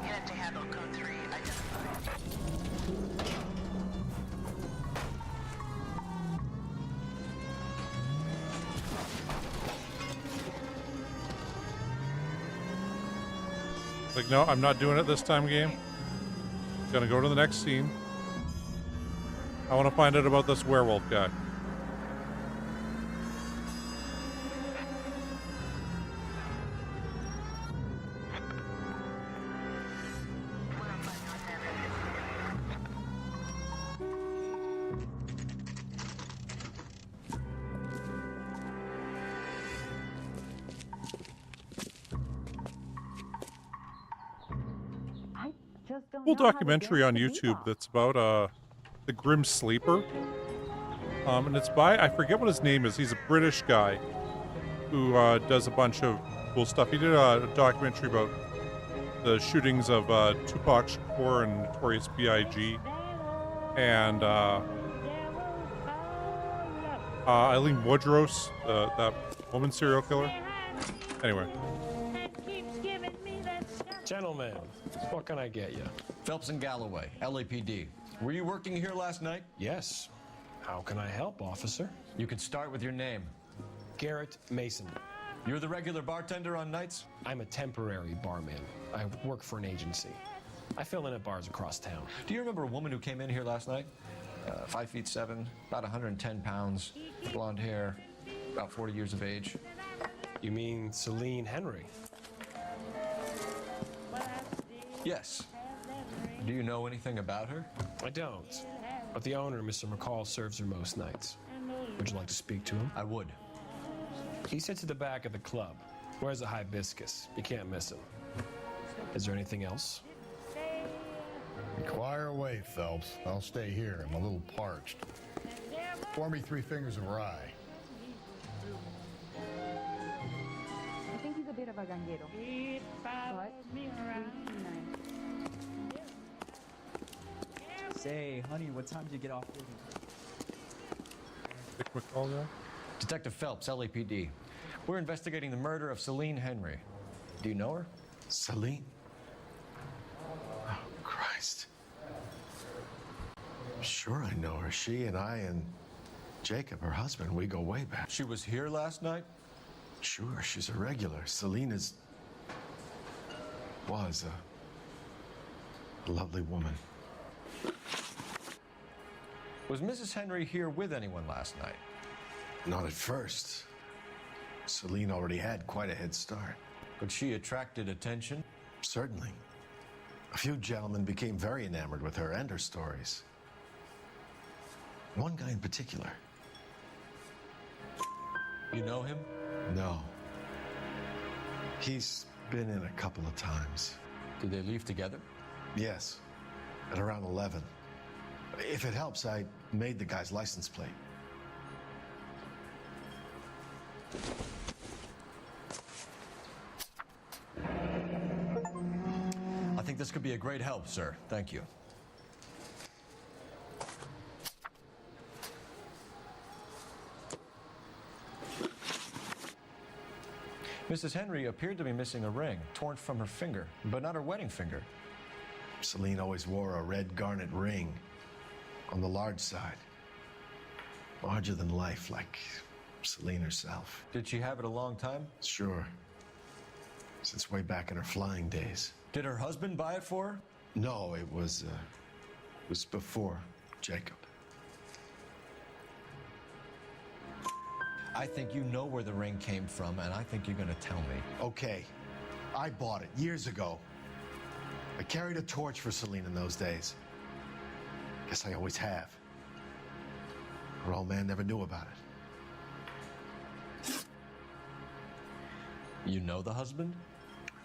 [SPEAKER 18] Unit to handle code 3. Identified.
[SPEAKER 1] Like, no, I'm not doing it this time, game. Gonna go to the next scene. I want to find out about this werewolf guy. Cool documentary on YouTube that's about the Grim Sleeper. And it's by, I forget what his name is. He's a British guy who does a bunch of cool stuff. He did a documentary about the shootings of Tupac Shakur and Notorious B.I.G. And Eileen Woodrose, that woman serial killer. Anyway.
[SPEAKER 20] Gentlemen, what can I get you?
[SPEAKER 9] Phelps and Galloway, LAPD. Were you working here last night?
[SPEAKER 20] Yes. How can I help, officer?
[SPEAKER 9] You can start with your name.
[SPEAKER 20] Garrett Mason.
[SPEAKER 9] You're the regular bartender on nights?
[SPEAKER 20] I'm a temporary barman. I work for an agency. I fill in at bars across town.
[SPEAKER 9] Do you remember a woman who came in here last night? 5'7", about 110 pounds, blonde hair, about 40 years of age.
[SPEAKER 20] You mean Celine Henry?
[SPEAKER 9] Yes. Do you know anything about her?
[SPEAKER 20] I don't. But the owner, Mr. McCall, serves her most nights. Would you like to speak to him?
[SPEAKER 9] I would.
[SPEAKER 20] He sits at the back of the club. Wears a hibiscus. You can't miss him. Is there anything else?
[SPEAKER 11] Inquire away, Phelps. I'll stay here. I'm a little parched. Pour me 3 fingers of rye.
[SPEAKER 17] I think he's a bit of a ganguero. But he's nice.
[SPEAKER 12] Say, honey, what time did you get off duty?
[SPEAKER 1] Dick McCall guy?
[SPEAKER 9] Detective Phelps, LAPD. We're investigating the murder of Celine Henry. Do you know her?
[SPEAKER 10] Celine? Oh, Christ. Sure I know her. She and I and Jacob, her husband, we go way back.
[SPEAKER 9] She was here last night?
[SPEAKER 10] Sure, she's a regular. Celine was a lovely woman.
[SPEAKER 9] Was Mrs. Henry here with anyone last night?
[SPEAKER 10] Not at first. Celine already had quite a head start.
[SPEAKER 9] But she attracted attention?
[SPEAKER 10] Certainly. A few gentlemen became very enamored with her and her stories. One guy in particular.
[SPEAKER 9] You know him?
[SPEAKER 10] No. He's been in a couple of times.
[SPEAKER 9] Did they leave together?
[SPEAKER 10] Yes, at around 11. If it helps, I made the guy's license plate.
[SPEAKER 9] I think this could be a great help, sir. Thank you. Mrs. Henry appeared to be missing a ring, torn from her finger, but not her wedding finger.
[SPEAKER 10] Celine always wore a red garnet ring on the large side. Larger than life, like Celine herself.
[SPEAKER 9] Did she have it a long time?
[SPEAKER 10] Sure. Since way back in her flying days.
[SPEAKER 9] Did her husband buy it for her?
[SPEAKER 10] No, it was before Jacob.
[SPEAKER 9] I think you know where the ring came from, and I think you're gonna tell me.
[SPEAKER 10] Okay. I bought it years ago. I carried a torch for Celine in those days. Guess I always have. Her old man never knew about it.
[SPEAKER 9] You know the husband?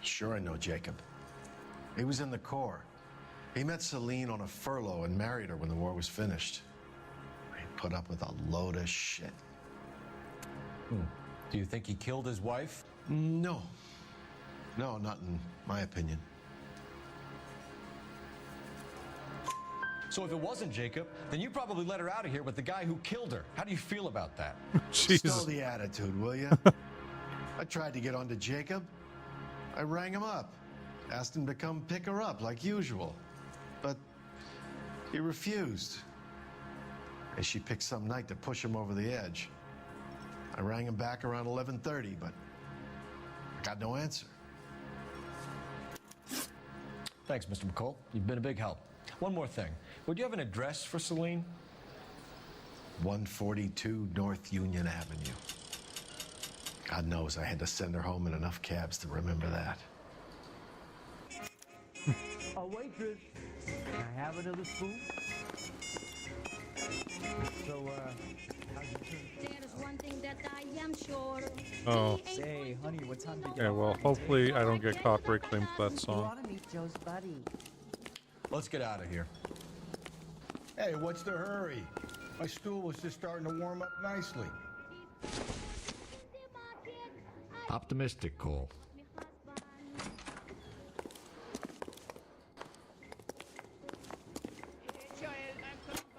[SPEAKER 10] Sure I know Jacob. He was in the Corps. He met Celine on a furlough and married her when the war was finished. He put up with a load of shit.
[SPEAKER 9] Do you think he killed his wife?
[SPEAKER 10] No. No, not in my opinion.
[SPEAKER 9] So if it wasn't Jacob, then you probably let her out of here with the guy who killed her. How do you feel about that?
[SPEAKER 10] Stow the attitude, will you? I tried to get onto Jacob. I rang him up. Asked him to come pick her up like usual. But he refused. And she picked some night to push him over the edge. I rang him back around 11:30, but I got no answer.
[SPEAKER 9] Thanks, Mr. McCall. You've been a big help. One more thing. Would you have an address for Celine?
[SPEAKER 10] 142 North Union Avenue. God knows I had to send her home in enough cabs to remember that.
[SPEAKER 19] A waitress, can I have another spoon? So,
[SPEAKER 22] There is one thing that I am sure.
[SPEAKER 1] Oh.
[SPEAKER 12] Say, honey, what time did you get
[SPEAKER 1] Okay,
[SPEAKER 12] off
[SPEAKER 1] well,
[SPEAKER 12] duty?
[SPEAKER 1] hopefully I don't get copyright claimed for that
[SPEAKER 17] You
[SPEAKER 1] song.
[SPEAKER 17] ought to meet Joe's buddy.
[SPEAKER 9] Let's get out of here.
[SPEAKER 11] Hey, what's the hurry? My stool was just starting to warm up nicely.
[SPEAKER 4] Optimistic, Cole.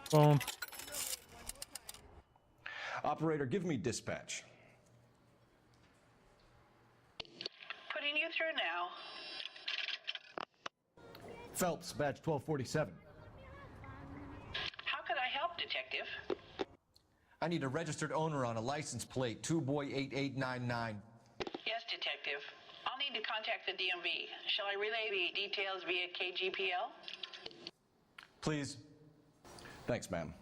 [SPEAKER 1] Phone.
[SPEAKER 9] Operator, give me dispatch.
[SPEAKER 18] Putting you through now.
[SPEAKER 5] Phelps, badge 1247.
[SPEAKER 18] How could I help, Detective?
[SPEAKER 9] I need a registered owner on a license plate, 2boy8899.
[SPEAKER 18] Yes, Detective. I'll need to contact the DMV. Shall I relay the details via KGPL?
[SPEAKER 9] Please.
[SPEAKER 5] Thanks, ma'am.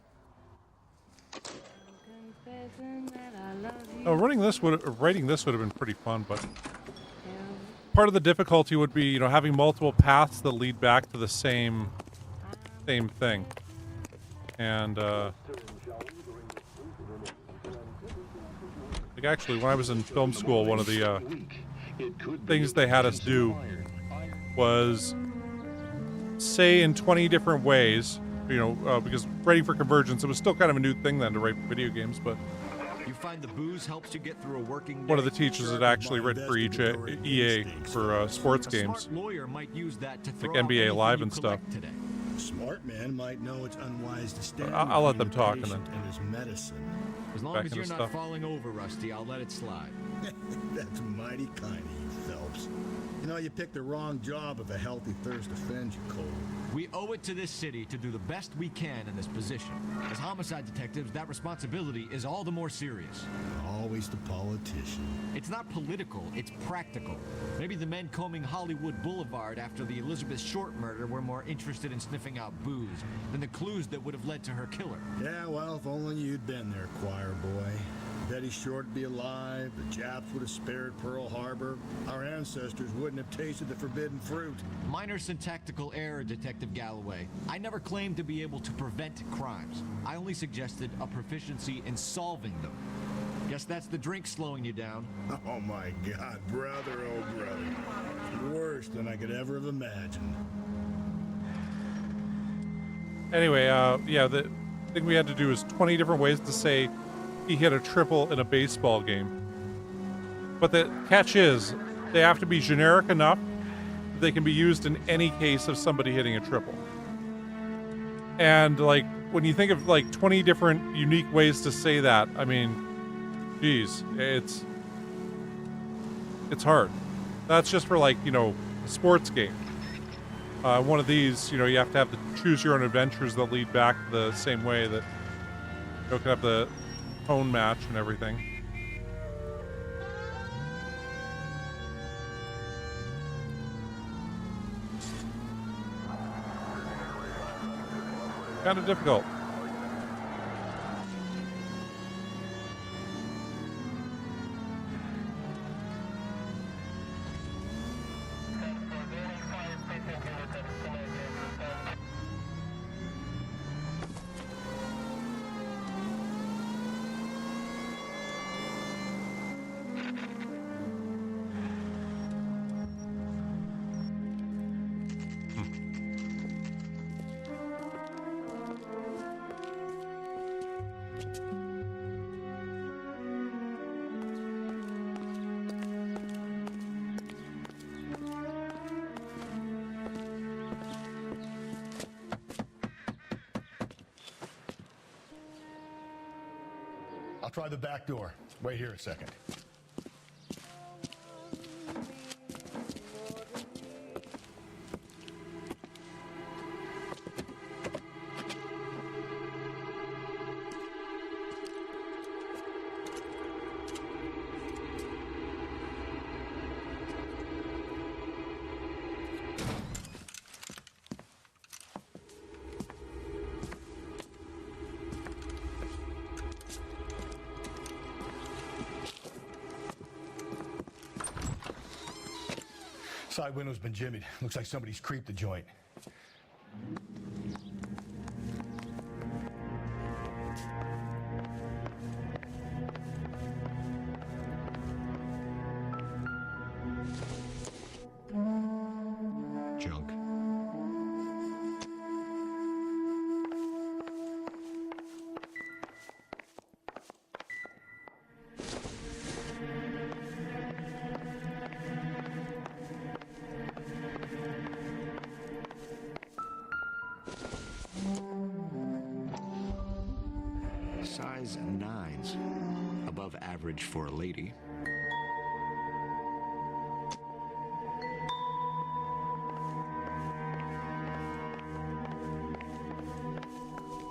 [SPEAKER 1] Writing this would have been pretty fun, but part of the difficulty would be, having multiple paths that lead back to the same thing. And like actually, when I was in film school, one of the things they had us do was say in 20 different ways, because writing for convergence, it was still kind of a new thing then to write for video games, but
[SPEAKER 4] You find the booze helps you get through a working day.
[SPEAKER 1] one of the teachers had actually written for EA for sports games,
[SPEAKER 4] Smart lawyer might use that to throw
[SPEAKER 1] like NBA
[SPEAKER 4] out
[SPEAKER 1] Live
[SPEAKER 4] anything
[SPEAKER 1] and
[SPEAKER 4] you
[SPEAKER 1] stuff.
[SPEAKER 4] collect today.
[SPEAKER 11] A smart man might know it's unwise to stand
[SPEAKER 1] I'll let
[SPEAKER 11] between
[SPEAKER 1] them talk
[SPEAKER 11] the
[SPEAKER 1] and then
[SPEAKER 11] patient and his medicine.
[SPEAKER 4] As long
[SPEAKER 1] back
[SPEAKER 4] as
[SPEAKER 1] into
[SPEAKER 4] you're not
[SPEAKER 1] stuff.
[SPEAKER 4] falling over, Rusty, I'll let it slide.
[SPEAKER 11] That's mighty kind of you, Phelps. You picked the wrong job if a healthy thirst offends you, Cole.
[SPEAKER 4] We owe it to this city to do the best we can in this position. As homicide detectives, that responsibility is all the more serious.
[SPEAKER 11] Always the politician.
[SPEAKER 4] It's not political, it's practical. Maybe the men combing Hollywood Boulevard after the Elizabeth Short murder were more interested in sniffing out booze than the clues that would have led to her killer.
[SPEAKER 11] Yeah, well, if only you'd been there, choir boy. Betty Short would be alive, the Japs would have spared Pearl Harbor, our ancestors wouldn't have tasted the forbidden fruit.
[SPEAKER 4] Minor syntactical error, Detective Galloway. I never claimed to be able to prevent crimes. I only suggested a proficiency in solving them. Guess that's the drink slowing you down.
[SPEAKER 11] Oh my God, brother, oh brother. Worse than I could ever have imagined.
[SPEAKER 1] Anyway, the thing we had to do is 20 different ways to say he hit a triple in a baseball game. But the catch is, they have to be generic enough that they can be used in any case of somebody hitting a triple. And like, when you think of like 20 different unique ways to say that, I mean, geez, it's hard. That's just for like, a sports game. One of these, you have to have the choose your own adventures that lead back the same way that you can have the phone match and everything. Kind of difficult.
[SPEAKER 11] I'll try the back door. Wait here a second. Side window's been jimmied. Looks like somebody's creeped the joint.
[SPEAKER 9] Junk.
[SPEAKER 10] Size 9s.
[SPEAKER 4] above average for a lady.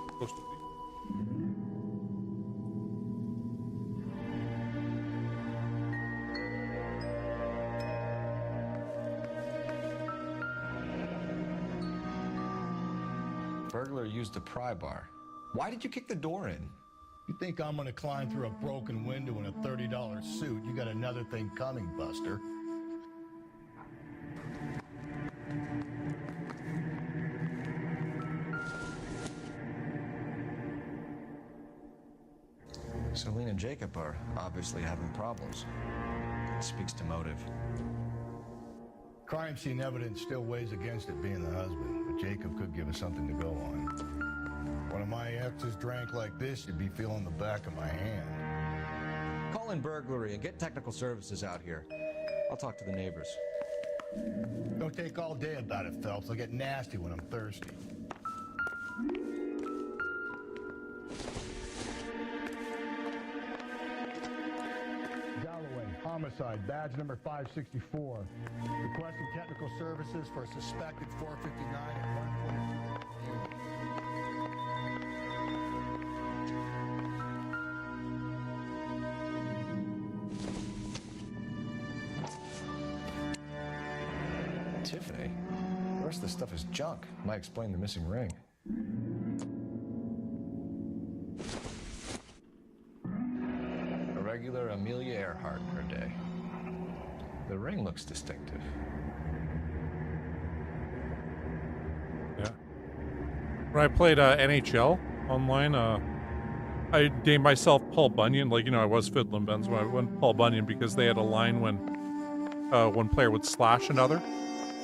[SPEAKER 1] Supposed to be.
[SPEAKER 5] Burglar used a pry bar. Why did you kick the door in?
[SPEAKER 11] You think I'm gonna climb through a broken window in a $30 suit? You got another thing coming, Buster.
[SPEAKER 5] Celine and Jacob are obviously having problems. It speaks to motive.
[SPEAKER 11] Crime scene evidence still weighs against it being the husband, but Jacob could give us something to go on. One of my exes drank like this, you'd be feeling the back of my hand.
[SPEAKER 5] Call in burglary and get technical services out here. I'll talk to the neighbors.
[SPEAKER 11] Don't take all day about it, Phelps. I'll get nasty when I'm thirsty. Galloway, homicide, badge number 564. Requesting technical services for a suspected 459 at 142.
[SPEAKER 5] Tiffany? The rest of the stuff is junk. Might explain the missing ring. A regular Amelia Earhart in her day. The ring looks distinctive.
[SPEAKER 1] Yeah. When I played NHL online, I named myself Paul Bunyan. Like, you know, I was Fiddlin' Benz when I went Paul Bunyan because they had a line when one player would slash another.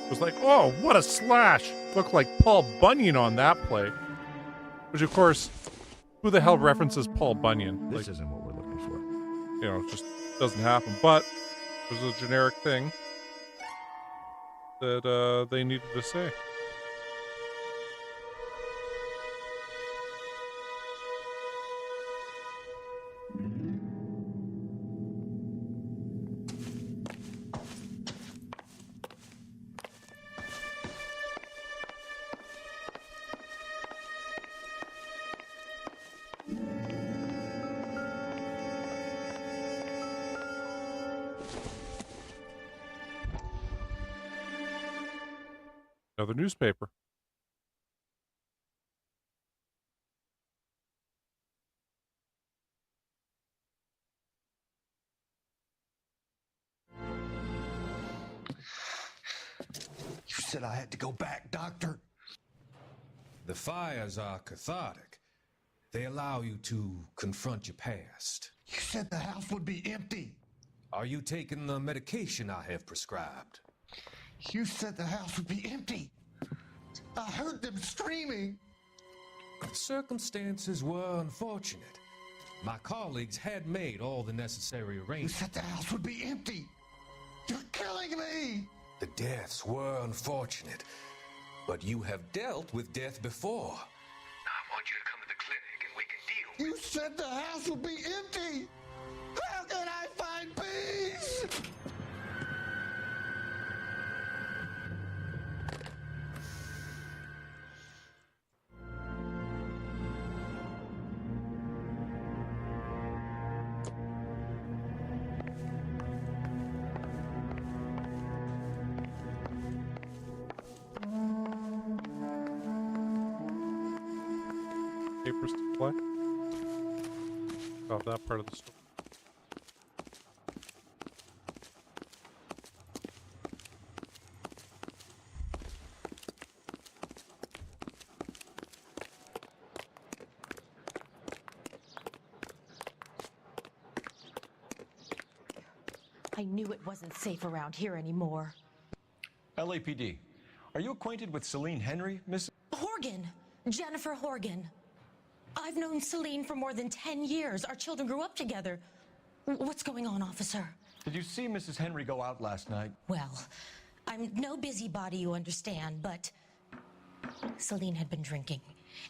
[SPEAKER 1] It was like, oh, what a slash! Looked like Paul Bunyan on that play. Which, of course, who the hell references Paul Bunyan?
[SPEAKER 5] This isn't what we're looking for.
[SPEAKER 1] You know, it just doesn't happen. But it was a generic thing that they needed to say. Another newspaper.
[SPEAKER 13] You said I had to go back, Doctor.
[SPEAKER 20] The fires are cathartic. They allow you to confront your past.
[SPEAKER 13] You said the house would be empty.
[SPEAKER 20] Are you taking the medication I have prescribed?
[SPEAKER 13] You said the house would be empty. I heard them screaming.
[SPEAKER 20] The circumstances were unfortunate. My colleagues had made all the necessary
[SPEAKER 13] You
[SPEAKER 20] arrangements.
[SPEAKER 13] said the house would be empty. You're killing me.
[SPEAKER 20] The deaths were unfortunate, but you have dealt with death before. I want you to come to the clinic and we can deal
[SPEAKER 13] You said the house would be empty. How can I find peace?
[SPEAKER 1] Papers to play. Off that part of the story.
[SPEAKER 8] I knew it wasn't safe around here anymore.
[SPEAKER 5] LAPD. Are you acquainted with Celine Henry, Miss?
[SPEAKER 8] Horgan! Jennifer Horgan. I've known Celine for more than 10 years. Our children grew up together. What's going on, officer?
[SPEAKER 5] Did you see Mrs. Henry go out last night?
[SPEAKER 8] Well, I'm no busybody, you understand, but Celine had been drinking,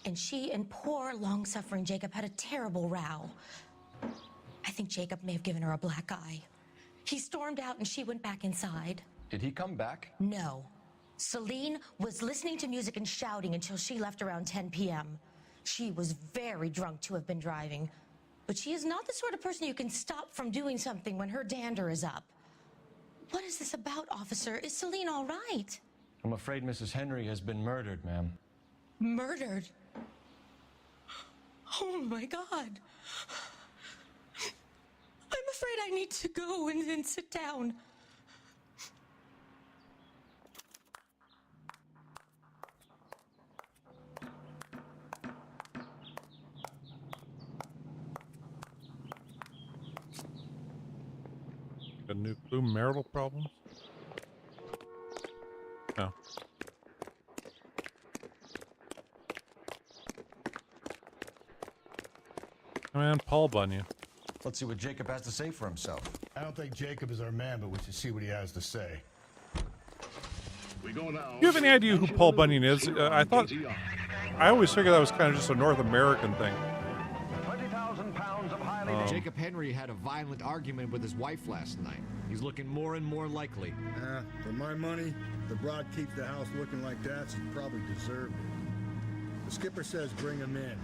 [SPEAKER 8] and she and poor, long-suffering Jacob had a terrible row. I think Jacob may have given her a black eye. He stormed out and she went back inside.
[SPEAKER 5] Did he come back?
[SPEAKER 8] No. Celine was listening to music and shouting until she left around 10 p.m. She was very drunk to have been driving, but she is not the sort of person you can stop from doing something when her dander is up. What is this about, officer? Is Celine all right?
[SPEAKER 5] I'm afraid Mrs. Henry has been murdered, ma'am.
[SPEAKER 8] Murdered? Oh my God. I'm afraid I need to go and sit down.
[SPEAKER 1] A new clue, marital problems? No. Come on, Paul Bunyan.
[SPEAKER 5] Let's see what Jacob has to say for himself.
[SPEAKER 11] I don't think Jacob is our man, but we should see what he has to say.
[SPEAKER 1] Do you have any idea who Paul Bunyan is? I always figured that was kind of just a North American thing.
[SPEAKER 4] Jacob Henry had a violent argument with his wife last night. He's looking more and more likely.
[SPEAKER 11] For my money, the broad keeps the house looking like that, she's probably deserved it. The skipper says bring him in.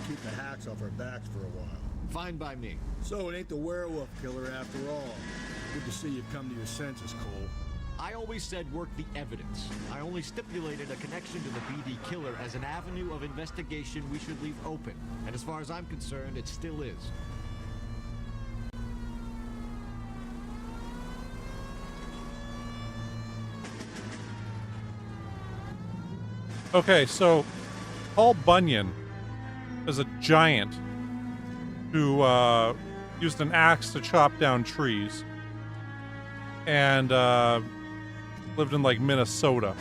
[SPEAKER 11] Keep the hacks off our backs for a while.
[SPEAKER 4] Fine by me.
[SPEAKER 11] So it ain't the werewolf killer after all. Good to see you come to your senses, Cole.
[SPEAKER 4] I always said work the evidence. I only stipulated a connection to the BD killer as an avenue of investigation we should leave open. And as far as I'm concerned, it still is.
[SPEAKER 1] Okay, so Paul Bunyan is a giant who used an axe to chop down trees and lived in like Minnesota.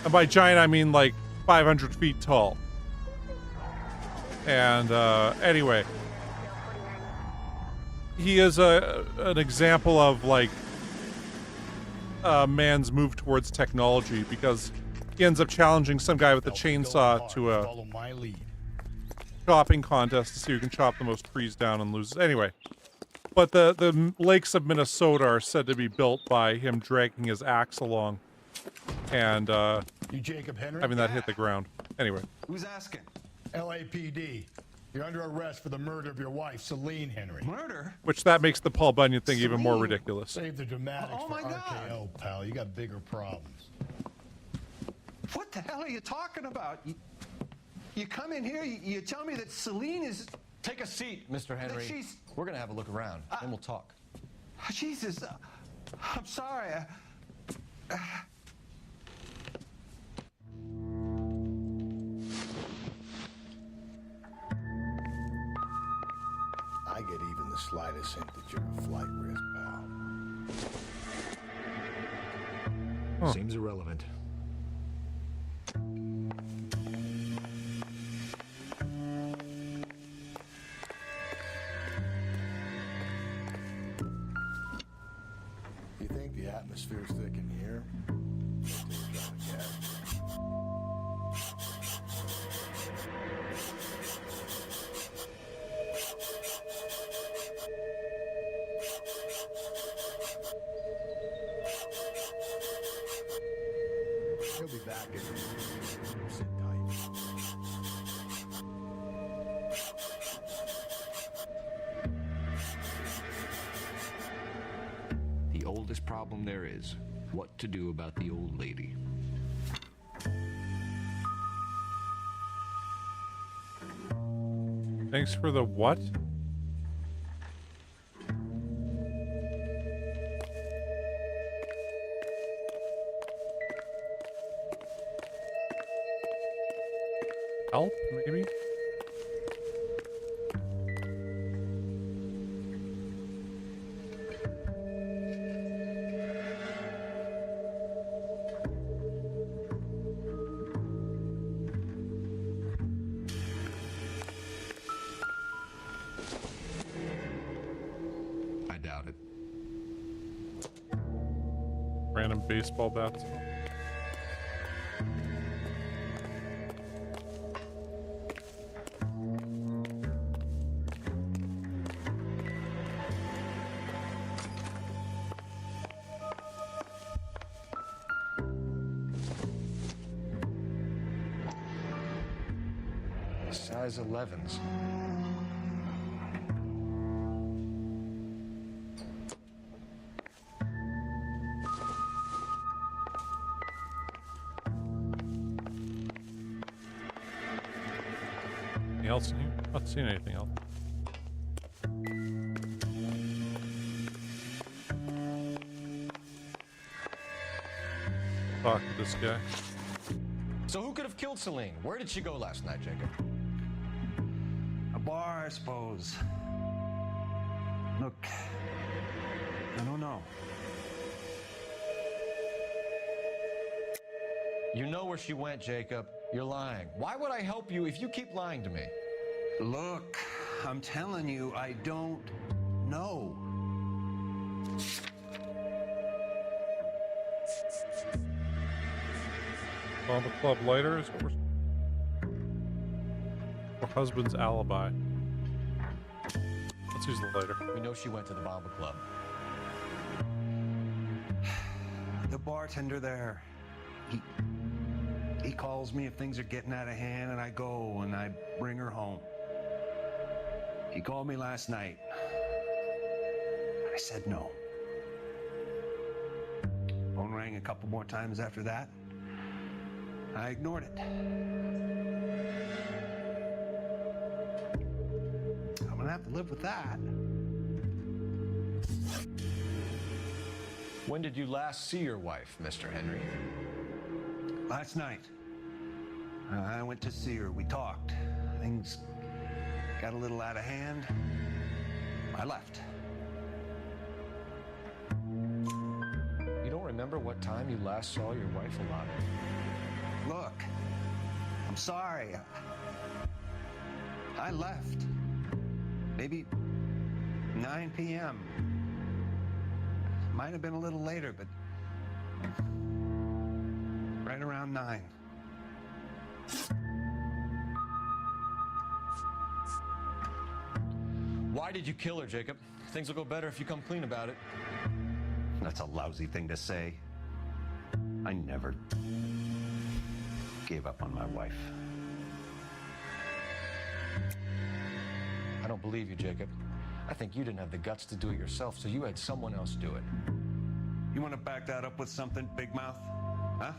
[SPEAKER 1] And by giant, I mean like 500 feet tall. And anyway, he is an example of like man's move towards technology, because he ends up challenging some guy with a chainsaw to a chopping contest to see who can chop the most trees down and loses. Anyway, but the lakes of Minnesota are said to be built by him dragging his axe along and
[SPEAKER 11] You Jacob Henry?
[SPEAKER 1] having that hit the ground. Anyway.
[SPEAKER 11] Who's asking? LAPD. You're under arrest for the murder of your wife, Celine Henry.
[SPEAKER 3] Murder?
[SPEAKER 1] Which that makes the Paul Bunyan thing even more ridiculous.
[SPEAKER 11] Save the dramatics
[SPEAKER 3] Oh,
[SPEAKER 11] for
[SPEAKER 3] my God.
[SPEAKER 11] RKO, pal. You got bigger problems.
[SPEAKER 3] What the hell are you talking about? You come in here, you tell me that Celine is...
[SPEAKER 5] Take a seat, Mr. Henry.
[SPEAKER 3] she's-
[SPEAKER 5] We're gonna have a look around, then we'll talk.
[SPEAKER 3] Jesus, I'm sorry.
[SPEAKER 11] I get even the slightest hint that you're a flight risk, pal.
[SPEAKER 4] Seems irrelevant.
[SPEAKER 11] You think the atmosphere's thick in here? Wait till you try to gas it. He'll be back in a minute. Sit tight.
[SPEAKER 4] The oldest problem there is, what to do about the old lady.
[SPEAKER 1] Thanks for the what? Help, maybe?
[SPEAKER 4] I doubt it.
[SPEAKER 1] Random baseball bats.
[SPEAKER 5] Size 11s.
[SPEAKER 1] Anything else in here? Not seeing anything else. Talk to this guy.
[SPEAKER 9] So who could have killed Celine? Where did she go last night, Jacob?
[SPEAKER 7] A bar, I suppose. Look, I don't know.
[SPEAKER 9] You know where she went, Jacob. You're lying. Why would I help you if you keep lying to me?
[SPEAKER 7] Look, I'm telling you, I don't know.
[SPEAKER 1] Bomber Club lighter is what her husband's alibi. Let's use the lighter.
[SPEAKER 9] We know she went to the Bomber Club.
[SPEAKER 7] The bartender there, he calls me if things are getting out of hand, and I go and I bring her home. He called me last night. I said no. Phone rang a couple more times after that. I ignored it. I'm gonna have to live with that.
[SPEAKER 9] When did you last see your wife, Mr. Henry?
[SPEAKER 7] Last night. I went to see her. We talked. Things got a little out of hand. I left.
[SPEAKER 5] You don't remember what time you last saw your wife alive?
[SPEAKER 7] Look, I'm sorry. I left. Maybe 9 p.m. Might have been a little later, but right around 9.
[SPEAKER 9] Why did you kill her, Jacob? Things will go better if you come clean about it.
[SPEAKER 7] That's a lousy thing to say. I never gave up on my wife.
[SPEAKER 5] I don't believe you, Jacob. I think you didn't have the guts to do it yourself, so you had someone else do it.
[SPEAKER 7] You want to back that up with something, Big Mouth? Huh?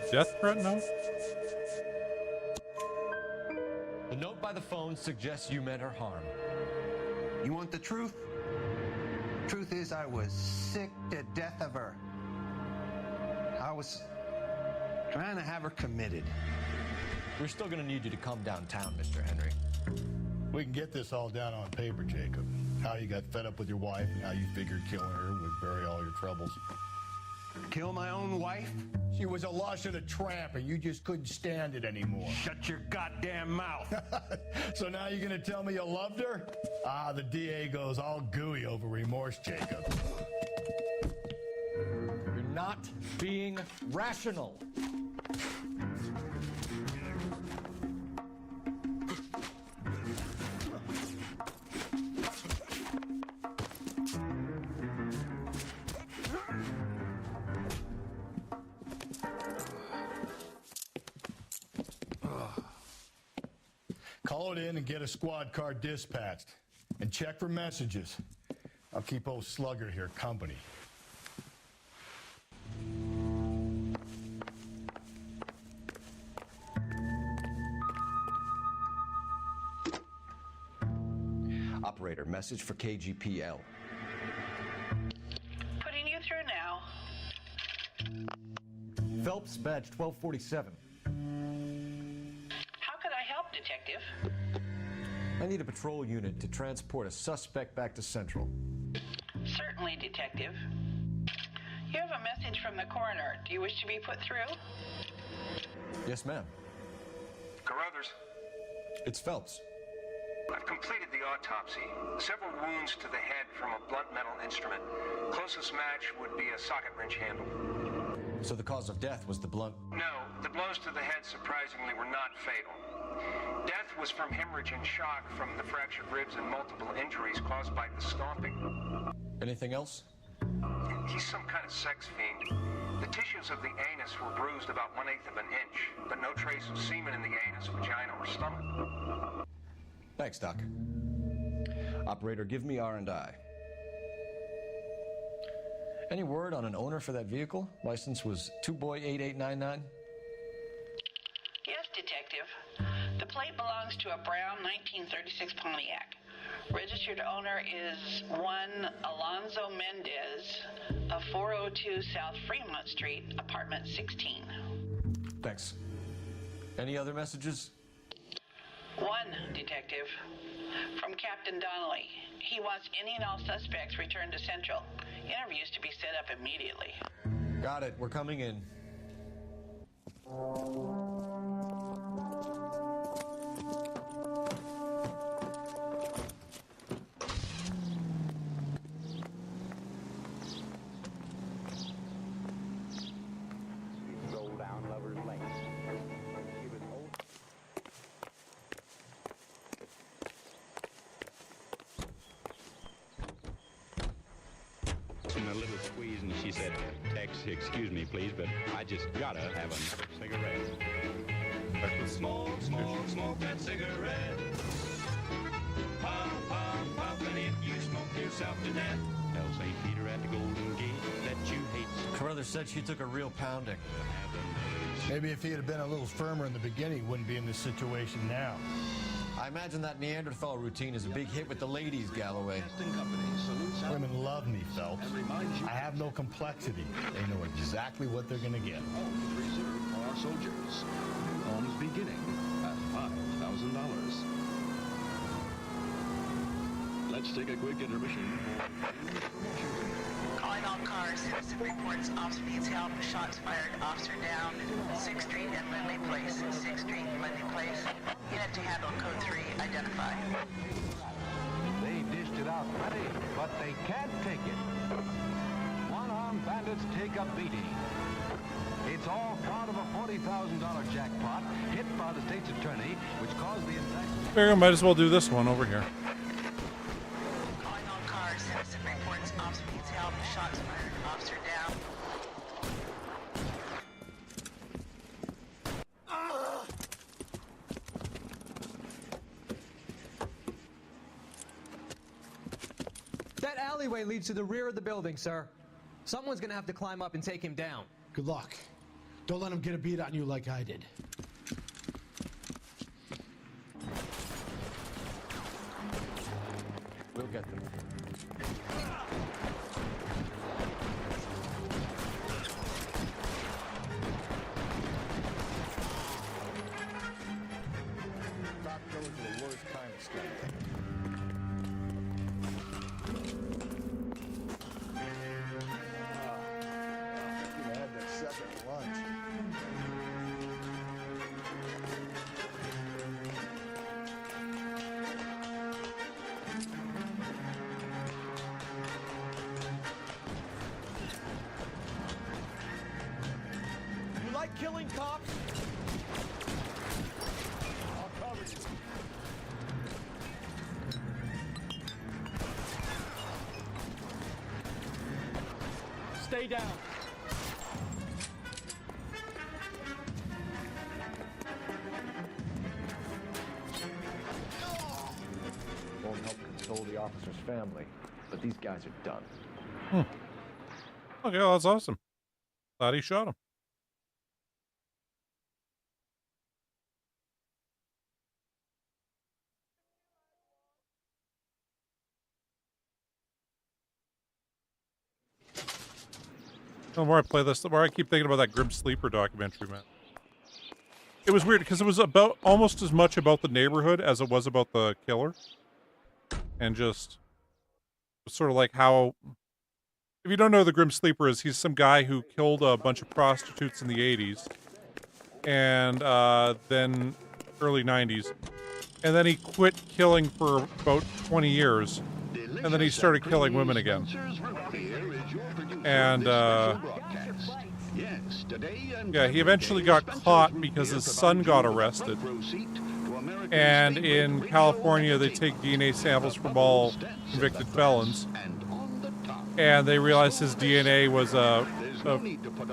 [SPEAKER 1] Death threat now?
[SPEAKER 9] The note by the phone suggests you meant her harm.
[SPEAKER 7] You want the truth? Truth is, I was sick to death of her. I was trying to have her committed.
[SPEAKER 9] We're still gonna need you to come downtown, Mr. Henry.
[SPEAKER 11] We can get this all down on paper, Jacob. How you got fed up with your wife and how you figured killing her would bury all your troubles.
[SPEAKER 7] Kill my own wife?
[SPEAKER 11] She was a lush and a tramp, and you just couldn't stand it anymore.
[SPEAKER 7] Shut your goddamn mouth.
[SPEAKER 11] So now you're gonna tell me you loved her? Ah, the DA goes all gooey over remorse, Jacob.
[SPEAKER 4] You're not being rational.
[SPEAKER 11] Call it in and get a squad car dispatched. And check for messages. I'll keep old Slugger here company.
[SPEAKER 9] Operator, message for KGPL.
[SPEAKER 18] Putting you through now.
[SPEAKER 4] Phelps, badge 1247.
[SPEAKER 18] How could I help, Detective?
[SPEAKER 4] I need a patrol unit to transport a suspect back to Central.
[SPEAKER 18] Certainly, Detective. You have a message from the coroner. Do you wish to be put through?
[SPEAKER 4] Yes, ma'am.
[SPEAKER 6] Carruthers,
[SPEAKER 4] It's Phelps.
[SPEAKER 6] I've completed the autopsy. Several wounds to the head from a blunt metal instrument. Closest match would be a socket wrench handle.
[SPEAKER 4] So the cause of death was the blunt.
[SPEAKER 6] No, the blows to the head surprisingly were not fatal. Death was from hemorrhage and shock from the fractured ribs and multiple injuries caused by the stomping.
[SPEAKER 4] Anything else?
[SPEAKER 6] He's some kind of sex fiend. The tissues of the anus were bruised about 1/8 of an inch, but no trace of semen in the anus, vagina, or stomach.
[SPEAKER 9] Thanks, Doc. Operator, give me R&I. Any word on an owner for that vehicle? License was 2boy8899.
[SPEAKER 18] Yes, Detective. The plate belongs to a brown 1936 Pontiac. Registered owner is one Alonzo Mendez of 402 South Fremont Street, apartment 16.
[SPEAKER 9] Thanks. Any other messages?
[SPEAKER 18] One, Detective. From Captain Donnelly. He wants any and all suspects returned to Central. Interviews to be set up immediately.
[SPEAKER 9] Got it. We're coming in.
[SPEAKER 14] Go down Lover's Lane.
[SPEAKER 21] A little squeeze, and she said, Tex, excuse me, please, but I just gotta have another cigarette. Smoke, smoke, smoke that cigarette. Pop, pop, pop, and if you smoke yourself to death, tell St. Peter at the Golden Gate that you hate.
[SPEAKER 5] Carruthers said she took a real pounding.
[SPEAKER 11] Maybe if he had been a little firmer in the beginning, he wouldn't be in this situation now.
[SPEAKER 9] I imagine that Neanderthal routine is a big hit with the ladies, Galloway.
[SPEAKER 11] Women love me, Phelps. I have no complexity. They know exactly what they're going to get.
[SPEAKER 2] Homes reserved for our soldiers. Homes beginning at $5,000. Let's take a quick intermission.
[SPEAKER 18] Calling all cars, citizen reports officer needs help. Shots fired, officer down. 6th Street and Lindley Place. 6th Street and Lindley Place. Unit to handle code 3, identify.
[SPEAKER 23] They dished it out plenty, but they can't take it. One-armed bandits take a beating. It's all part of a $40,000 jackpot hit by the state's attorney, which caused the indictment.
[SPEAKER 1] Figure I might as well do this one over here.
[SPEAKER 18] Calling all cars, citizen reports officer needs help. Shots fired, officer down.
[SPEAKER 24] That alleyway leads to the rear of the building, sir. Someone's gonna have to climb up and take him down.
[SPEAKER 10] Good luck. Don't let him get a beat on you like I did.
[SPEAKER 9] We'll get them.
[SPEAKER 11] Doc goes to the worst kind of stuff. I had that second lunch.
[SPEAKER 24] You like killing cops?
[SPEAKER 11] I'll cover you.
[SPEAKER 24] Stay down.
[SPEAKER 5] Won't help console the officer's family, but these guys are done.
[SPEAKER 1] Okay, well, that's awesome. Glad he shot him. The more I play this, the more I keep thinking about that Grim Sleeper documentary, man. It was weird because it was about almost as much about the neighborhood as it was about the killer. And just sort of like how, if you don't know who the Grim Sleeper is, he's some guy who killed a bunch of prostitutes in the 80s. And then early 90s. And then he quit killing for about 20 years. And then he started killing women again. And yeah, he eventually got caught because his son got arrested. And in California, they take DNA samples from all convicted felons. And they realized his DNA was a a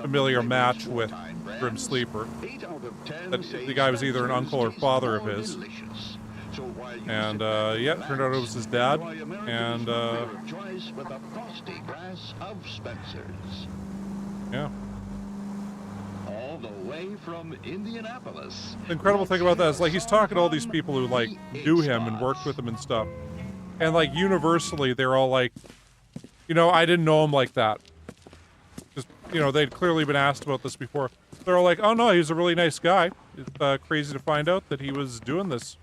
[SPEAKER 1] familiar match with Grim Sleeper. That the guy was either an uncle or father of his. And yeah, it turned out it was his dad. And yeah.
[SPEAKER 2] All the way from Indianapolis.
[SPEAKER 1] The incredible thing about that is, like, he's talking to all these people who, like, knew him and worked with him and stuff. And, like, universally, they're all like, you know, I didn't know him like that. Because, you know, they'd clearly been asked about this before. They're all like, oh, no, he was a really nice guy. It's crazy to find out that he was doing this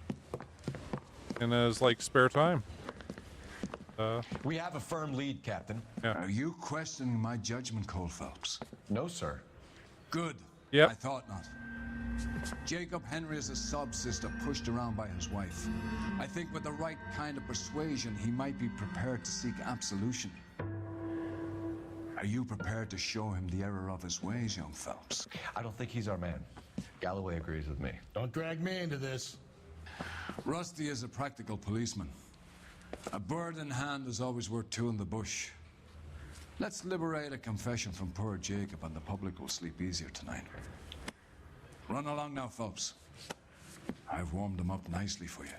[SPEAKER 1] in his, like, spare time.
[SPEAKER 9] We have a firm lead, Captain.
[SPEAKER 1] Yeah.
[SPEAKER 15] Are you questioning my judgment, Cole Phelps?
[SPEAKER 9] No, sir.
[SPEAKER 15] Good.
[SPEAKER 1] Yep.
[SPEAKER 15] I thought not. Jacob Henry is a sub-sister pushed around by his wife. I think with the right kind of persuasion, he might be prepared to seek absolution. Are you prepared to show him the error of his ways, young Phelps?
[SPEAKER 9] I don't think he's our man. Galloway agrees with me.
[SPEAKER 11] Don't drag me into this.
[SPEAKER 15] Rusty is a practical policeman. A bird in hand is always worth two in the bush. Let's liberate a confession from poor Jacob and the public will sleep easier tonight. Run along now, Phelps. I've warmed them up nicely for you.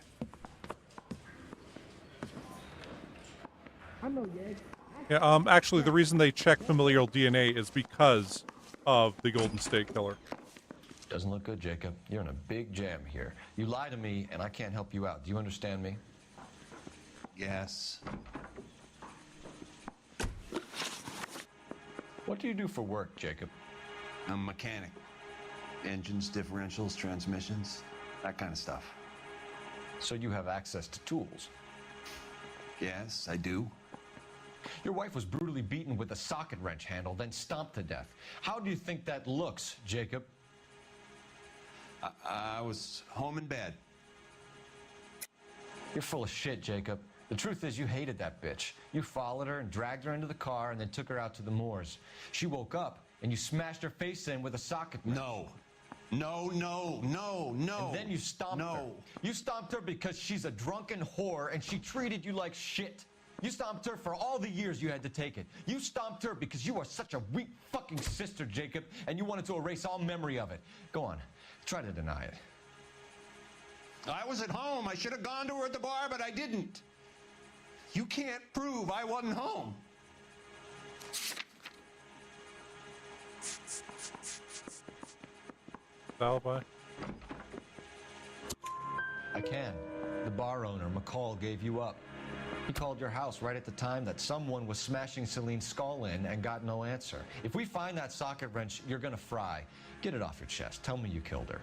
[SPEAKER 1] Yeah, actually, the reason they check familial DNA is because of the Golden State Killer.
[SPEAKER 9] Doesn't look good, Jacob. You're in a big jam here. You lie to me, and I can't help you out. Do you understand me?
[SPEAKER 7] Yes.
[SPEAKER 9] What do you do for work, Jacob?
[SPEAKER 7] I'm a mechanic. Engines, differentials, transmissions, that kind of stuff.
[SPEAKER 9] So you have access to tools?
[SPEAKER 7] Yes, I do.
[SPEAKER 9] Your wife was brutally beaten with a socket wrench handle, then stomped to death. How do you think that looks, Jacob?
[SPEAKER 7] I was home in bed.
[SPEAKER 9] You're full of shit, Jacob. The truth is you hated that bitch. You followed her and dragged her into the car and then took her out to the moors. She woke up and you smashed her face in with a socket wrench.
[SPEAKER 7] No. No.
[SPEAKER 9] And then you stomped her. You stomped her because she's a drunken whore and she treated you like shit. You stomped her for all the years you had to take it. You stomped her because you are such a weak fucking sister, Jacob, and you wanted to erase all memory of it. Go on. Try to deny it.
[SPEAKER 7] I was at home. I should have gone to her at the bar, but I didn't. You can't prove I wasn't home.
[SPEAKER 1] Alibi.
[SPEAKER 9] I can. The bar owner, McCall, gave you up. He called your house right at the time that someone was smashing Celine's skull in and got no answer. If we find that socket wrench, you're gonna fry. Get it off your chest. Tell me you killed her.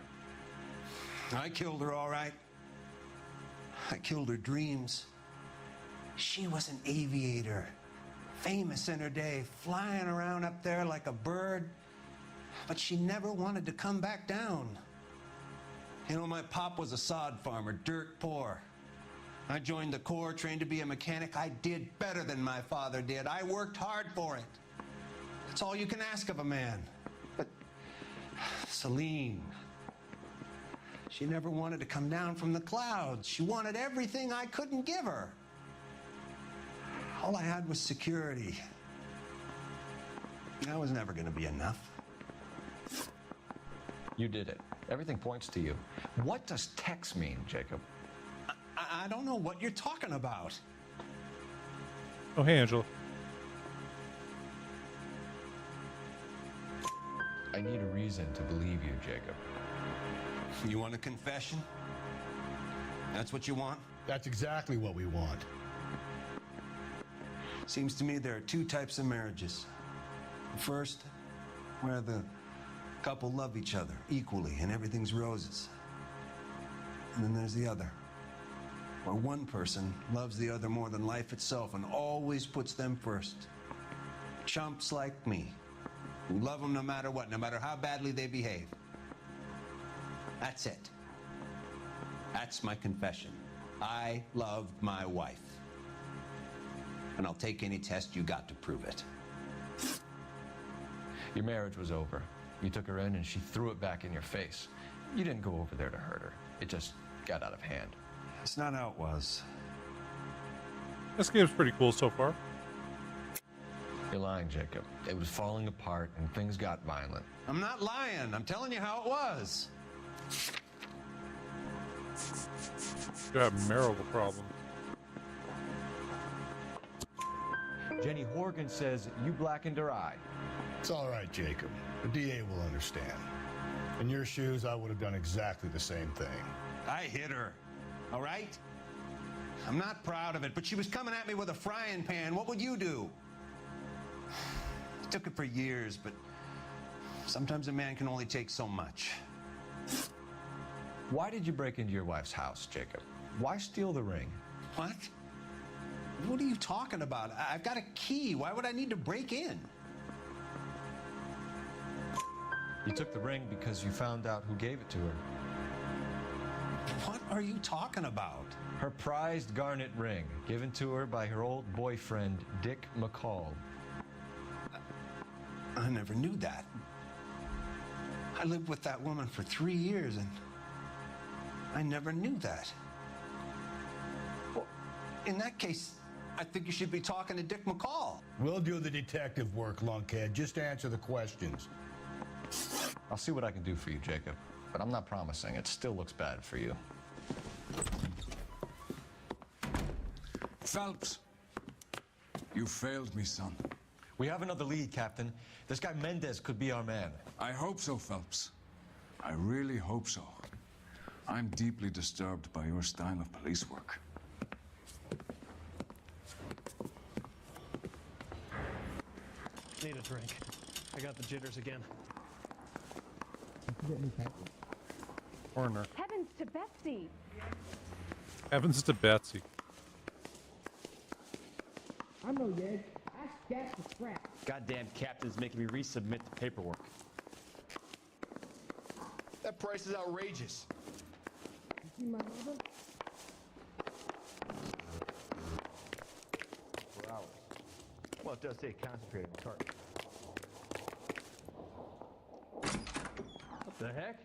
[SPEAKER 7] I killed her, all right. I killed her dreams. She was an aviator, famous in her day, flying around up there like a bird, but she never wanted to come back down. You know, my pop was a sod farmer, dirt poor. I joined the Corps, trained to be a mechanic. I did better than my father did. I worked hard for it. That's all you can ask of a man. But Celine, she never wanted to come down from the clouds. She wanted everything I couldn't give her. All I had was security. That was never going to be enough.
[SPEAKER 9] You did it. Everything points to you. What does Tex mean, Jacob?
[SPEAKER 7] I don't know what you're talking about.
[SPEAKER 1] Oh, hey, Angela.
[SPEAKER 9] I need a reason to believe you, Jacob.
[SPEAKER 7] You want a confession? That's what you want?
[SPEAKER 11] That's exactly what we want.
[SPEAKER 7] Seems to me there are two types of marriages. The first, where the couple love each other equally and everything's roses. And then there's the other, where one person loves the other more than life itself and always puts them first. Chumps like me, who love them no matter what, no matter how badly they behave. That's it. That's my confession. I loved my wife. And I'll take any test you got to prove it.
[SPEAKER 9] Your marriage was over. You took her in and she threw it back in your face. You didn't go over there to hurt her. It just got out of hand.
[SPEAKER 7] That's not how it was.
[SPEAKER 1] This game's pretty cool so far.
[SPEAKER 5] You're lying, Jacob. It was falling apart and things got violent.
[SPEAKER 7] I'm not lying. I'm telling you how it was.
[SPEAKER 1] You have marital problems.
[SPEAKER 4] Jenny Horgan says you blackened her eye.
[SPEAKER 11] It's all right, Jacob. The DA will understand. In your shoes, I would have done exactly the same thing.
[SPEAKER 7] I hit her. All right? I'm not proud of it, but she was coming at me with a frying pan. What would you do? It took it for years, but sometimes a man can only take so much.
[SPEAKER 5] Why did you break into your wife's house, Jacob? Why steal the ring?
[SPEAKER 7] What? What are you talking about? I've got a key. Why would I need to break in?
[SPEAKER 5] You took the ring because you found out who gave it to her.
[SPEAKER 7] What are you talking about?
[SPEAKER 5] Her prized garnet ring, given to her by her old boyfriend, Dick McCall.
[SPEAKER 7] I never knew that. I lived with that woman for 3 years, and I never knew that. Well, in that case, I think you should be talking to Dick McCall.
[SPEAKER 11] We'll do the detective work, lunkhead. Just answer the questions.
[SPEAKER 5] I'll see what I can do for you, Jacob. But I'm not promising. It still looks bad for you.
[SPEAKER 15] Phelps, you failed me, son.
[SPEAKER 4] We have another lead, Captain. This guy Mendez could be our man.
[SPEAKER 15] I hope so, Phelps. I really hope so. I'm deeply disturbed by your style of police work.
[SPEAKER 12] Need a drink. I got the jitters again.
[SPEAKER 1] Corner.
[SPEAKER 17] Heavens to Betsy!
[SPEAKER 1] Heavens to Betsy.
[SPEAKER 16] I'm no yegg. I scat the scrap.
[SPEAKER 19] Goddamn captain's making me resubmit the paperwork.
[SPEAKER 3] That price is outrageous.
[SPEAKER 16] You see my mother?
[SPEAKER 3] For hours. Well, it does say concentrated target.
[SPEAKER 12] What the heck?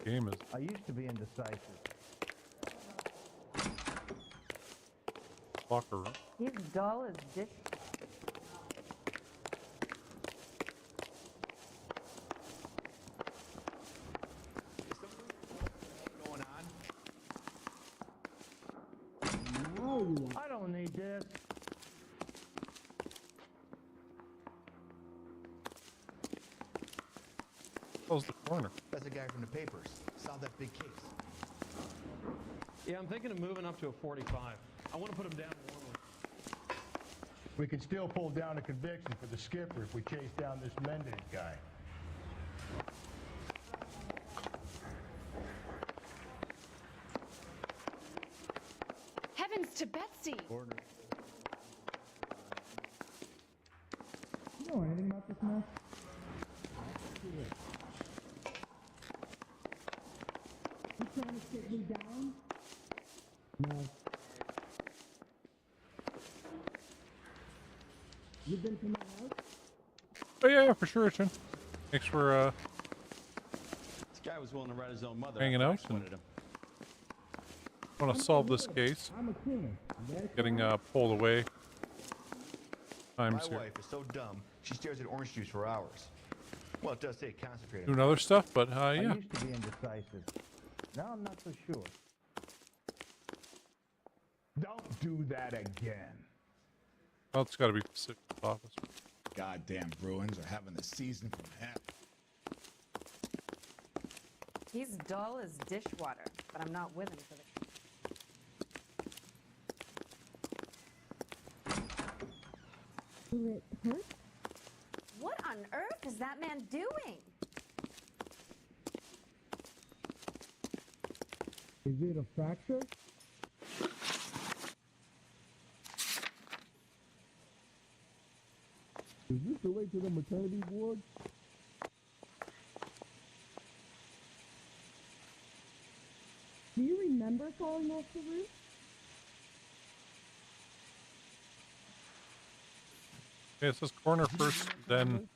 [SPEAKER 1] Game is
[SPEAKER 16] I used to be indecisive.
[SPEAKER 1] locker room.
[SPEAKER 17] He's dull as dish.
[SPEAKER 3] Going on?
[SPEAKER 16] No, I don't need this.
[SPEAKER 1] Close the corner.
[SPEAKER 3] That's a guy from the papers. Solved that big case.
[SPEAKER 12] Yeah, I'm thinking of moving up to a 45. I want to put him down warmly.
[SPEAKER 11] We can still pull down a conviction for the skipper if we chase down this Mendez guy.
[SPEAKER 17] Heavens to Betsy!
[SPEAKER 11] Order.
[SPEAKER 16] You know anything about this mess? You trying to sit me down? No. You been to my house?
[SPEAKER 1] Oh yeah, for sure, Chin. Thanks for
[SPEAKER 19] This guy was willing to write his own mother.
[SPEAKER 1] hanging out and
[SPEAKER 19] Wanted him.
[SPEAKER 1] want to solve this case.
[SPEAKER 16] I'm a king.
[SPEAKER 1] Getting pulled away.
[SPEAKER 3] My
[SPEAKER 1] Times here.
[SPEAKER 3] wife is so dumb, she stares at orange juice for hours. Well, it does say concentrated.
[SPEAKER 1] Doing other stuff, but
[SPEAKER 16] I
[SPEAKER 1] yeah.
[SPEAKER 16] used to be indecisive. Now I'm not so sure.
[SPEAKER 11] Don't do that again.
[SPEAKER 1] Well, it's got to be Pacific office.
[SPEAKER 22] Goddamn Bruins are having the season from hell.
[SPEAKER 17] He's dull as dishwater, but I'm not with him for the...
[SPEAKER 16] Will it hurt?
[SPEAKER 17] What on earth is that man doing?
[SPEAKER 16] Is it a fracture? Is this the way to the maternity ward? Do you remember Remember falling off the roof?
[SPEAKER 1] Okay, it says corner first, then...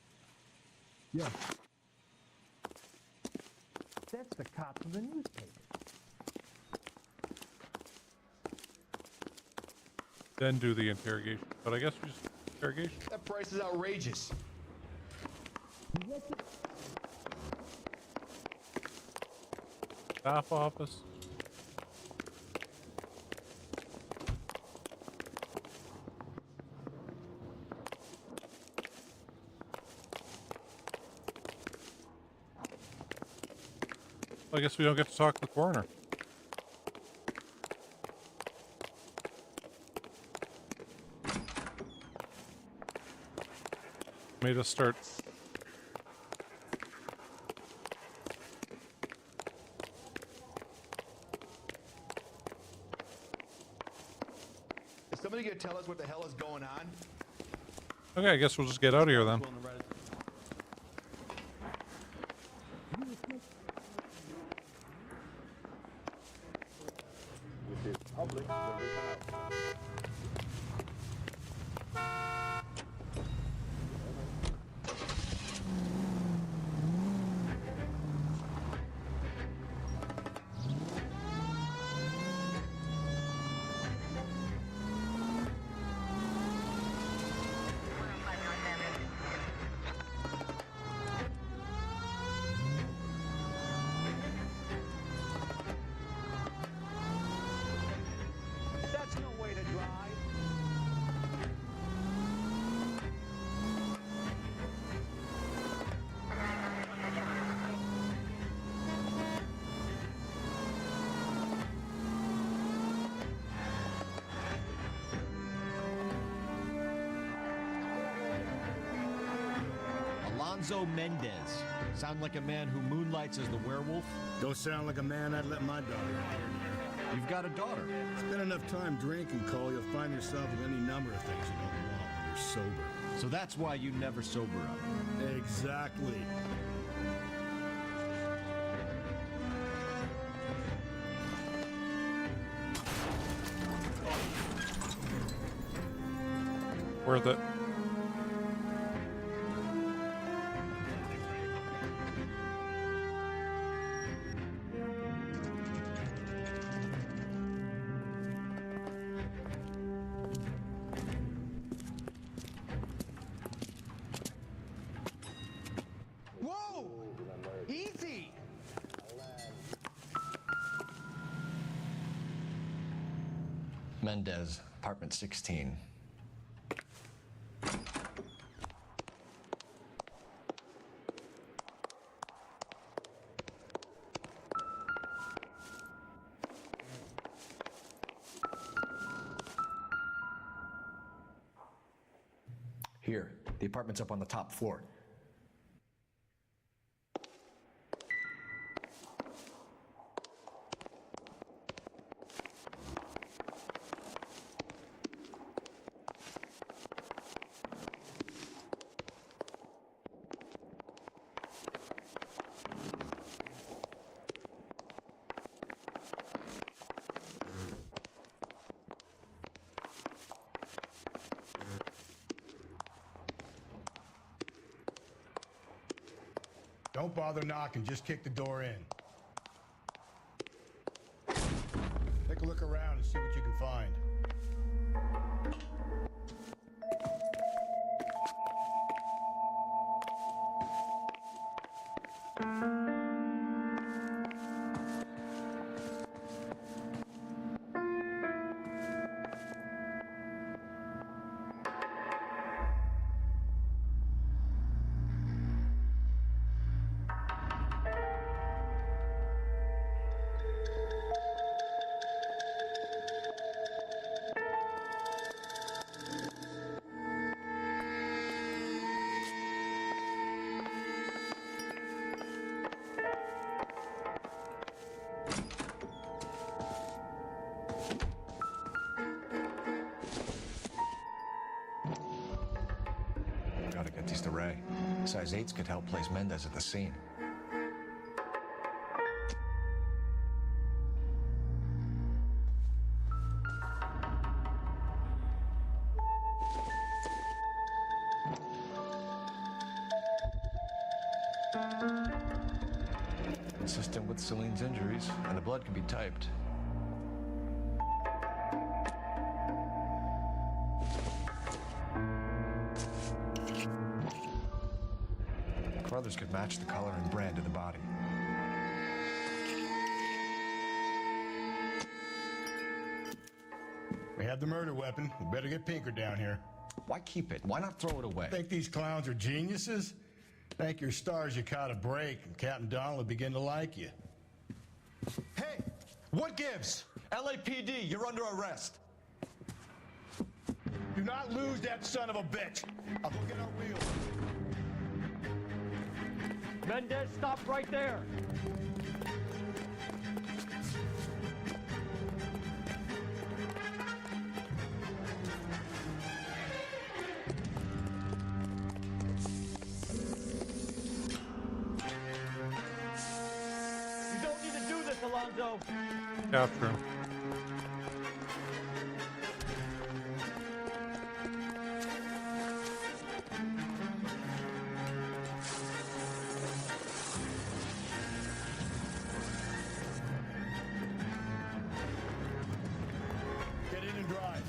[SPEAKER 24] Yeah. That's the cop from the newspaper.
[SPEAKER 1] Then do the interrogation. But I guess we just interrogation.
[SPEAKER 3] That price is outrageous.
[SPEAKER 1] Staff office. I guess we don't get to talk to the coroner. Made us start.
[SPEAKER 3] Is somebody gonna tell us what the hell is going on?
[SPEAKER 1] Okay, I guess we'll just get out of here then.
[SPEAKER 14] This is public service announcement.
[SPEAKER 23] That's no way to drive.
[SPEAKER 4] Alonzo Mendez. Sound like a man who moonlights as the werewolf?
[SPEAKER 11] Don't sound like a man I'd let my daughter in here near.
[SPEAKER 4] You've got a daughter.
[SPEAKER 11] Spend enough time drinking, Cole, you'll find yourself with any number of things you don't want when you're sober.
[SPEAKER 4] So that's why you never sober up.
[SPEAKER 11] Exactly.
[SPEAKER 1] Worth it.
[SPEAKER 3] Whoa! Easy!
[SPEAKER 4] Mendez, apartment 16.
[SPEAKER 5] Here, the apartment's up on the top floor.
[SPEAKER 11] Don't bother knocking, just kick the door in. Take a look around and see what you can find.
[SPEAKER 5] Gotta get these to Ray. Size 8s could help place Mendez at the scene. Consistent with Celine's injuries, and the blood can be typed. Carruthers could match the color and brand of the body.
[SPEAKER 11] We have the murder weapon. We better get Pinker down here.
[SPEAKER 4] Why keep it? Why not throw it away?
[SPEAKER 11] Think these clowns are geniuses? Thank your stars you caught a break, and Captain Donald will begin to like you.
[SPEAKER 9] Hey, what gives? LAPD, you're under arrest.
[SPEAKER 11] Do not lose that son of a bitch. I'll go get our wheels.
[SPEAKER 12] Mendez, stop right there. You don't need to do this, Alonzo.
[SPEAKER 1] Capture him.
[SPEAKER 11] Get in and drive.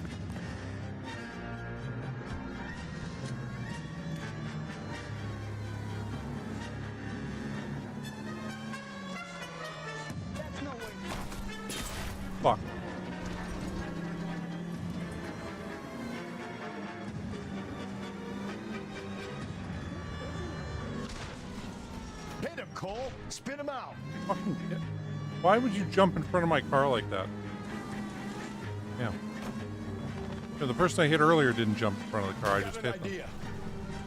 [SPEAKER 11] That's no way.
[SPEAKER 1] Fuck.
[SPEAKER 11] Hit him, Cole. Spin him out.
[SPEAKER 1] Fucking shit. Why would you jump in front of my car like that? Yeah. No, the person I hit earlier didn't jump in front of the car. I just
[SPEAKER 11] Got an
[SPEAKER 1] hit them.
[SPEAKER 11] idea.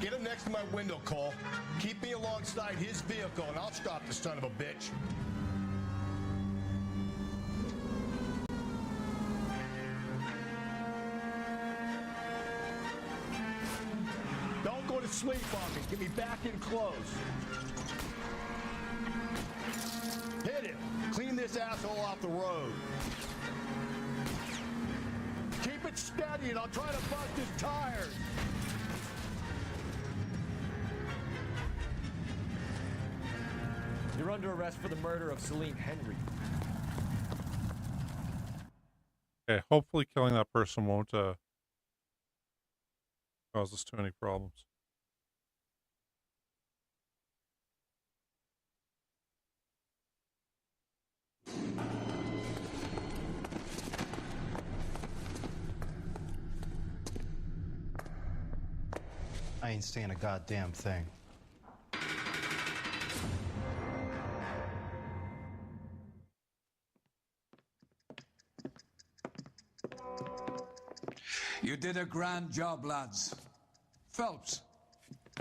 [SPEAKER 11] Get him next to my window, Cole. Keep me alongside his vehicle, and I'll stop the son of a bitch. Don't go to sleep on me. Get me back in close. Hit him. Clean this asshole off the road. Keep it steady, and I'll try to bust his tires.
[SPEAKER 4] You're under arrest for the murder of Celine Henry.
[SPEAKER 1] Okay, hopefully killing that person won't cause us too many problems.
[SPEAKER 6] I ain't saying a goddamn thing.
[SPEAKER 15] You did a grand job, lads. Phelps,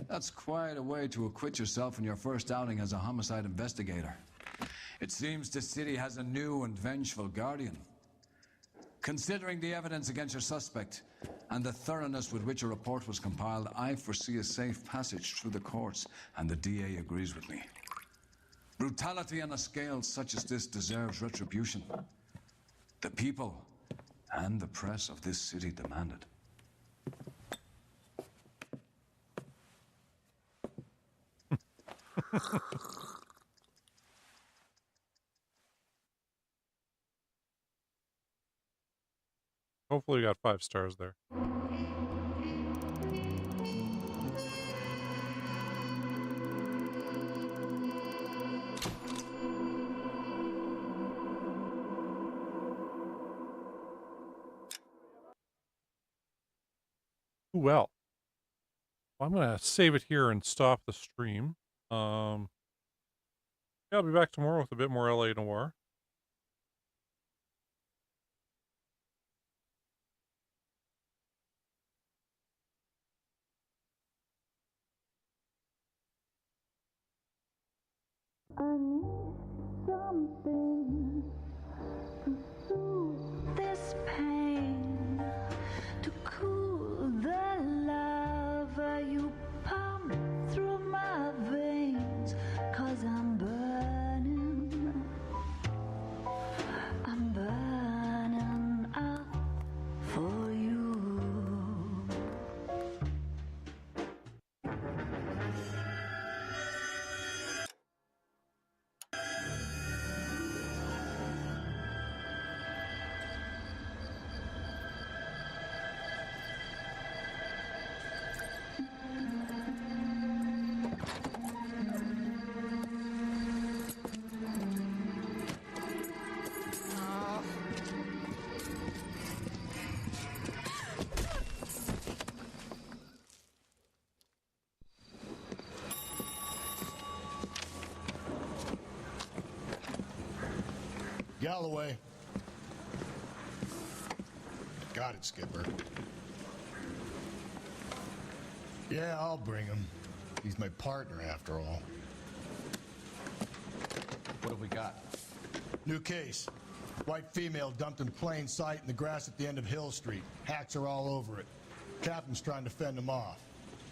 [SPEAKER 15] that's quite a way to acquit yourself in your first outing as a homicide investigator. It seems the city has a new and vengeful guardian. Considering the evidence against your suspect and the thoroughness with which a report was compiled, I foresee a safe passage through the courts, and the DA agrees with me. Brutality on a scale such as this deserves retribution. The people and the press of this city demand it.
[SPEAKER 1] Hopefully we got 5 stars there. Well, I'm gonna save it here and stop the stream. Yeah, I'll be back tomorrow with a bit more LA Noire.
[SPEAKER 16] I need something to soothe this pain, to cool the lava you pump through my veins, 'cause I'm burning up for you.
[SPEAKER 11] Galloway. Got it, Skipper. Yeah, I'll bring him. He's my partner, after all.
[SPEAKER 9] What have we got?
[SPEAKER 11] New case. White female dumped in plain sight in the grass at the end of Hill Street. Hacks are all over it. Captain's trying to fend them off.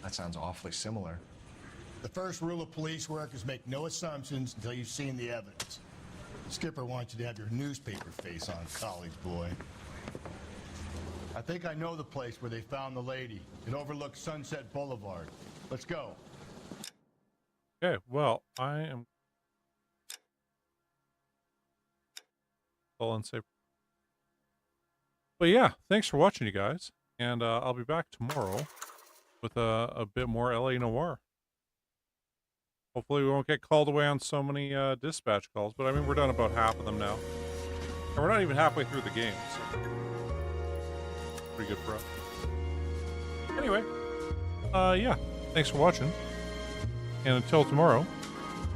[SPEAKER 5] That sounds awfully similar.
[SPEAKER 11] The first rule of police work is make no assumptions until you've seen the evidence. Skipper wants you to have your newspaper face on, college boy. I think I know the place where they found the lady. It overlooks Sunset Boulevard. Let's go.
[SPEAKER 1] Okay, well, I am all unsafe. But yeah, thanks for watching, you guys. And I'll be back tomorrow with a bit more LA Noire. Hopefully we won't get called away on so many dispatch calls, but I mean, we're done about half of them now. And we're not even halfway through the game, so pretty good for us. Anyway, yeah, thanks for watching. And until tomorrow,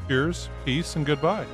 [SPEAKER 1] cheers, peace, and goodbye.